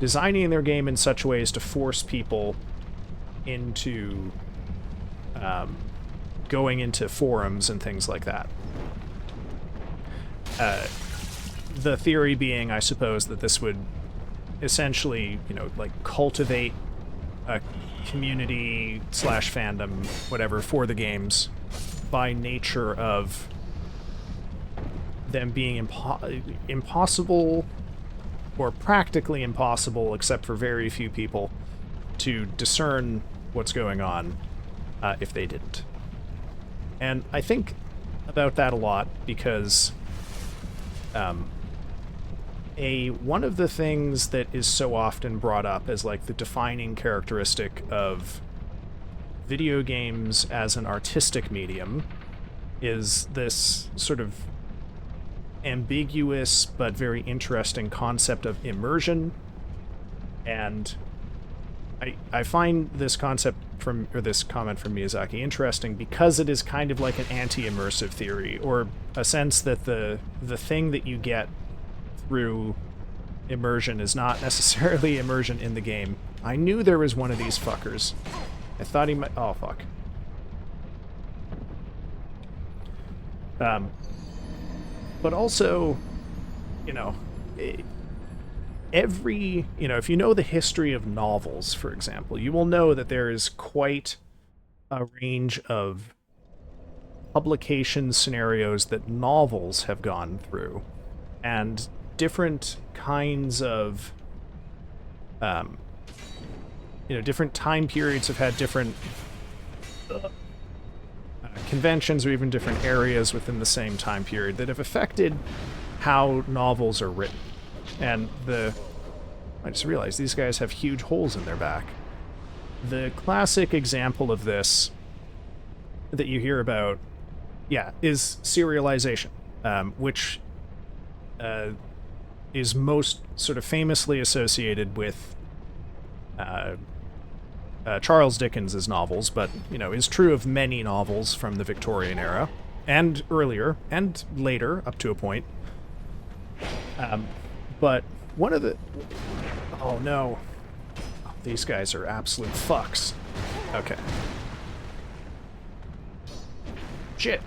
designing their game in such ways to force people into going into forums and things like that. The theory being, I suppose, that this would essentially, you know, like cultivate a community / fandom, whatever, for the games by nature of them being impossible or practically impossible, except for very few people, to discern what's going on if they didn't. And I think about that a lot because one of the things that is so often brought up as like the defining characteristic of video games as an artistic medium is this sort of ambiguous but very interesting concept of immersion. And I find this concept this comment from Miyazaki interesting because it is kind of like an anti-immersive theory, or a sense that the thing that you get through immersion is not necessarily immersion in the game. I knew there was one of these fuckers. I thought he might... Oh, fuck. But also, you know, every... You know, if you know the history of novels, for example, you will know that there is quite a range of publication scenarios that novels have gone through. And different kinds of... you know, different time periods have had different conventions or even different areas within the same time period that have affected how novels are written. And I just realized these guys have huge holes in their back. The classic example of this that you hear about, is serialization, which is most sort of famously associated with Charles Dickens's novels, but, you know, is true of many novels from the Victorian era, and earlier, and later, up to a point. But one of the... Oh, no. Oh, these guys are absolute fucks. Okay. Shit.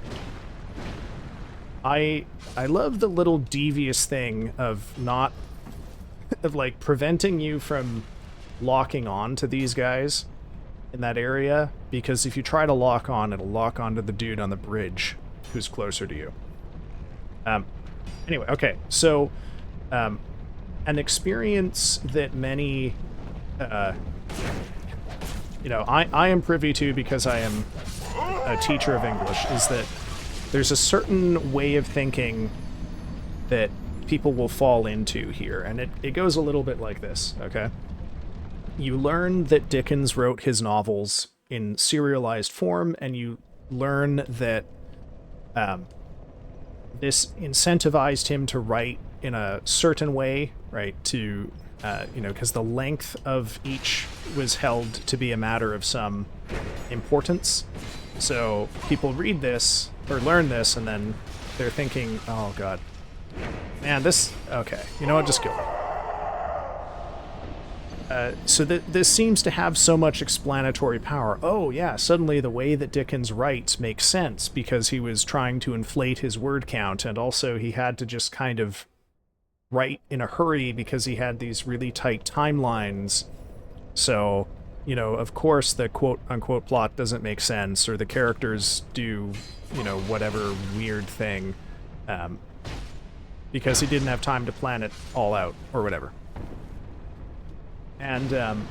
I love the little devious thing of not... of, like, preventing you from locking on to these guys in that area, because if you try to lock on, it'll lock onto the dude on the bridge who's closer to you. Anyway, okay, so an experience that many you know, I am privy to because I am a teacher of English, is that there's a certain way of thinking that people will fall into here, and it goes a little bit like this, okay? You learn that Dickens wrote his novels in serialized form, and you learn that this incentivized him to write in a certain way, right? To, you know, because the length of each was held to be a matter of some importance. So people read this or learn this, and then they're thinking, "Oh God, man, this okay. You know what? Just kill it." So this seems to have so much explanatory power. Oh yeah, suddenly the way that Dickens writes makes sense because he was trying to inflate his word count, and also he had to just kind of write in a hurry because he had these really tight timelines. So, you know, of course the quote-unquote plot doesn't make sense, or the characters do, you know, whatever weird thing, because he didn't have time to plan it all out, or whatever. And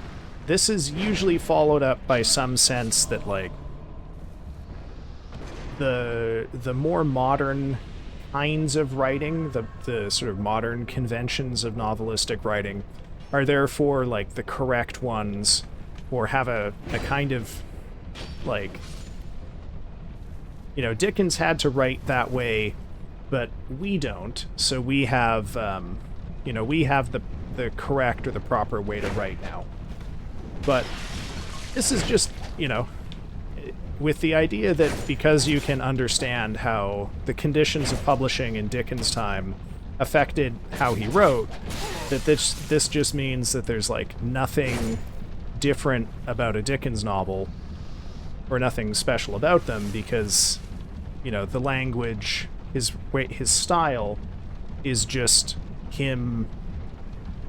this is usually followed up by some sense that, like, the more modern kinds of writing, the sort of modern conventions of novelistic writing, are therefore, like, the correct ones, or have a kind of, like, you know, Dickens had to write that way, but we don't, so we have, you know, we have the correct or the proper way to write now. But this is just, you know, with the idea that because you can understand how the conditions of publishing in Dickens' time affected how he wrote, that this just means that there's, like, nothing different about a Dickens novel, or nothing special about them, because, you know, the language, his style is just him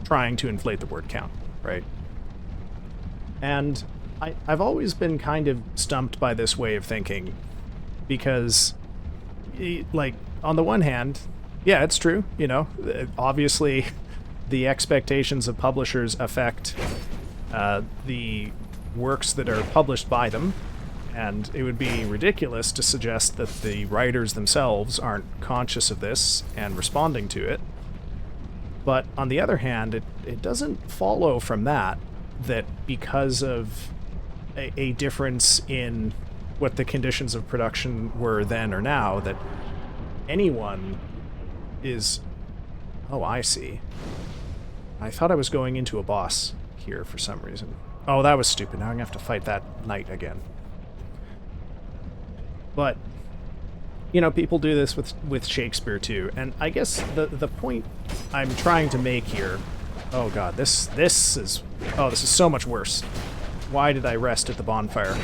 trying to inflate the word count, right? And I've always been kind of stumped by this way of thinking, because, like, on the one hand, yeah, it's true, you know, obviously the expectations of publishers affect the works that are published by them, and it would be ridiculous to suggest that the writers themselves aren't conscious of this and responding to it. But on the other hand, it doesn't follow from that because of a difference in what the conditions of production were then or now, that anyone is... Oh, I see. I thought I was going into a boss here for some reason. Oh, that was stupid. Now I'm gonna have to fight that knight again. But, you know, people do this with Shakespeare too, and I guess the point I'm trying to make here... Oh god, this is so much worse. Why did I rest at the bonfire?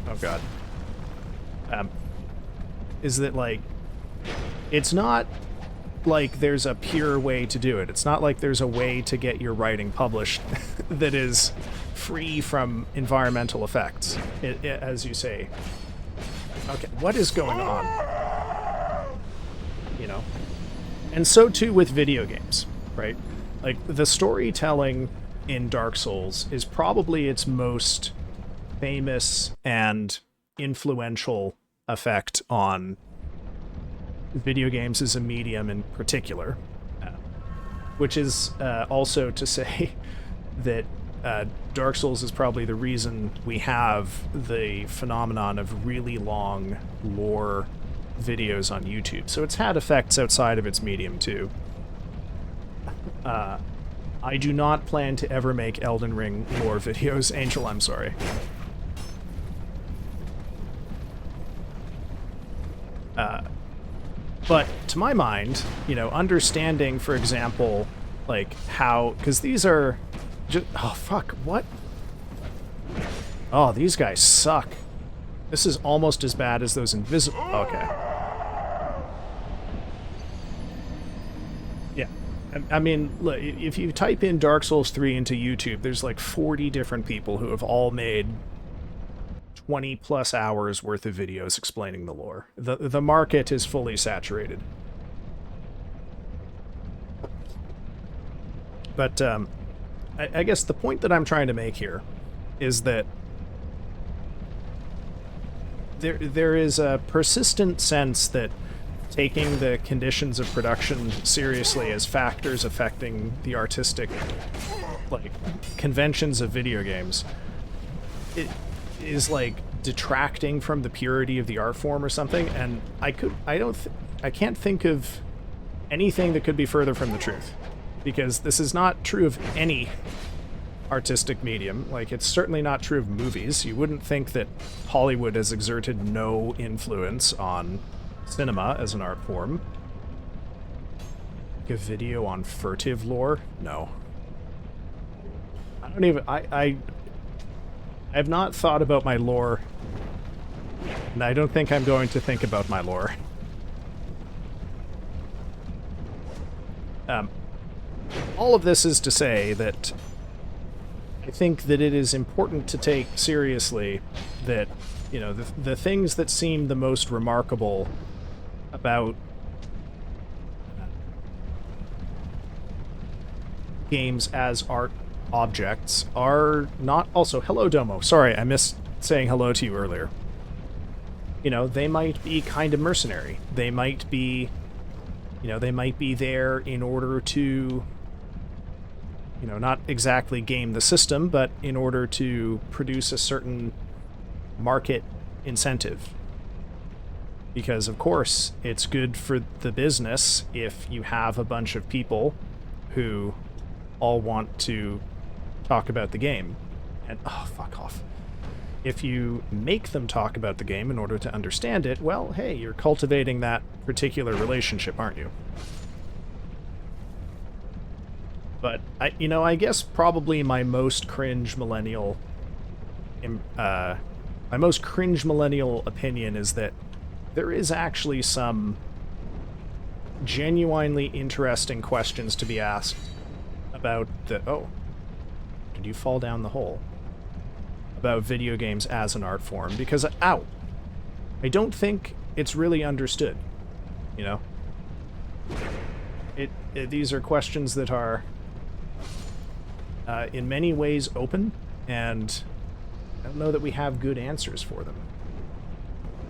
Oh god. Is that, like, it's not like there's a pure way to do it. It's not like there's a way to get your writing published that is free from environmental effects, as you say. Okay, what is going on? You know? And so too with video games, right? Like, the storytelling in Dark Souls is probably its most famous and influential effect on video games as a medium in particular, which is also to say that Dark Souls is probably the reason we have the phenomenon of really long lore videos on YouTube. So it's had effects outside of its medium too. I do not plan to ever make Elden Ring lore videos. Angel, I'm sorry. But to my mind, you know, understanding, for example, like how... Because these are... Just, oh, fuck, what? Oh, these guys suck. This is almost as bad as those invisible... Okay. Yeah. I mean, look, if you type in Dark Souls 3 into YouTube, there's like 40 different people who have all made 20 plus hours worth of videos explaining the lore. The market is fully saturated. But I guess the point that I'm trying to make here is that there is a persistent sense that taking the conditions of production seriously as factors affecting the artistic, like, conventions of video games, it is like detracting from the purity of the art form or something, and I can't think of anything that could be further from the truth, because this is not true of any artistic medium. Like, it's certainly not true of movies. You wouldn't think that Hollywood has exerted no influence on cinema as an art form. Like a video on furtive lore? No. I don't even... I have not thought about my lore, and I don't think I'm going to think about my lore. All of this is to say that I think that it is important to take seriously that, you know, the things that seem the most remarkable about games as art objects are not... Also, hello, Domo. Sorry, I missed saying hello to you earlier. You know, they might be kind of mercenary. They might be... You know, they might be there in order to, you know, not exactly game the system, but in order to produce a certain market incentive. Because, of course, it's good for the business if you have a bunch of people who all want to talk about the game. And, oh, fuck off. If you make them talk about the game in order to understand it, well, hey, you're cultivating that particular relationship, aren't you? But, I guess probably my most cringe millennial... my most cringe millennial opinion is that there is actually some genuinely interesting questions to be asked about the... Oh. Did you fall down the hole? About video games as an art form, because, ow! I don't think it's really understood, you know? These are questions that are, in many ways, open, and I don't know that we have good answers for them.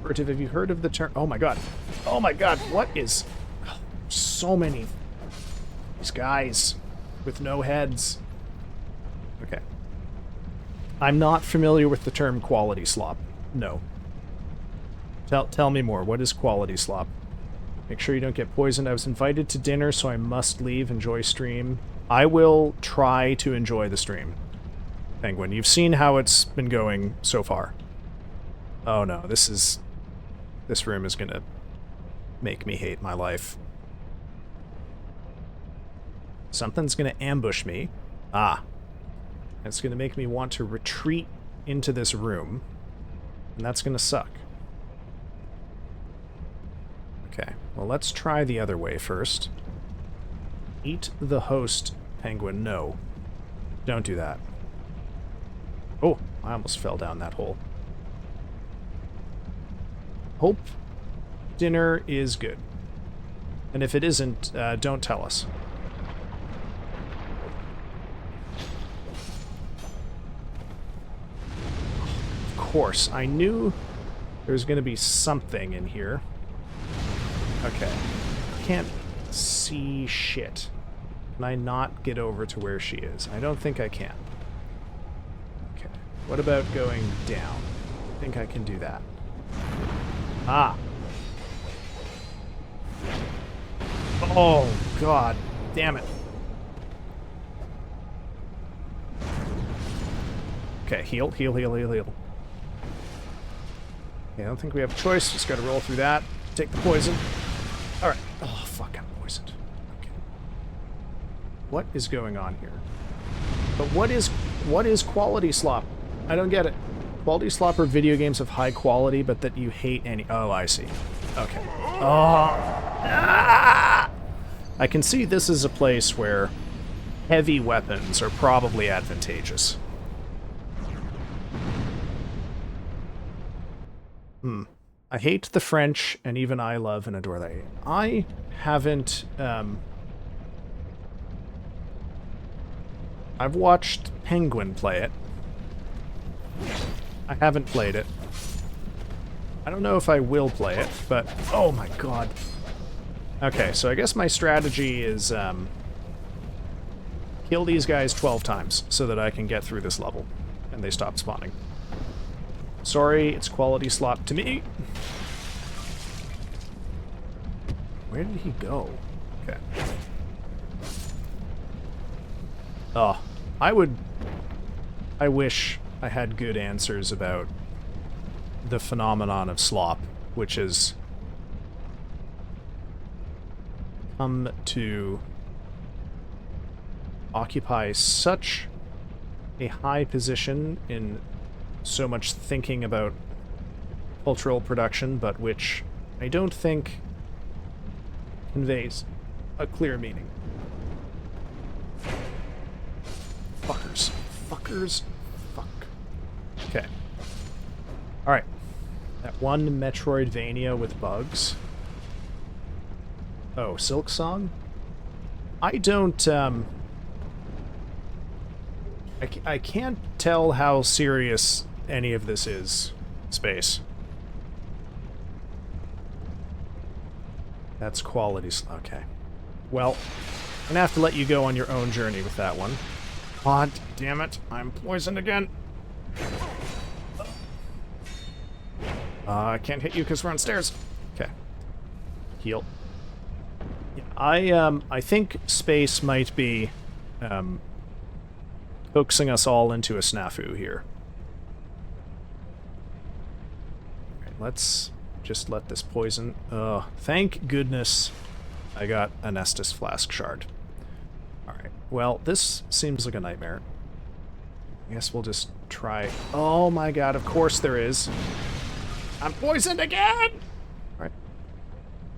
Furtive, have you heard of the term... Oh my god. Oh my god, what is... So many... These guys with no heads. Okay. I'm not familiar with the term quality slop. No. Tell me more. What is quality slop? Make sure you don't get poisoned. I was invited to dinner, so I must leave. Enjoy stream. I will try to enjoy the stream. Penguin, you've seen how it's been going so far. Oh no, this room is gonna make me hate my life. Something's gonna ambush me. Ah. It's going to make me want to retreat into this room, and that's going to suck. Okay, well, let's try the other way first. Eat the host, Penguin. No. Don't do that. Oh, I almost fell down that hole. Hope dinner is good. And if it isn't, don't tell us. Of course, I knew there was going to be something in here. Okay. Can't see shit. Can I not get over to where she is? I don't think I can. Okay. What about going down? I think I can do that. Ah. Oh, God. Damn it. Okay, heal, heal, heal, heal, heal. Okay, I don't think we have a choice. Just gotta roll through that. Take the poison. Alright. Oh, fuck, I'm poisoned. Okay. What is going on here? But what is quality slop? I don't get it. Quality slop are video games of high quality, but that you hate any... Oh, I see. Okay. Oh. Ah! I can see this is a place where heavy weapons are probably advantageous. I hate the French, and even I love and adore that game. I haven't, I've watched Penguin play it. I haven't played it. I don't know if I will play it, but... Oh my god. Okay, so I guess my strategy is, kill these guys 12 times, so that I can get through this level, and they stop spawning. Sorry, it's quality slop to me. Where did he go? Okay. Oh, I would I wish I had good answers about the phenomenon of slop, which has come to occupy such a high position in so much thinking about cultural production, but which I don't think conveys a clear meaning. Fuckers. Fuckers. Fuck. Okay. Alright. That one Metroidvania with bugs. Oh, Silk Song? I don't, I can't tell how serious any of this is, Space. That's quality. Okay. Well, I'm gonna have to let you go on your own journey with that one. God damn it, I'm poisoned again. I can't hit you because we're on stairs. Okay. Heal. Yeah, I think Space might be, coaxing us all into a snafu here. Alright, let's just let this poison... thank goodness I got an Estus Flask Shard. Alright, well, this seems like a nightmare. I guess we'll just try... Oh my god, of course there is. I'm poisoned again! Alright.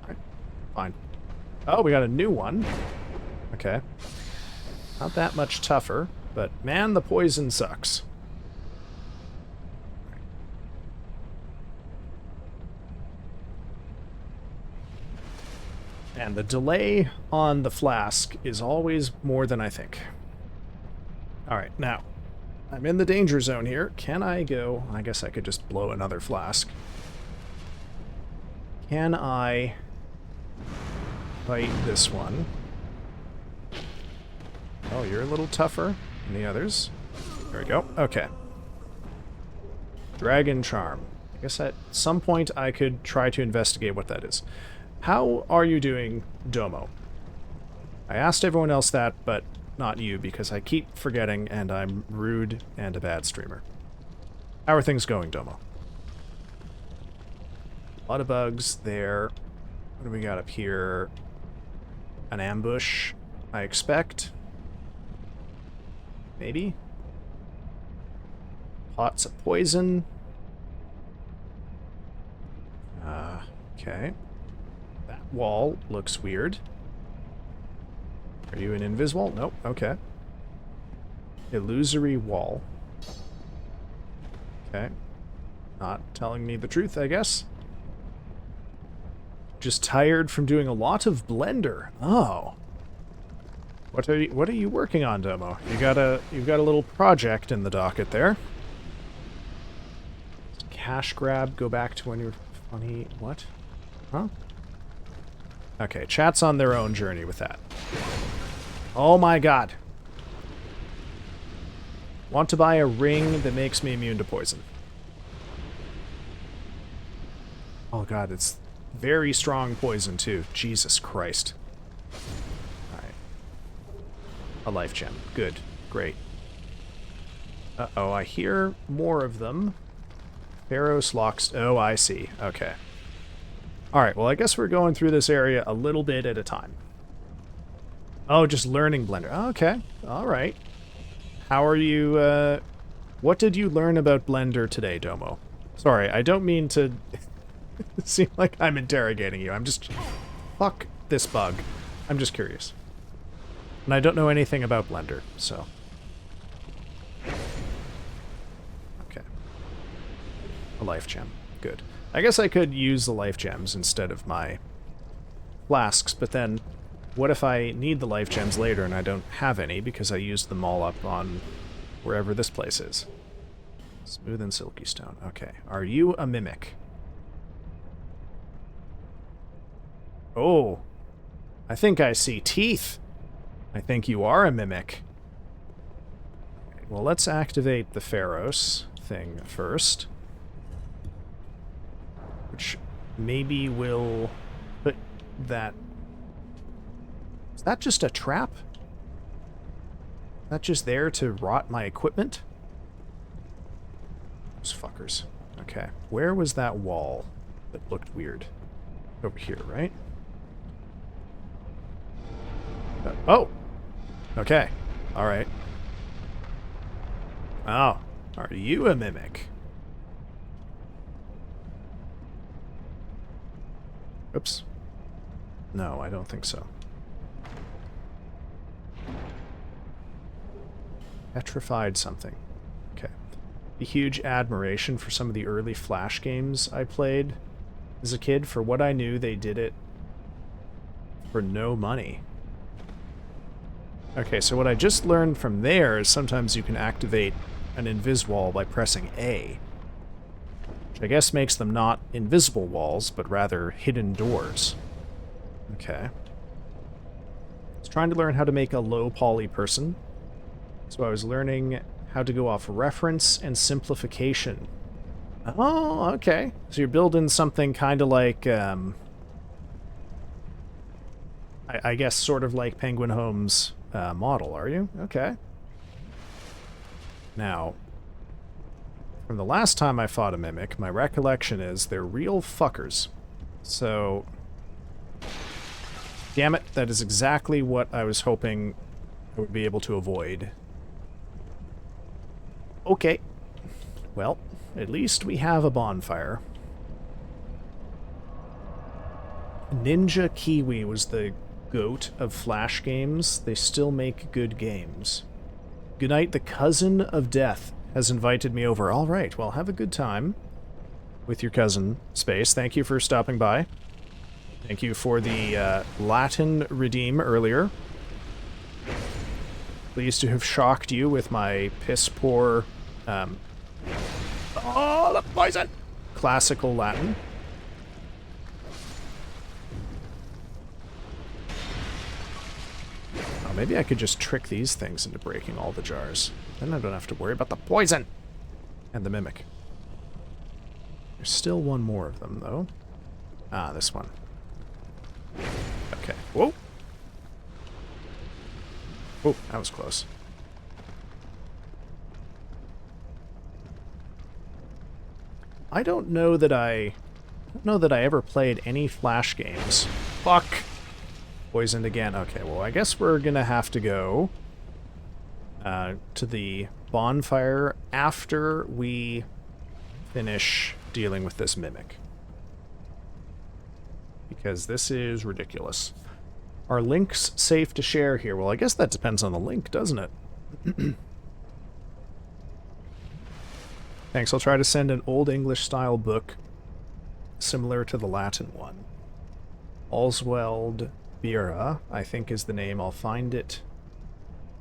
Alright, fine. Oh, we got a new one. Okay. Not that much tougher, but man, the poison sucks. And the delay on the flask is always more than I think. Alright, now, I'm in the danger zone here. Can I go... I guess I could just blow another flask. Can I fight this one? Oh, you're a little tougher than the others. There we go. Okay. Dragon Charm. I guess at some point I could try to investigate what that is. How are you doing, Domo? I asked everyone else that, but not you, because I keep forgetting, and I'm rude and a bad streamer. How are things going, Domo? A lot of bugs there. What do we got up here? An ambush, I expect. Maybe? Pots of poison. Okay. That wall looks weird. Are you an invis wall? Nope. Okay. Illusory wall. Okay. Not telling me the truth, I guess. Just tired from doing a lot of Blender. Oh. What are you working on, Domo? You've got a little project in the docket there. Cash grab, go back to when you were funny. What? Huh? Okay, chat's on their own journey with that. Oh my god. Want to buy a ring that makes me immune to poison. Oh god, it's very strong poison too. Jesus Christ. Alright. A life gem. Good. Great. Uh-oh, I hear more of them. Pharos locks... Oh, I see. Okay. Alright, well I guess we're going through this area a little bit at a time. Oh, just learning Blender. Oh, okay. Alright. How are you, what did you learn about Blender today, Domo? Sorry, I don't mean to seem like I'm interrogating you. I'm just... Fuck this bug. I'm just curious. And I don't know anything about Blender, so... Okay. A life gem. Good. I guess I could use the life gems instead of my flasks, but then what if I need the life gems later and I don't have any because I used them all up on wherever this place is? Smooth and silky stone. Okay. Are you a mimic? Oh. I think I see teeth. I think you are a mimic. Okay, well, let's activate the Pharos thing first. Which maybe will put that... Is that just a trap? Is that just there to rot my equipment? Those fuckers. Okay. Where was that wall that looked weird? Over here, right? Oh! Okay. Alright. Oh. Are you a mimic? Oops. No, I don't think so. Petrified something. Okay. A huge admiration for some of the early Flash games I played as a kid. For what I knew, they did it for no money. Okay, so what I just learned from there is sometimes you can activate an invis wall by pressing A. Which I guess makes them not invisible walls, but rather hidden doors. Okay. I was trying to learn how to make a low poly person. So I was learning how to go off reference and simplification. Oh, okay. So you're building something kind of like, I guess sort of like Penguin Home's model, are you? Okay. Now, from the last time I fought a mimic, my recollection is they're real fuckers. So, damn it, that is exactly what I was hoping I would be able to avoid. Okay. Well, at least we have a bonfire. Ninja Kiwi was the goat of Flash games. They still make good games. Goodnight, the cousin of death, has invited me over. All right, well, have a good time with your cousin, Space. Thank you for stopping by. Thank you for the Latin redeem earlier. Pleased to have shocked you with my piss-poor, oh, the poison! Classical Latin. Oh, maybe I could just trick these things into breaking all the jars. Then I don't have to worry about the poison! And the mimic. There's still one more of them, though. Ah, this one. Okay. Whoa! Oh, that was close. I don't know that I ever played any Flash games. Fuck! Poisoned again. Okay, well, I guess we're gonna have to go to the bonfire after we finish dealing with this mimic. Because this is ridiculous. Are links safe to share here? Well, I guess that depends on the link, doesn't it? Thanks, I'll try to send an Old English-style book similar to the Latin one. Oswald Bira, I think is the name. I'll find it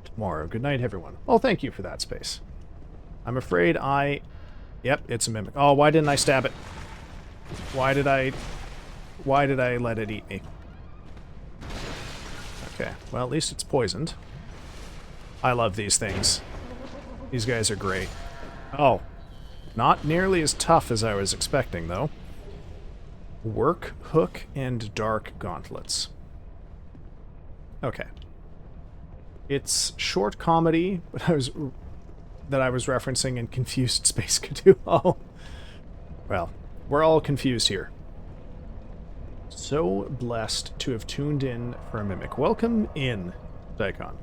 tomorrow. Good night, everyone. Oh, thank you for that, Space. I'm afraid Yep, it's a mimic. Oh, why didn't I stab it? Why did I let it eat me? Okay, well, at least it's poisoned. I love these things. These guys are great. Oh, not nearly as tough as I was expecting, though. Work, hook, and dark gauntlets. Okay. It's short comedy, but that I was referencing in Confused Space Cthulhu. Oh. Well, we're all confused here. So blessed to have tuned in for a mimic. Welcome in, Daikon.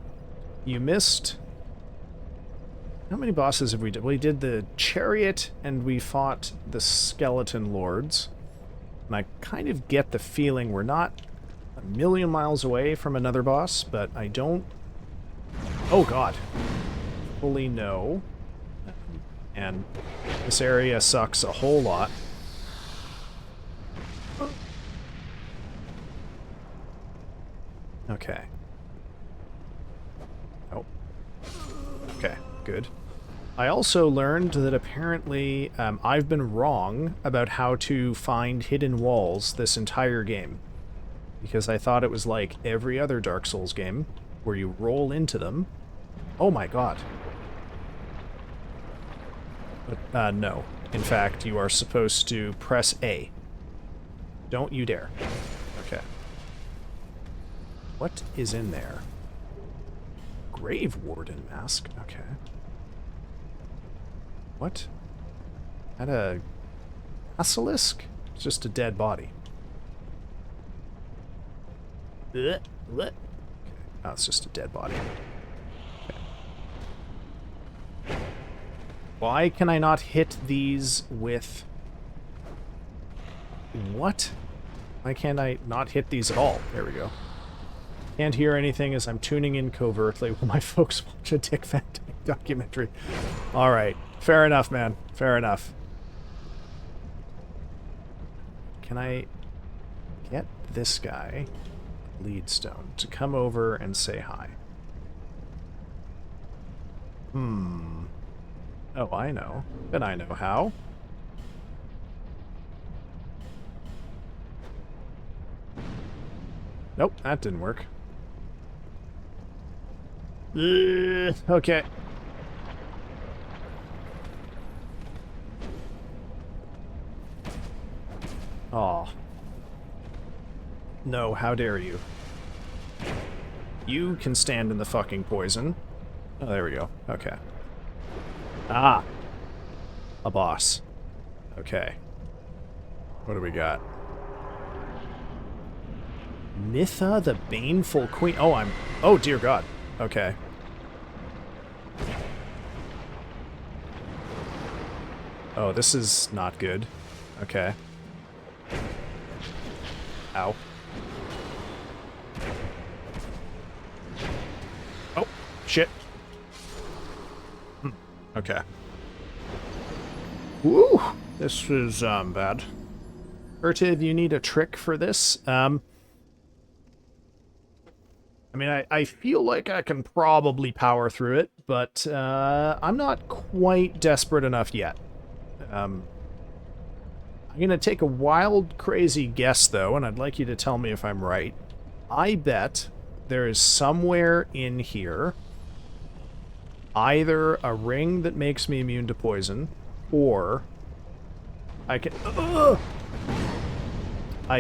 You missed... How many bosses have we did? We did the chariot, and we fought the skeleton lords. And I kind of get the feeling we're not a million miles away from another boss, but I don't... Oh god. Fully know. And this area sucks a whole lot. Okay. Oh. Okay, good. I also learned that apparently I've been wrong about how to find hidden walls this entire game. Because I thought it was like every other Dark Souls game, where you roll into them. Oh my god. But, no. In fact, you are supposed to press A. Don't you dare. Okay. What is in there? Grave Warden mask. Okay. What? That a basilisk? It's just a dead body. What? Okay. Oh, it's just a dead body. Okay. Why can I not hit these with... What? Why can't I not hit these at all? There we go. Can't hear anything as I'm tuning in covertly while my folks watch a Dick Van Dyke documentary. Alright. Fair enough, man. Fair enough. Can I get this guy, Leadstone, to come over and say hi? Oh, I know. Then I know how. Nope, that didn't work. Okay. Aw. No, how dare you. You can stand in the fucking poison. Oh, there we go. Okay. Ah! A boss. Okay. What do we got? Nitha, the Baneful Queen. Oh, oh, dear God. Okay. Oh, this is not good. Okay. Ow. Oh, shit. Okay. Woo! This is, bad. Furtive, you need a trick for this? I mean, I feel like I can probably power through it, but, I'm not quite desperate enough yet. I'm gonna take a wild, crazy guess, though, and I'd like you to tell me if I'm right. I bet there is somewhere in here either a ring that makes me immune to poison, or I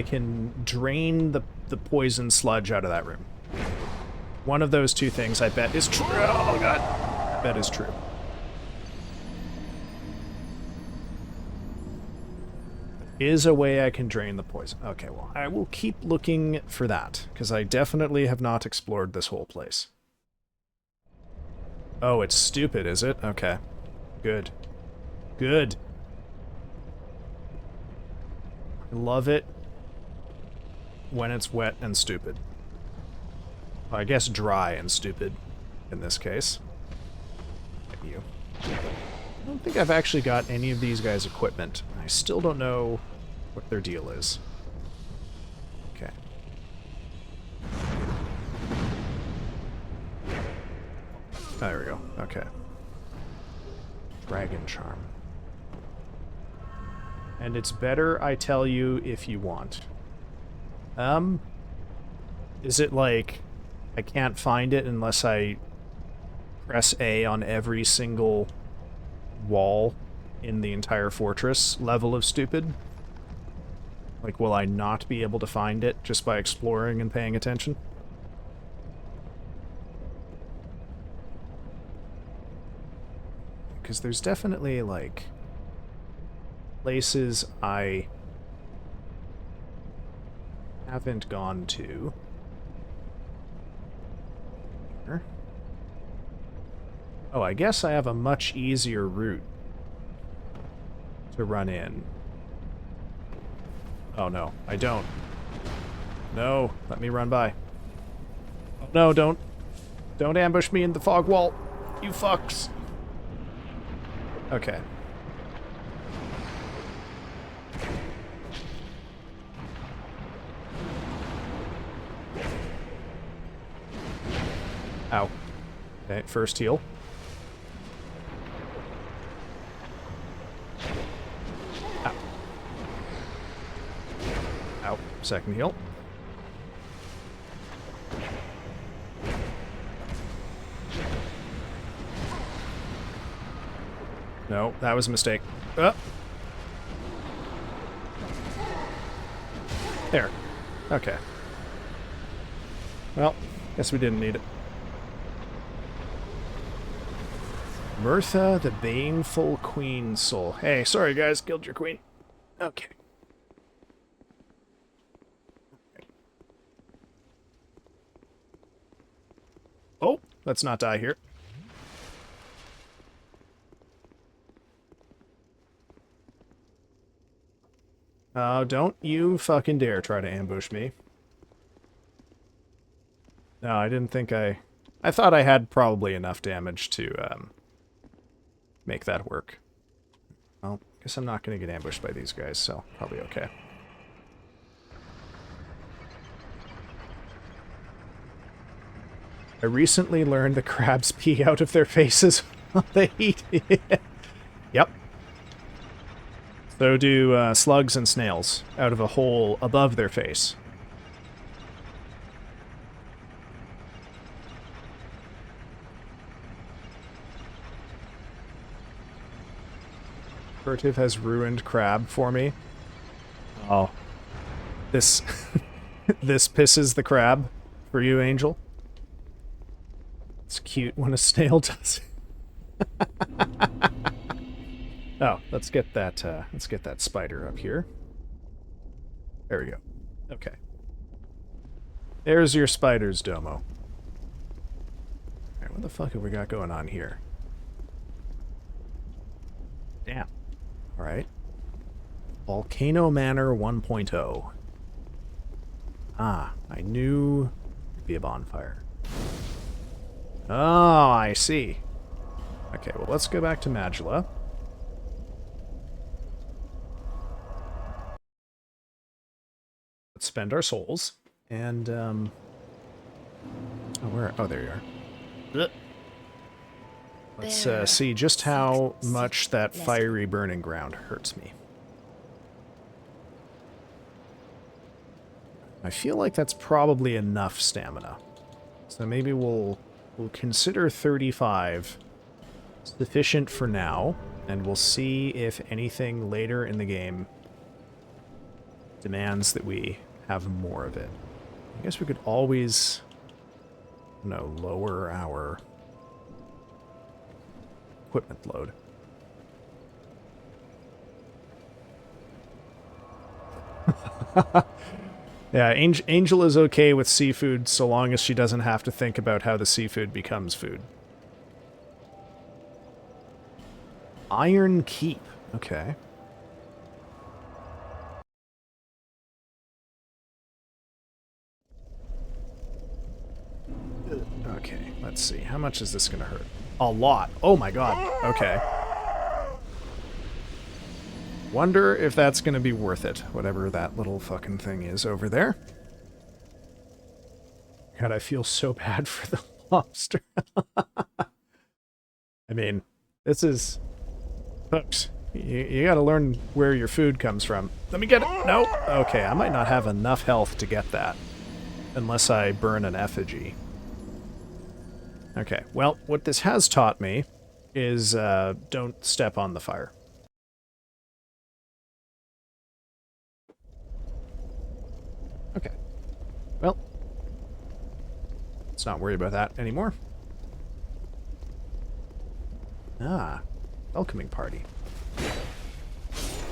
can drain the poison sludge out of that room. One of those two things, I bet, is true. Oh, God. I bet is true. Is a way I can drain the poison. Okay, well, I will keep looking for that, because I definitely have not explored this whole place. Oh, it's stupid, is it? Okay. Good. Good. I love it when it's wet and stupid. Well, I guess dry and stupid in this case. You. I don't think I've actually got any of these guys' equipment. I still don't know what their deal is. Okay. Oh, there we go. Okay. Dragon Charm. And it's better I tell you if you want. Is it like I can't find it unless I press A on every single wall in the entire fortress level of stupid? Like, will I not be able to find it just by exploring and paying attention? Because there's definitely, like, places I haven't gone to. Here. Oh, I guess I have a much easier route to run in. Oh, no, I don't. No, let me run by. Oh, no, don't. Don't ambush me in the fog wall, you fucks. Okay. Ow. Okay, first heal. Ow. Ow. Second heal. No, that was a mistake. There. Okay. Well, guess we didn't need it. Mirtha, the baneful queen soul. Hey, sorry guys, killed your queen. Okay. Oh, let's not die here. Don't you fucking dare try to ambush me. No, I didn't think I thought I had probably enough damage to, make that work. Well, guess I'm not going to get ambushed by these guys, so probably okay. I recently learned the crabs pee out of their faces while they eat. Yep. So do slugs and snails out of a hole above their face. Furtive has ruined crab for me. Oh. This this pisses the crab for you, Angel. It's cute when a snail does it. Oh, let's get that spider up here. There we go. Okay. There's your spiders, Domo. Alright, what the fuck have we got going on here? Damn. Alright. Volcano Manor 1.0. Ah, I knew it'd be a bonfire. Oh, I see. Okay, well, let's go back to Magilla. Let's spend our souls. And, oh, where? Oh, there you are. Let's see just how much that fiery burning ground hurts me. I feel like that's probably enough stamina. So maybe we'll consider 35 sufficient for now, and we'll see if anything later in the game demands that we have more of it. I guess we could always, lower our equipment load. Yeah, Angel is okay with seafood so long as she doesn't have to think about how the seafood becomes food. Iron Keep. Okay. Okay, let's see. How much is this going to hurt? A lot. Oh my god. Okay. Wonder if that's going to be worth it, whatever that little fucking thing is over there. God, I feel so bad for the lobster. I mean, this is... Folks, you gotta learn where your food comes from. Let me get it. No. Okay, I might not have enough health to get that. Unless I burn an effigy. Okay, well, what this has taught me is don't step on the fire. Okay. Well, let's not worry about that anymore. Ah, welcoming party.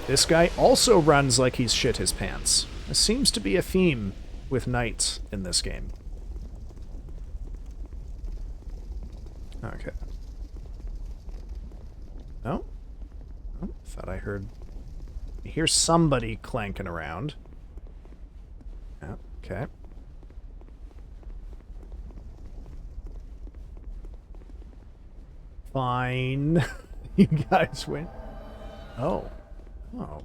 This guy also runs like he's shit his pants. There seems to be a theme with knights in this game. Okay. Oh. Oh, thought I heard... I hear somebody clanking around. Yeah, okay. Fine. You guys win. Oh. Oh.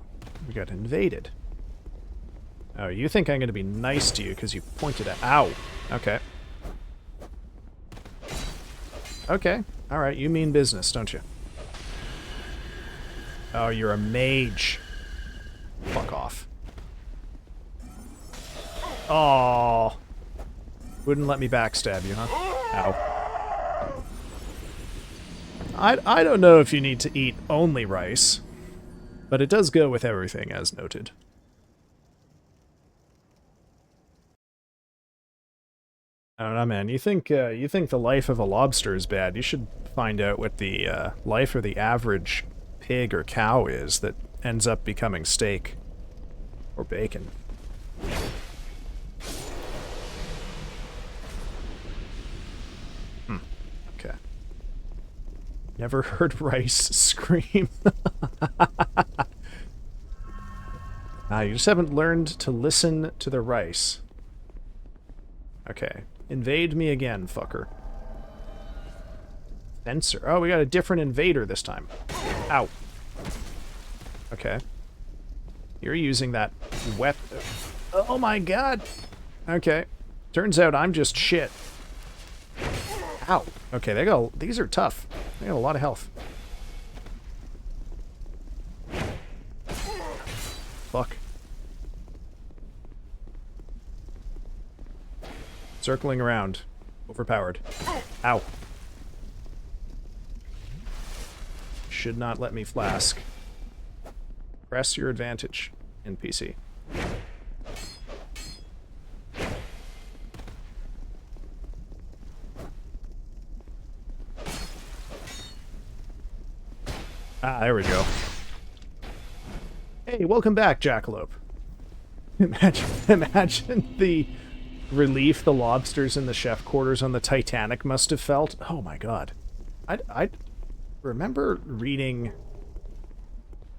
We got invaded. Oh, you think I'm going to be nice to you because you pointed at... Ow! Okay. Okay. Alright, you mean business, don't you? Oh, you're a mage. Fuck off. Oh, wouldn't let me backstab you, huh? Ow. I don't know if you need to eat only rice, but it does go with everything, as noted. I don't know, man. You think the life of a lobster is bad? You should find out what the life of the average pig or cow is that ends up becoming steak or bacon. Okay. Never heard rice scream. You just haven't learned to listen to the rice. Okay. Invade me again, fucker. Fencer. Oh, we got a different invader this time. Ow. Okay. You're using that weapon. Oh my god. Okay. Turns out I'm just shit. Ow. Okay, these are tough. They got a lot of health. Fuck. Circling around. Overpowered. Ow. Should not let me flask. Press your advantage, NPC. Ah, there we go. Hey, welcome back, Jackalope. Imagine the relief the lobsters in the chef quarters on the Titanic must have felt. Oh my god. I remember reading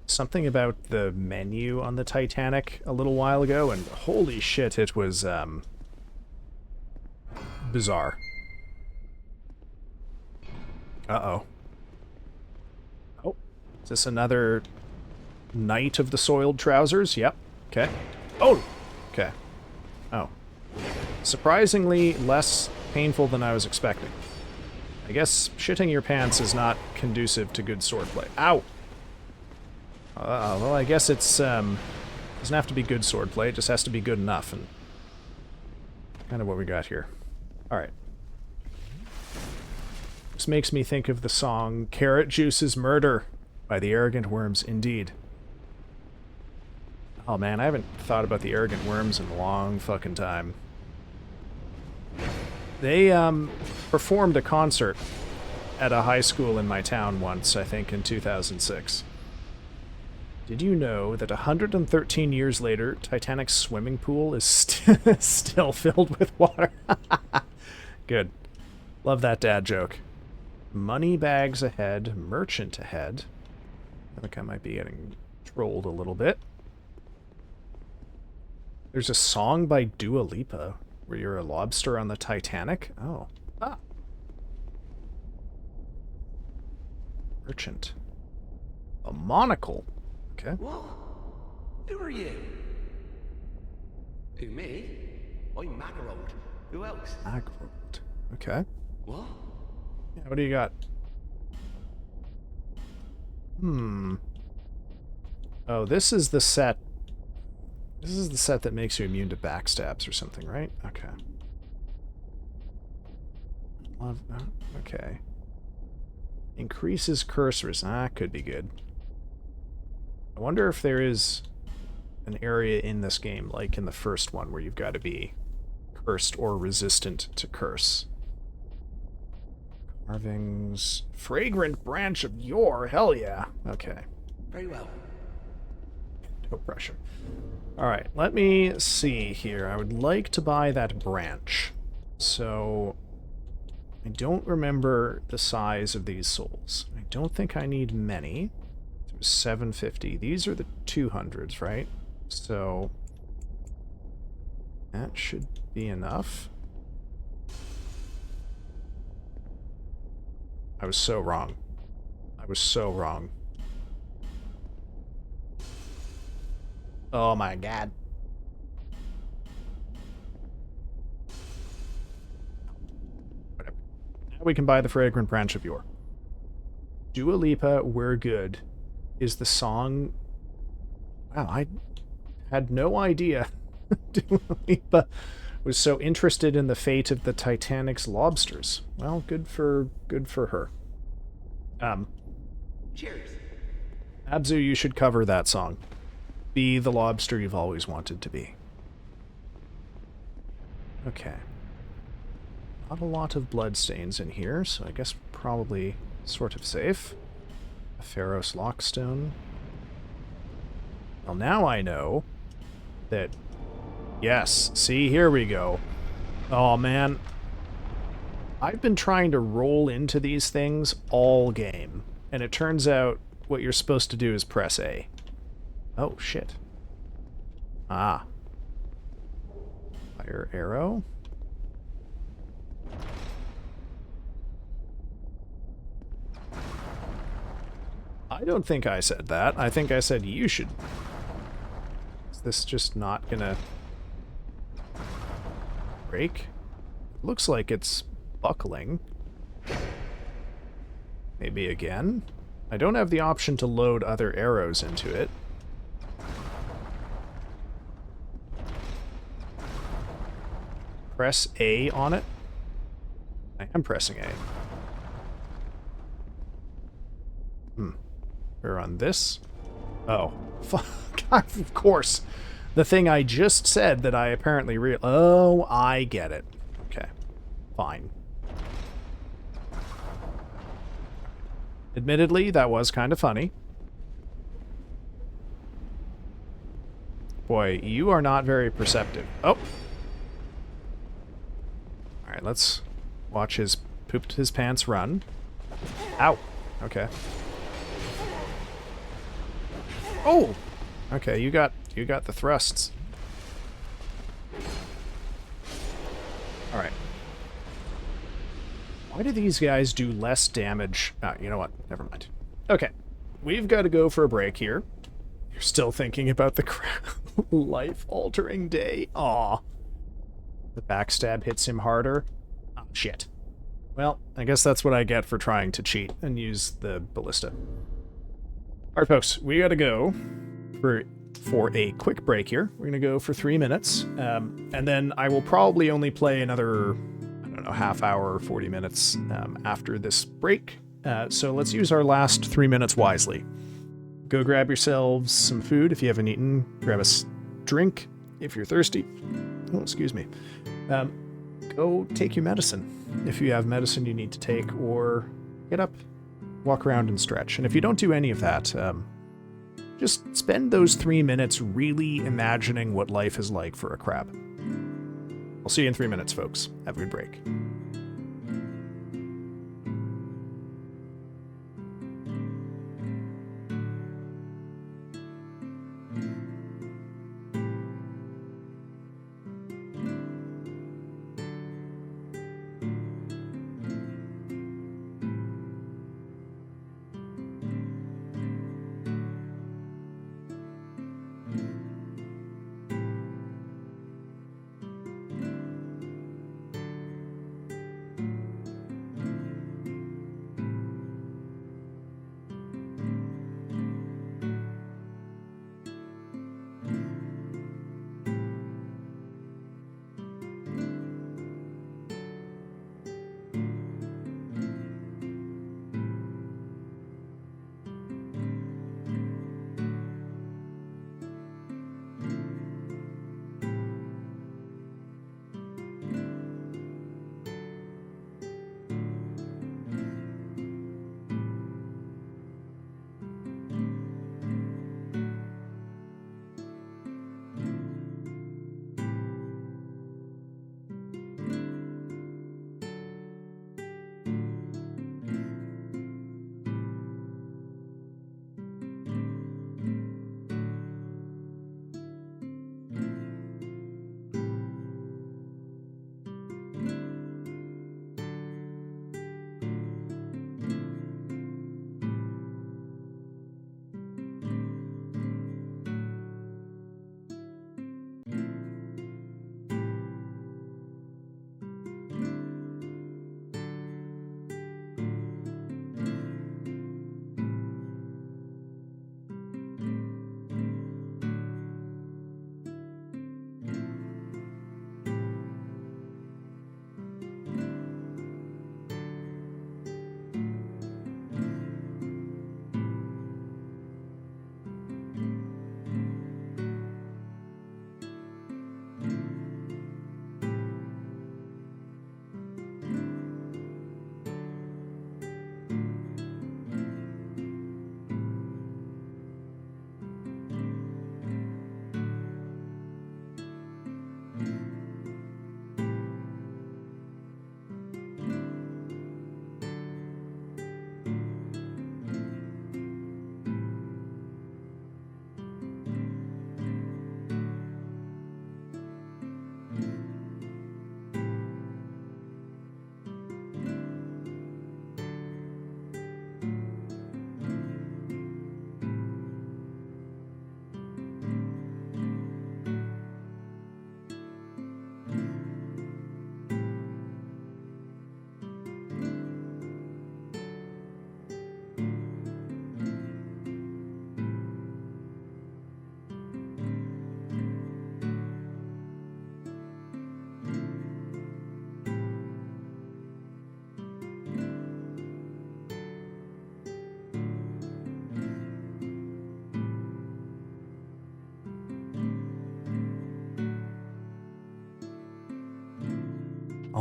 something about the menu on the Titanic a little while ago, and holy shit, it was, bizarre. Uh-oh. Oh, is this another Knight of the Soiled Trousers? Yep. Okay. Oh! Okay. Oh. Surprisingly less painful than I was expecting. I guess shitting your pants is not conducive to good swordplay. Ow! Well, I guess it's, doesn't have to be good swordplay, it just has to be good enough, and kind of what we got here. Alright. This makes me think of the song Carrot Juice's Murder by the Arrogant Worms, indeed. Oh man, I haven't thought about the Arrogant Worms in a long fucking time. They, performed a concert at a high school in my town once, I think in 2006. Did you know that 113 years later, Titanic's swimming pool is still filled with water? Good. Love that dad joke. Money bags ahead, merchant ahead. I think I might be getting trolled a little bit. There's a song by Dua Lipa where you're a lobster on the Titanic? Oh. Ah. Merchant. A monocle. Okay. What? Who are you? Who, me? I'm Magarold. Who else? Magarold. Okay. What? Yeah, what do you got? Oh, this is the set. This is the set that makes you immune to backstabs or something, right? Okay. Okay. Increases curse resistance. Ah, could be good. I wonder if there is an area in this game, like in the first one, where you've got to be cursed or resistant to curse. Carvings. Fragrant branch of yore. Hell yeah. Okay. Very well. No pressure. Alright, let me see here. I would like to buy that branch. So, I don't remember the size of these souls. I don't think I need many. There's 750. These are the 200s, right? So, that should be enough. I was so wrong. I was so wrong. Oh my god. Whatever. Now we can buy the Fragrant Branch of Yore. Dua Lipa, We're Good is the song... Wow, I had no idea Dua Lipa was so interested in the fate of the Titanic's lobsters. Well, good for her. Cheers. Abzu, you should cover that song. Be the lobster you've always wanted to be. Okay. Not a lot of bloodstains in here, so I guess probably sort of safe. A Pharos Lockstone. Well, now I know that... Yes, see, here we go. Oh, man. I've been trying to roll into these things all game, and it turns out what you're supposed to do is press A. Oh, shit. Ah. Fire arrow. I don't think I said that. I think I said you should. Is this just not gonna break? Looks like it's buckling. Maybe again? I don't have the option to load other arrows into it. Press A on it. I am pressing A. We're on this. Oh, fuck! Of course, the thing I just said that I apparently Oh, I get it. Okay, fine. Admittedly, that was kind of funny. Boy, you are not very perceptive. Oh. Alright, let's watch his pooped his pants run. Ow. Okay. Oh! Okay, you got the thrusts. Alright. Why do these guys do less damage? Ah, you know what? Never mind. Okay. We've got to go for a break here. You're still thinking about the life-altering day. Aw. The backstab hits him harder. Oh, shit. Well, I guess that's what I get for trying to cheat and use the ballista. Alright, folks, we gotta go for a quick break here. We're gonna go for 3 minutes, and then I will probably only play another, I don't know, half hour or 40 minutes after this break. So let's use our last 3 minutes wisely. Go grab yourselves some food if you haven't eaten. Grab a drink if you're thirsty. Oh, excuse me. Go take your medicine if you have medicine you need to take, or get up, walk around and stretch. And if you don't do any of that, just spend those 3 minutes really imagining what life is like for a crab. I'll see you in 3 minutes, folks. Have a good break.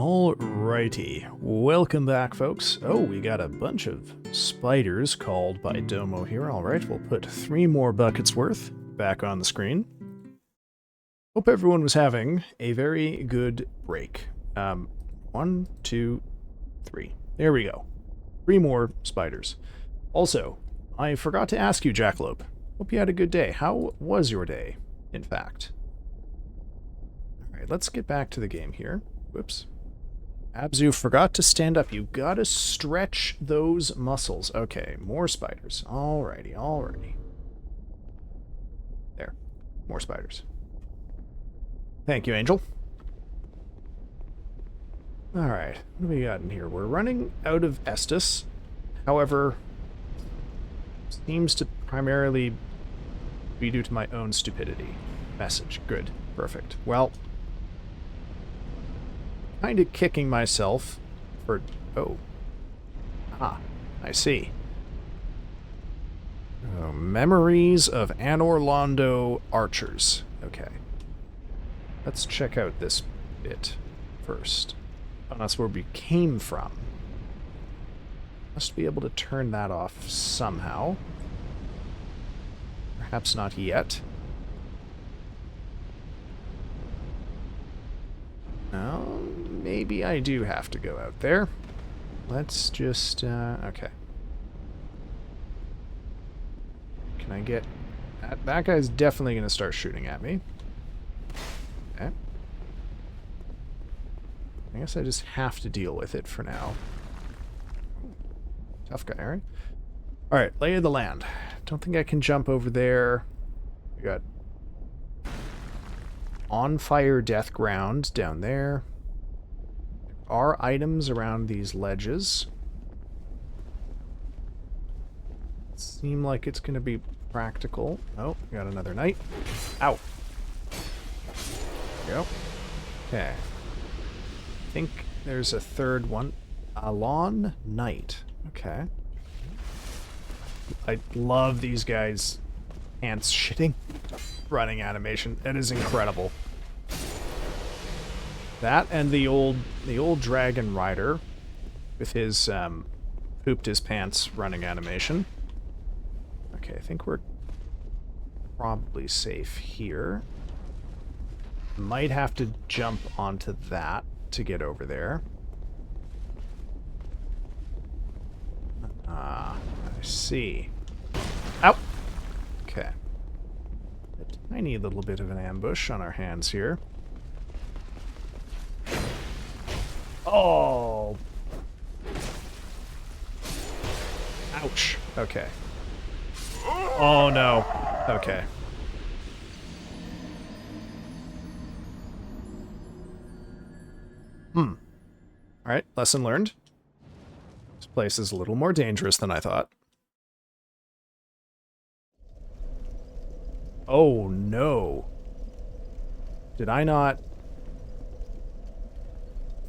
Alrighty, welcome back, folks. Oh, we got a bunch of spiders called by Domo here. Alright, we'll put 3 more buckets worth back on the screen. Hope everyone was having a very good break. 1, 2, 3. There we go. 3 more spiders. Also, I forgot to ask you, Jackalope. Hope you had a good day. How was your day, in fact? Alright, let's get back to the game here. Whoops. Abzu forgot to stand up. You gotta stretch those muscles. Okay, more spiders. Alrighty, alrighty. There. More spiders. Thank you, Angel. Alright, what do we got in here? We're running out of Estus. However, seems to primarily be due to my own stupidity. Message. Good. Perfect. Well, kind of kicking myself for... Oh. Ah, I see. Oh, memories of Anor Londo archers. Okay. Let's check out this bit first. Oh, that's where we came from. Must be able to turn that off somehow. Perhaps not yet. No, maybe I do have to go out there. Let's just, okay. Can I get... That guy's definitely going to start shooting at me. Okay. I guess I just have to deal with it for now. Tough guy, right? Alright, lay of the land. Don't think I can jump over there. We got On Fire Death Ground down there. There are items around these ledges. Seem like it's going to be practical. Oh, we got another knight. Ow. There we go. Okay. I think there's a third one. Alon Knight. Okay. I love these guys' ants shitting running animation. That is incredible. That and the old Dragon Rider with his pooped his pants running animation. Okay, I think we're probably safe here. Might have to jump onto that to get over there. Ah, I see. Ow! Okay. A tiny little bit of an ambush on our hands here. Oh! Ouch. Okay. Oh no. Okay. Alright, lesson learned. This place is a little more dangerous than I thought. Oh no. Did I not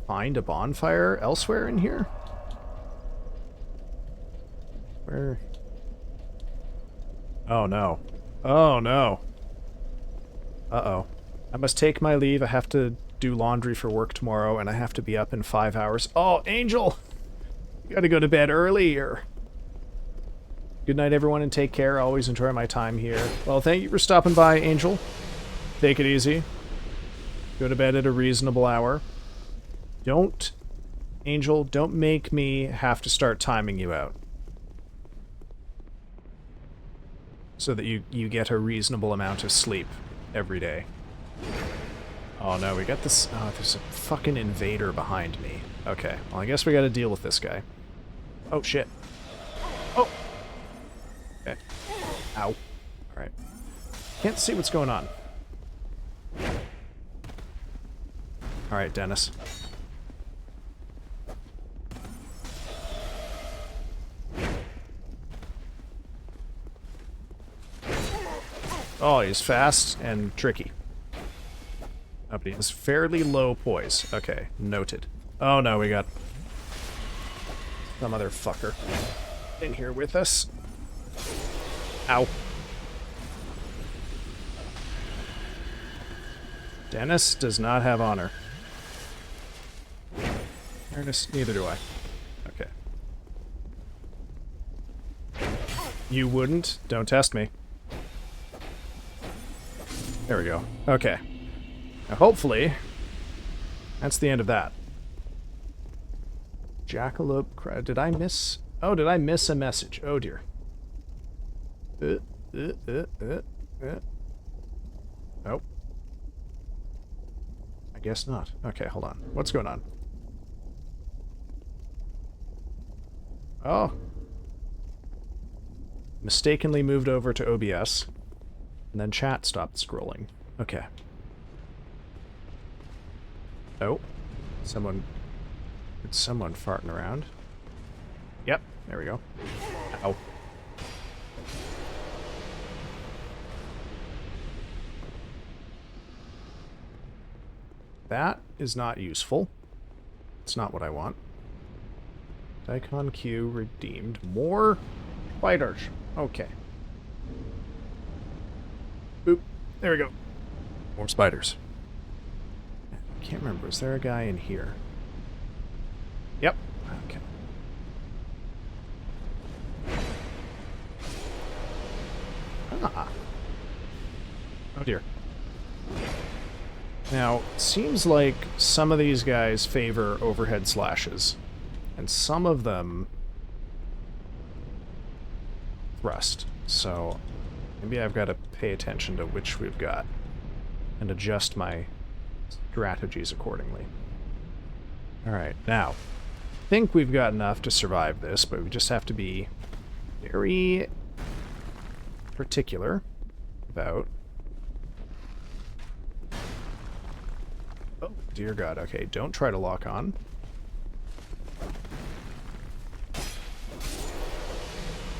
find a bonfire elsewhere in here? Where? Oh no. Oh no. Uh-oh. I must take my leave. I have to do laundry for work tomorrow, and I have to be up in 5 hours. Oh, Angel! You gotta go to bed earlier. Good night, everyone, and take care. I always enjoy my time here. Well, thank you for stopping by, Angel. Take it easy. Go to bed at a reasonable hour. Don't, Angel, don't make me have to start timing you out. So that you get a reasonable amount of sleep every day. Oh no, we got this... Oh, there's a fucking invader behind me. Okay, well I guess we gotta deal with this guy. Oh shit. Oh! Okay. Ow. Alright. Can't see what's going on. Alright, Dennis. Oh, he's fast and tricky. Oh, but he has fairly low poise. Okay, noted. Oh no, we got some other fucker in here with us. Ow. Dennis does not have honor. Fairness, neither do I. Okay. You wouldn't? Don't test me. There we go. Okay. Now hopefully, that's the end of that. Jackalope... Did I miss... Oh, did I miss a message? Oh, dear. Oh. I guess not. Okay, hold on. What's going on? Oh. Mistakenly moved over to OBS. And then chat stopped scrolling. Okay. Oh. Someone... It's someone farting around. Yep, there we go. Ow. That is not useful. It's not what I want. Daikon Q redeemed. More spiders. Okay. Boop. There we go. More spiders. I can't remember. Is there a guy in here? Yep. Okay. Ah. Oh dear. Now, it seems like some of these guys favor overhead slashes, and some of them thrust. So maybe I've got to pay attention to which we've got and adjust my strategies accordingly. Alright, now, I think we've got enough to survive this, but we just have to be very particular about... Oh, dear God. Okay, don't try to lock on.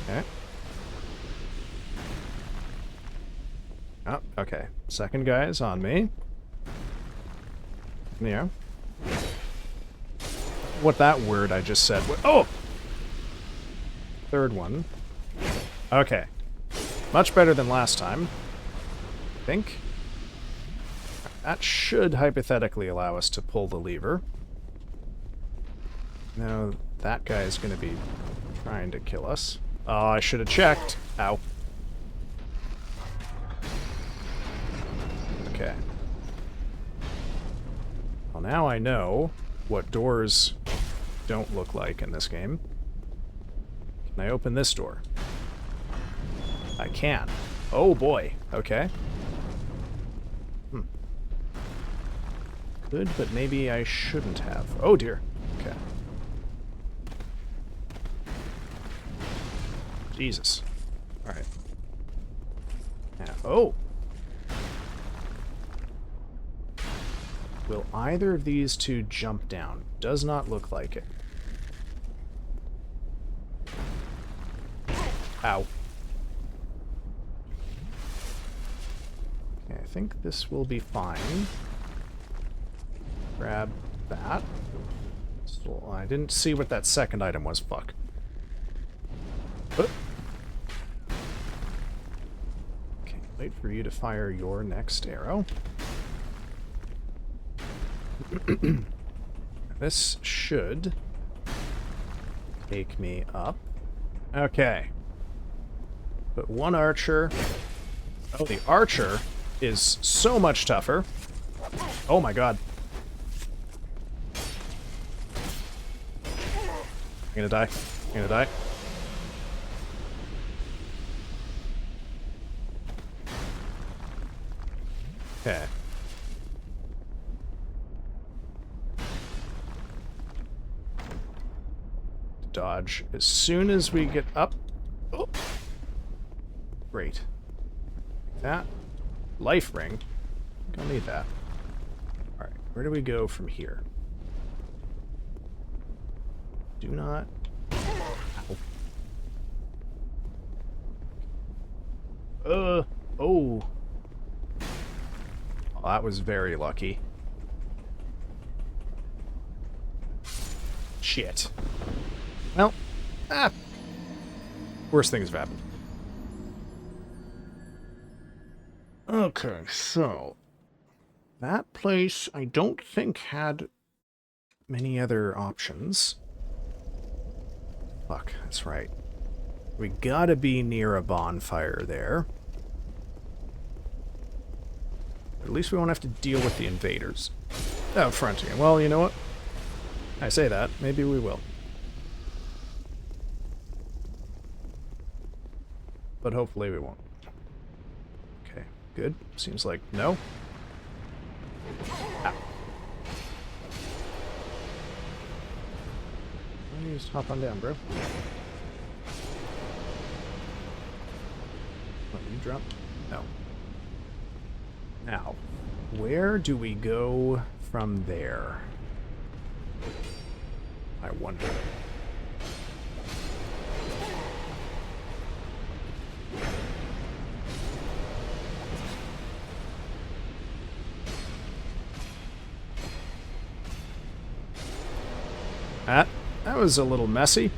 Okay. Oh, okay. Second guy is on me. Yeah. What that word I just said was... Oh! Third one. Okay. Much better than last time, I think. That should hypothetically allow us to pull the lever. Now, that guy is going to be trying to kill us. Oh, I should have checked. Ow. Okay. Well, now I know what doors don't look like in this game. Can I open this door? I can. Oh boy. Okay. Good, but maybe I shouldn't have. Oh dear. Okay. Jesus. Alright. Now, oh! Will either of these two jump down? Does not look like it. Ow. Okay, I think this will be fine. Grab that. So I didn't see what that second item was. Fuck. Okay, wait for you to fire your next arrow. This should take me up. Okay. But one archer... Oh, the archer is so much tougher. Oh my god. I'm gonna die. I'm gonna die. Okay. Dodge as soon as we get up. Oh. Great. That. Life ring. Don't need that. Alright, where do we go from here? Do not... Ow. Oh. Well, that was very lucky. Shit. Well, worst things have happened. Okay, so... That place, I don't think had many other options. Fuck, that's right. We gotta be near a bonfire there. At least we won't have to deal with the invaders out front again. Well, you know what? I say that. Maybe we will. But hopefully we won't. Okay, good. Seems like no. Ow. Why don't you just hop on down, bro? What, you drop? No. Now, where do we go from there? I wonder. That was a little messy.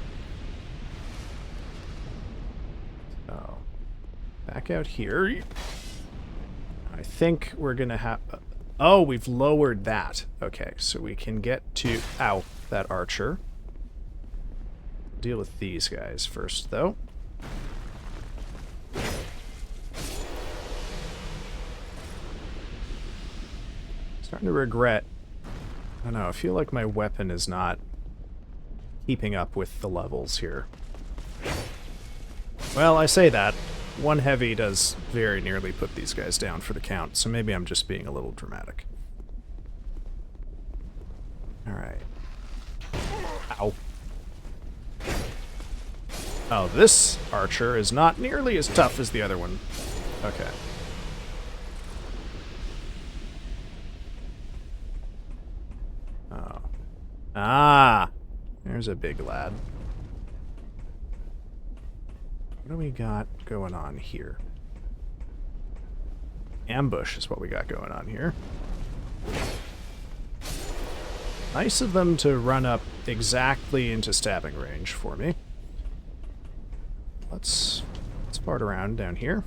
So, back out here. I think we're gonna have... Oh, we've lowered that. Okay, so we can get to... Ow, that archer. Deal with these guys first, though. Starting to regret... I don't know, I feel like my weapon is not keeping up with the levels here. Well, I say that. One heavy does very nearly put these guys down for the count, so maybe I'm just being a little dramatic. Alright. Ow. Oh, this archer is not nearly as tough as the other one. Okay. Oh. Ah! There's a big lad. What do we got going on here? Ambush is what we got going on here. Nice of them to run up exactly into stabbing range for me. Let's part around down here.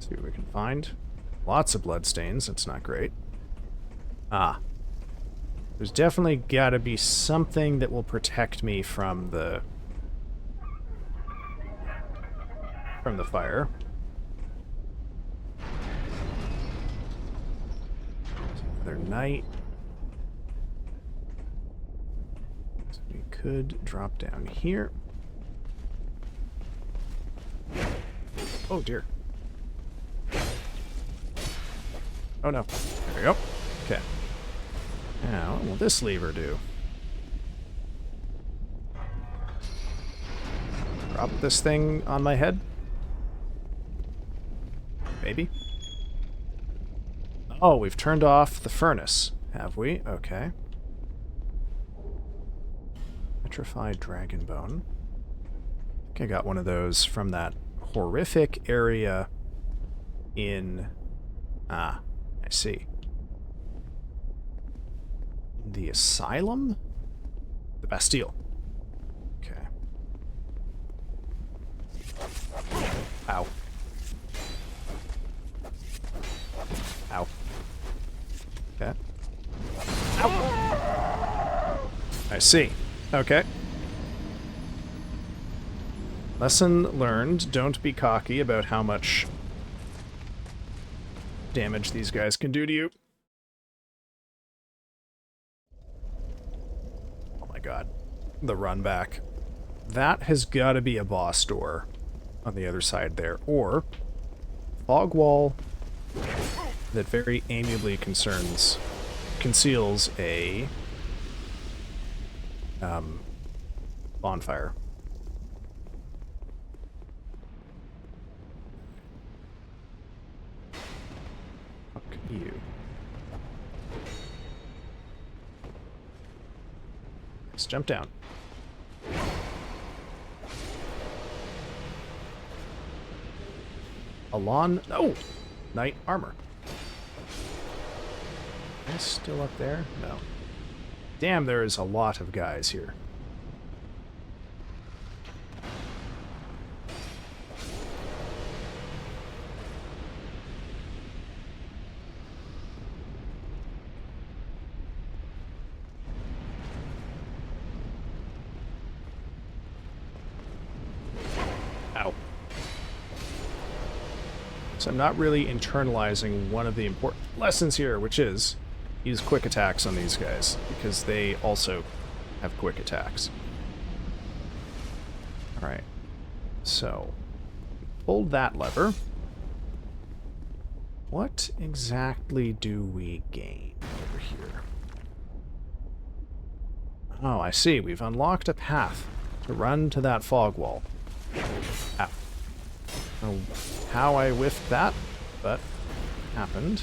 See what we can find. Lots of bloodstains. That's not great. Ah. There's definitely got to be something that will protect me from the fire. Another knight. So we could drop down here. Oh dear. Oh no. There we go. Okay. Now, what will this lever do? Drop this thing on my head? Maybe? Oh, we've turned off the furnace, have we? Okay. Petrified dragon bone. I think I got one of those from that horrific area in... Ah, I see. The asylum? The Bastille. Okay. Ow. Ow. Okay. Ow. I see. Okay. Lesson learned. Don't be cocky about how much damage these guys can do to you. God, the run back. That has got to be a boss door on the other side there, or fog wall that very amiably conceals a bonfire. Fuck you. Let's jump down. Alon... No! Knight armor. Am I still up there? No. Damn, there is a lot of guys here. So I'm not really internalizing one of the important lessons here, which is use quick attacks on these guys, because they also have quick attacks. Alright, so pulled that lever. What exactly do we gain over here? Oh, I see. We've unlocked a path to run to that fog wall. Ow. I don't know how I whiffed that, but it happened.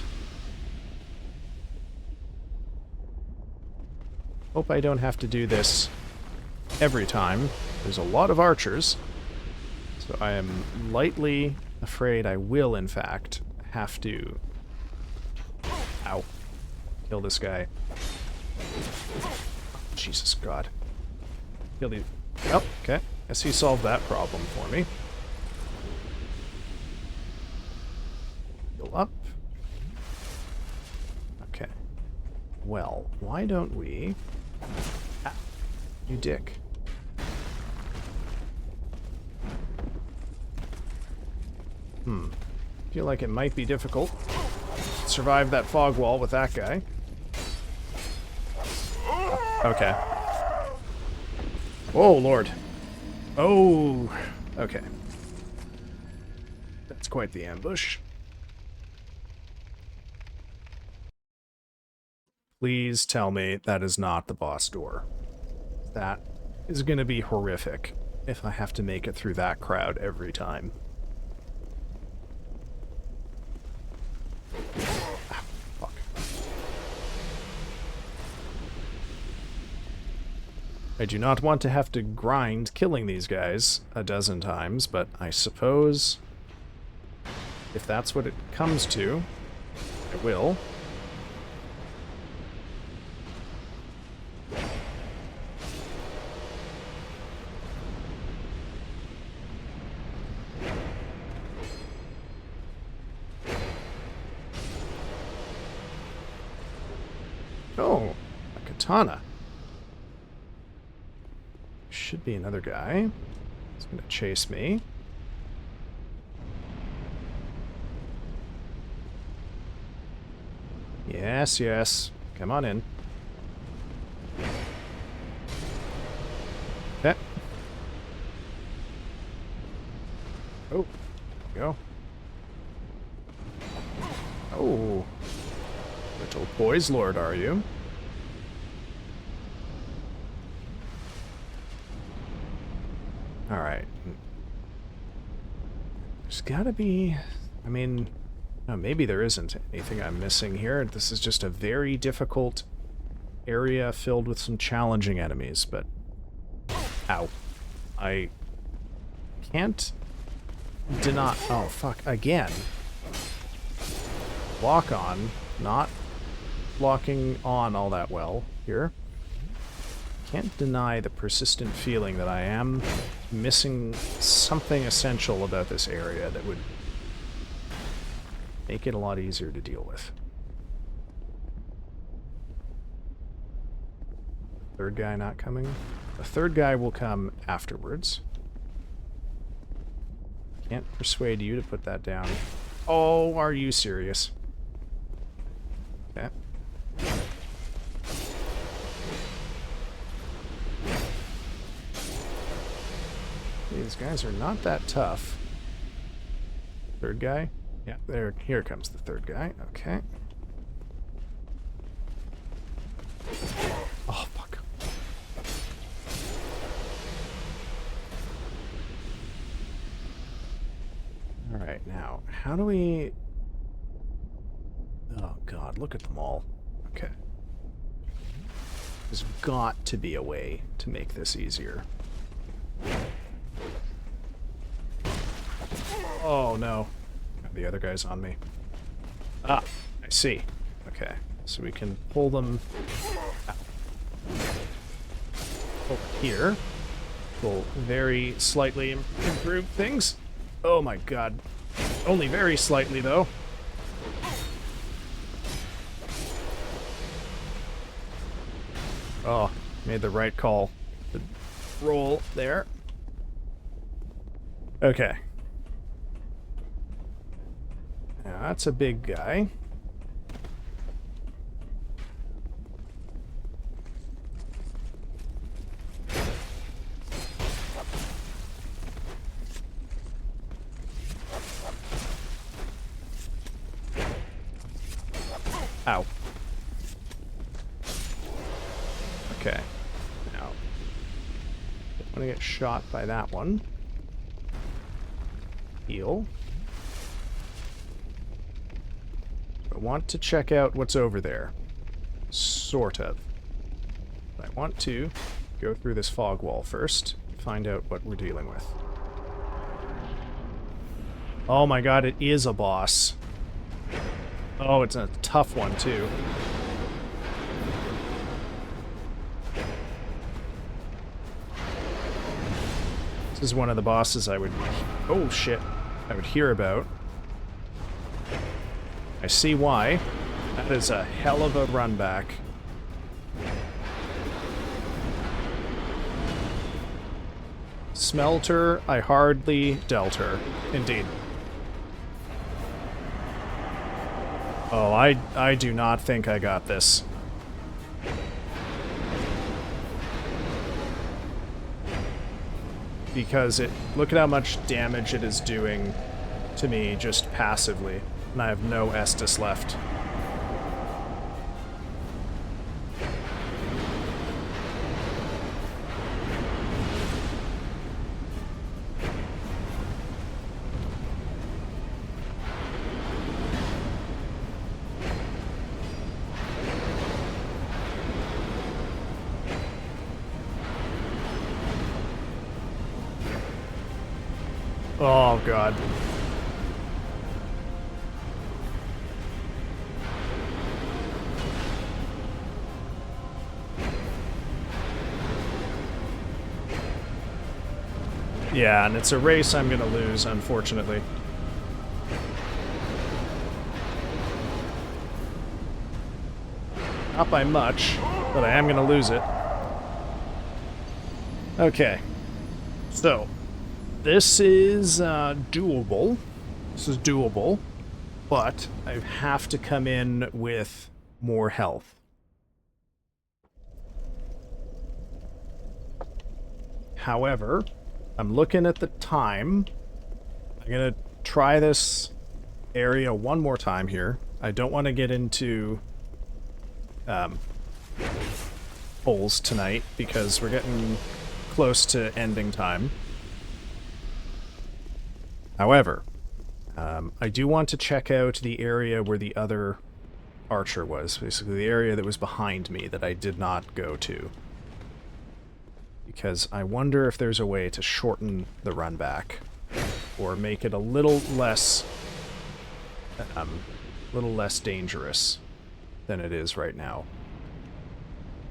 Hope I don't have to do this every time. There's a lot of archers, so I am lightly afraid I will, in fact, have to... Ow. Kill this guy. Jesus God. Kill these... Oh, okay. Guess he solved that problem for me. Heal up. Okay. Well, why don't we... Ah, you dick. Feel like it might be difficult to survive that fog wall with that guy. Okay. Oh, Lord. Oh, okay. That's quite the ambush. Please tell me that is not the boss door. That is going to be horrific if I have to make it through that crowd every time. Ah, fuck. I do not want to have to grind killing these guys a dozen times, but I suppose if that's what it comes to, I will. Oh, a katana. Should be another guy. He's gonna chase me. Yes, yes. Come on in. Okay. Oh, there we go. Oh. Little boy's lord, are you? Alright. There's gotta be... I mean... No, maybe there isn't anything I'm missing here. This is just a very difficult area filled with some challenging enemies, but... Ow. I can't deny... Oh, fuck. Again. Lock on. Not locking on all that well here. Can't deny the persistent feeling that I am missing something essential about this area that would make it a lot easier to deal with. Third guy not coming? The third guy will come afterwards. Can't persuade you to put that down. Oh, are you serious? Okay. These guys are not that tough. Third guy? Yeah, there. Here comes the third guy. Okay. Oh, fuck. Alright, now, how do we... Oh, God, look at them all. Okay. There's got to be a way to make this easier. Oh, no. The other guy's on me. Ah, I see. Okay, so we can pull them out. Over here. We'll very slightly improve things. Oh my god. Only very slightly, though. Oh, made the right call. The roll there. Okay. That's a big guy. Ow. Okay. Now, I'm gonna get shot by that one. Heal. I want to check out what's over there. Sort of. But I want to go through this fog wall first, find out what we're dealing with. Oh my god, it is a boss. Oh, it's a tough one, too. This is one of the bosses I would... Oh, shit. I would hear about. I see why. That is a hell of a run back. Smelter, I hardly dealt her. Indeed. Oh, I do not think I got this. Because look at how much damage it is doing to me just passively. And I have no Estus left. Oh, God. Yeah, and it's a race I'm gonna lose, unfortunately. Not by much, but I am gonna lose it. Okay. So, this is doable. This is doable, but I have to come in with more health. However, I'm looking at the time. I'm gonna try this area one more time here. I don't want to get into holes tonight because we're getting close to ending time. However, I do want to check out the area where the other archer was. Basically, the area that was behind me that I did not go to. Because I wonder if there's a way to shorten the run back. Or make it a little less dangerous than it is right now.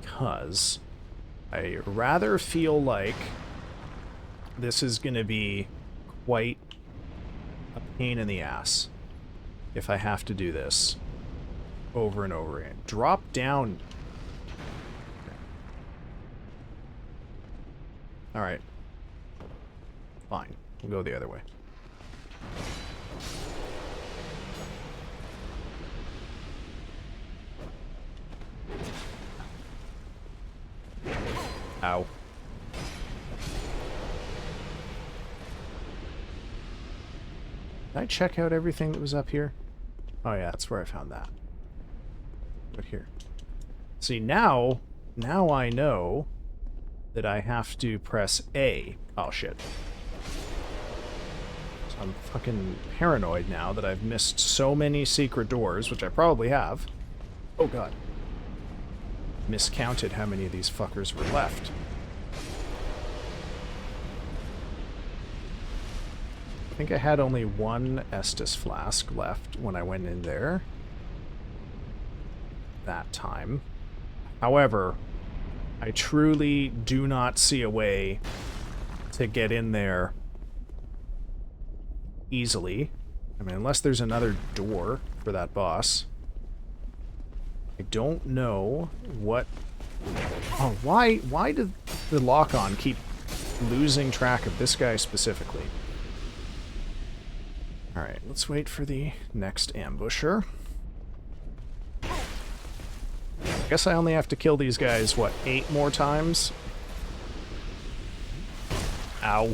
Because I rather feel like this is going to be quite a pain in the ass if I have to do this over and over again. Drop down. Alright. Fine. We'll go the other way. Ow. Did I check out everything that was up here? Oh yeah, that's where I found that. But here. See, now I know that I have to press A. Oh shit. So I'm fucking paranoid now that I've missed so many secret doors, which I probably have. Oh god. Miscounted how many of these fuckers were left. I think I had only one Estus flask left when I went in there. That time. However, I truly do not see a way to get in there easily. I mean, unless there's another door for that boss. I don't know what... Oh, why did the lock-on keep losing track of this guy specifically? Alright, let's wait for the next ambusher. I guess I only have to kill these guys, what, 8 more times? Ow.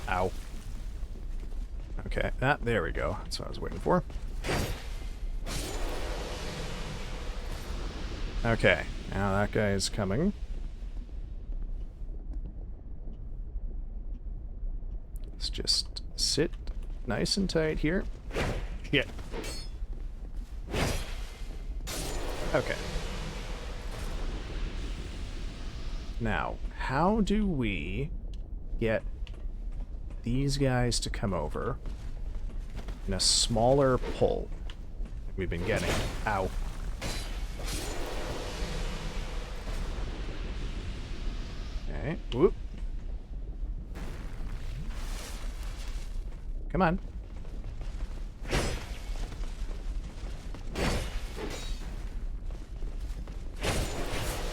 Ow. Okay, there we go. That's what I was waiting for. Okay, now that guy is coming. Let's just sit nice and tight here. Shit. Okay. Now, how do we get these guys to come over in a smaller pull we've been getting? Ow. Okay, whoop. Come on.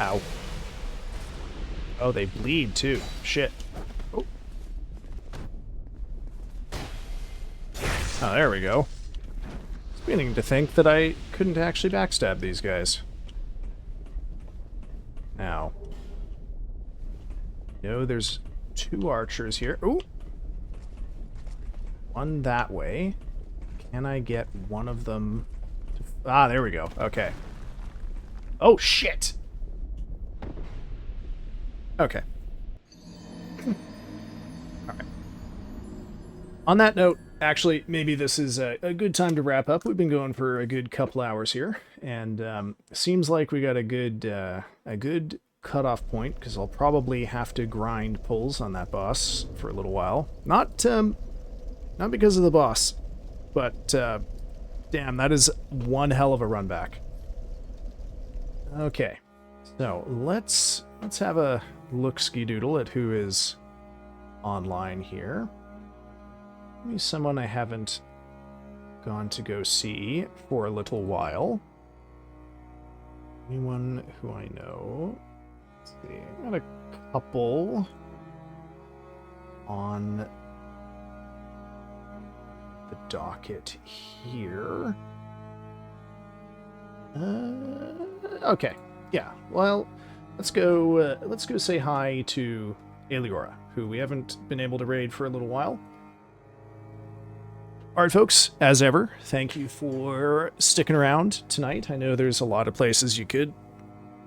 Ow. Oh, they bleed too. Shit. Oh. Oh, there we go. I was beginning to think that I couldn't actually backstab these guys. Now. No, there's 2 archers here. Ooh! One that way. Can I get one of them to... Ah, there we go. Okay. Oh, shit! Okay. Alright. On that note, actually, maybe this is a good time to wrap up. We've been going for a good couple hours here, and seems like we got a good cutoff point, because I'll probably have to grind pulls on that boss for a little while. Not because of the boss, but damn, that is one hell of a run back. Okay, so let's have a look-ski-doodle at who is online here. Maybe someone I haven't gone to go see for a little while. Anyone who I know? Let's see, I got a couple on the docket here. Okay, yeah. Well, let's go say hi to Aeliora, who we haven't been able to raid for a little while. All right, folks, as ever, thank you for sticking around tonight. I know there's a lot of places you could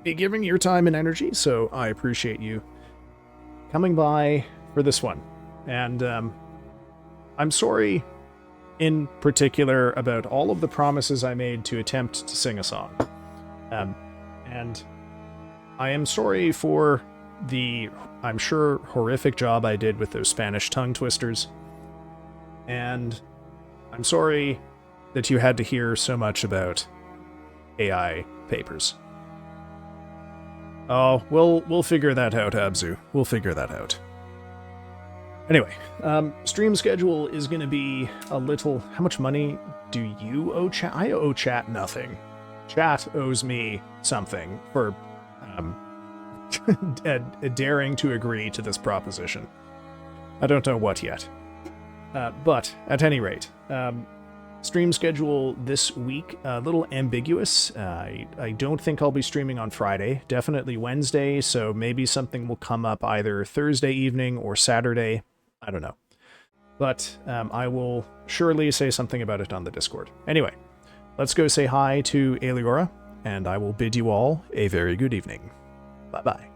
be giving your time and energy, so I appreciate you coming by for this one. And I'm sorry in particular about all of the promises I made to attempt to sing a song. And I am sorry for the, I'm sure, horrific job I did with those Spanish tongue twisters. And I'm sorry that you had to hear so much about AI papers. Oh, we'll figure that out, Abzu. We'll figure that out. Anyway, stream schedule is going to be a little... How much money do you owe chat? I owe chat nothing. Chat owes me something for daring to agree to this proposition. I don't know what yet. But, at any rate, stream schedule this week, a little ambiguous. I don't think I'll be streaming on Friday. Definitely Wednesday, so maybe something will come up either Thursday evening or Saturday. I don't know. But I will surely say something about it on the Discord. Anyway, let's go say hi to Aeliora, and I will bid you all a very good evening. Bye-bye.